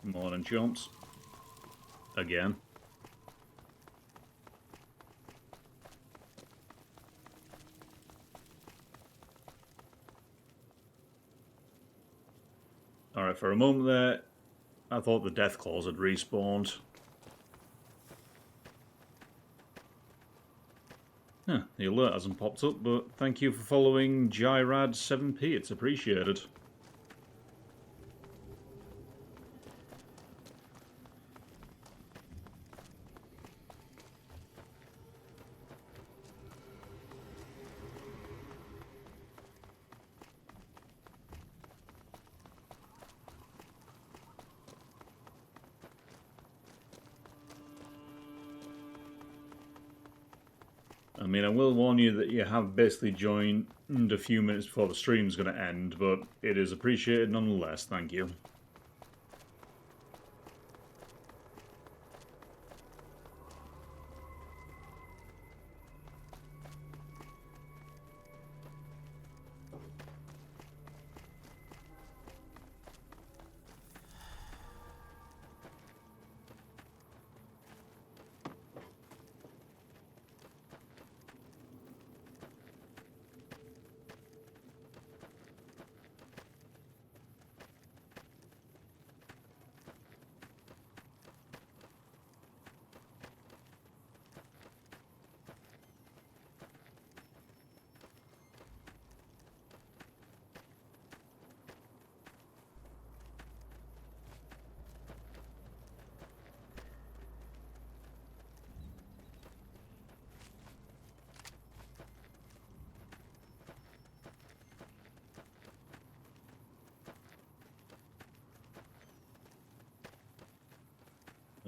Morning, chumps. Again. Alright, for a moment there, I thought the death claws had respawned. Huh, the alert hasn't popped up, but thank you for following Jyrad7p, it's appreciated. I mean, I will warn you that you have basically joined a few minutes before the stream's going to end, but it is appreciated nonetheless, thank you.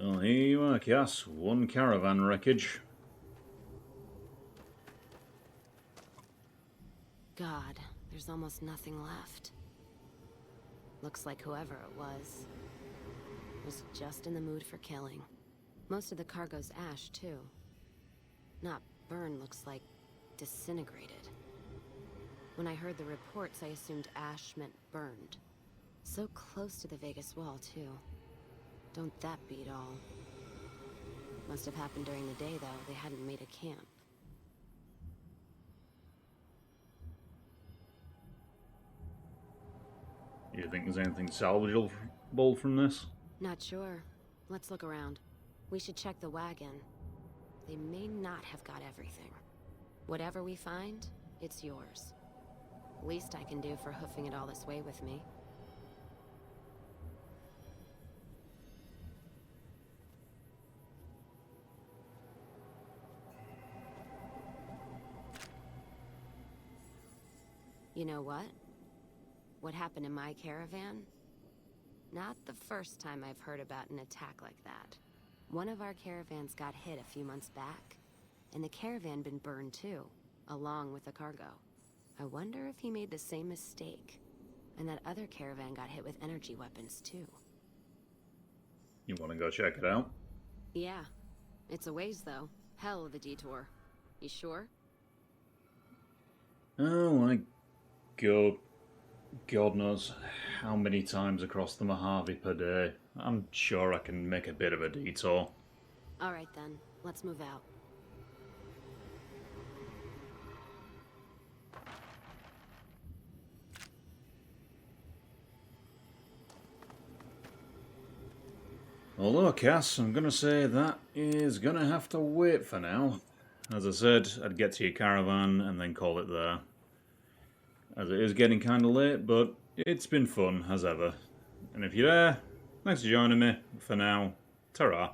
Well, here you are, Cass. One caravan wreckage. God, there's almost nothing left. Looks like whoever it was just in the mood for killing. Most of the cargo's ash, too. Not burned, looks like disintegrated. When I heard the reports, I assumed ash meant burned. So close to the Vegas wall, too. Don't that beat all? Must have happened during the day, though. They hadn't made a camp. You think there's anything salvageable from this? Not sure. Let's look around. We should check the wagon. They may not have got everything. Whatever we find, it's yours. Least I can do for hoofing it all this way with me. You know what? What happened in my caravan? Not the first time I've heard about an attack like that. One of our caravans got hit a few months back, and the caravan been burned too, along with the cargo. I wonder if he made the same mistake, and that other caravan got hit with energy weapons too. You want to go check it out? Yeah. It's a ways though. Hell of a detour. You sure? Oh, I go God knows how many times across the Mojave per day. I'm sure I can make a bit of a detour. Alright then, let's move out. Although, Cass, I'm going to say that is going to have to wait for now. As I said, I'd get to your caravan and then call it there. As it is getting kind of late, but it's been fun, as ever. And if you're there, thanks for joining me. For now, ta-ra.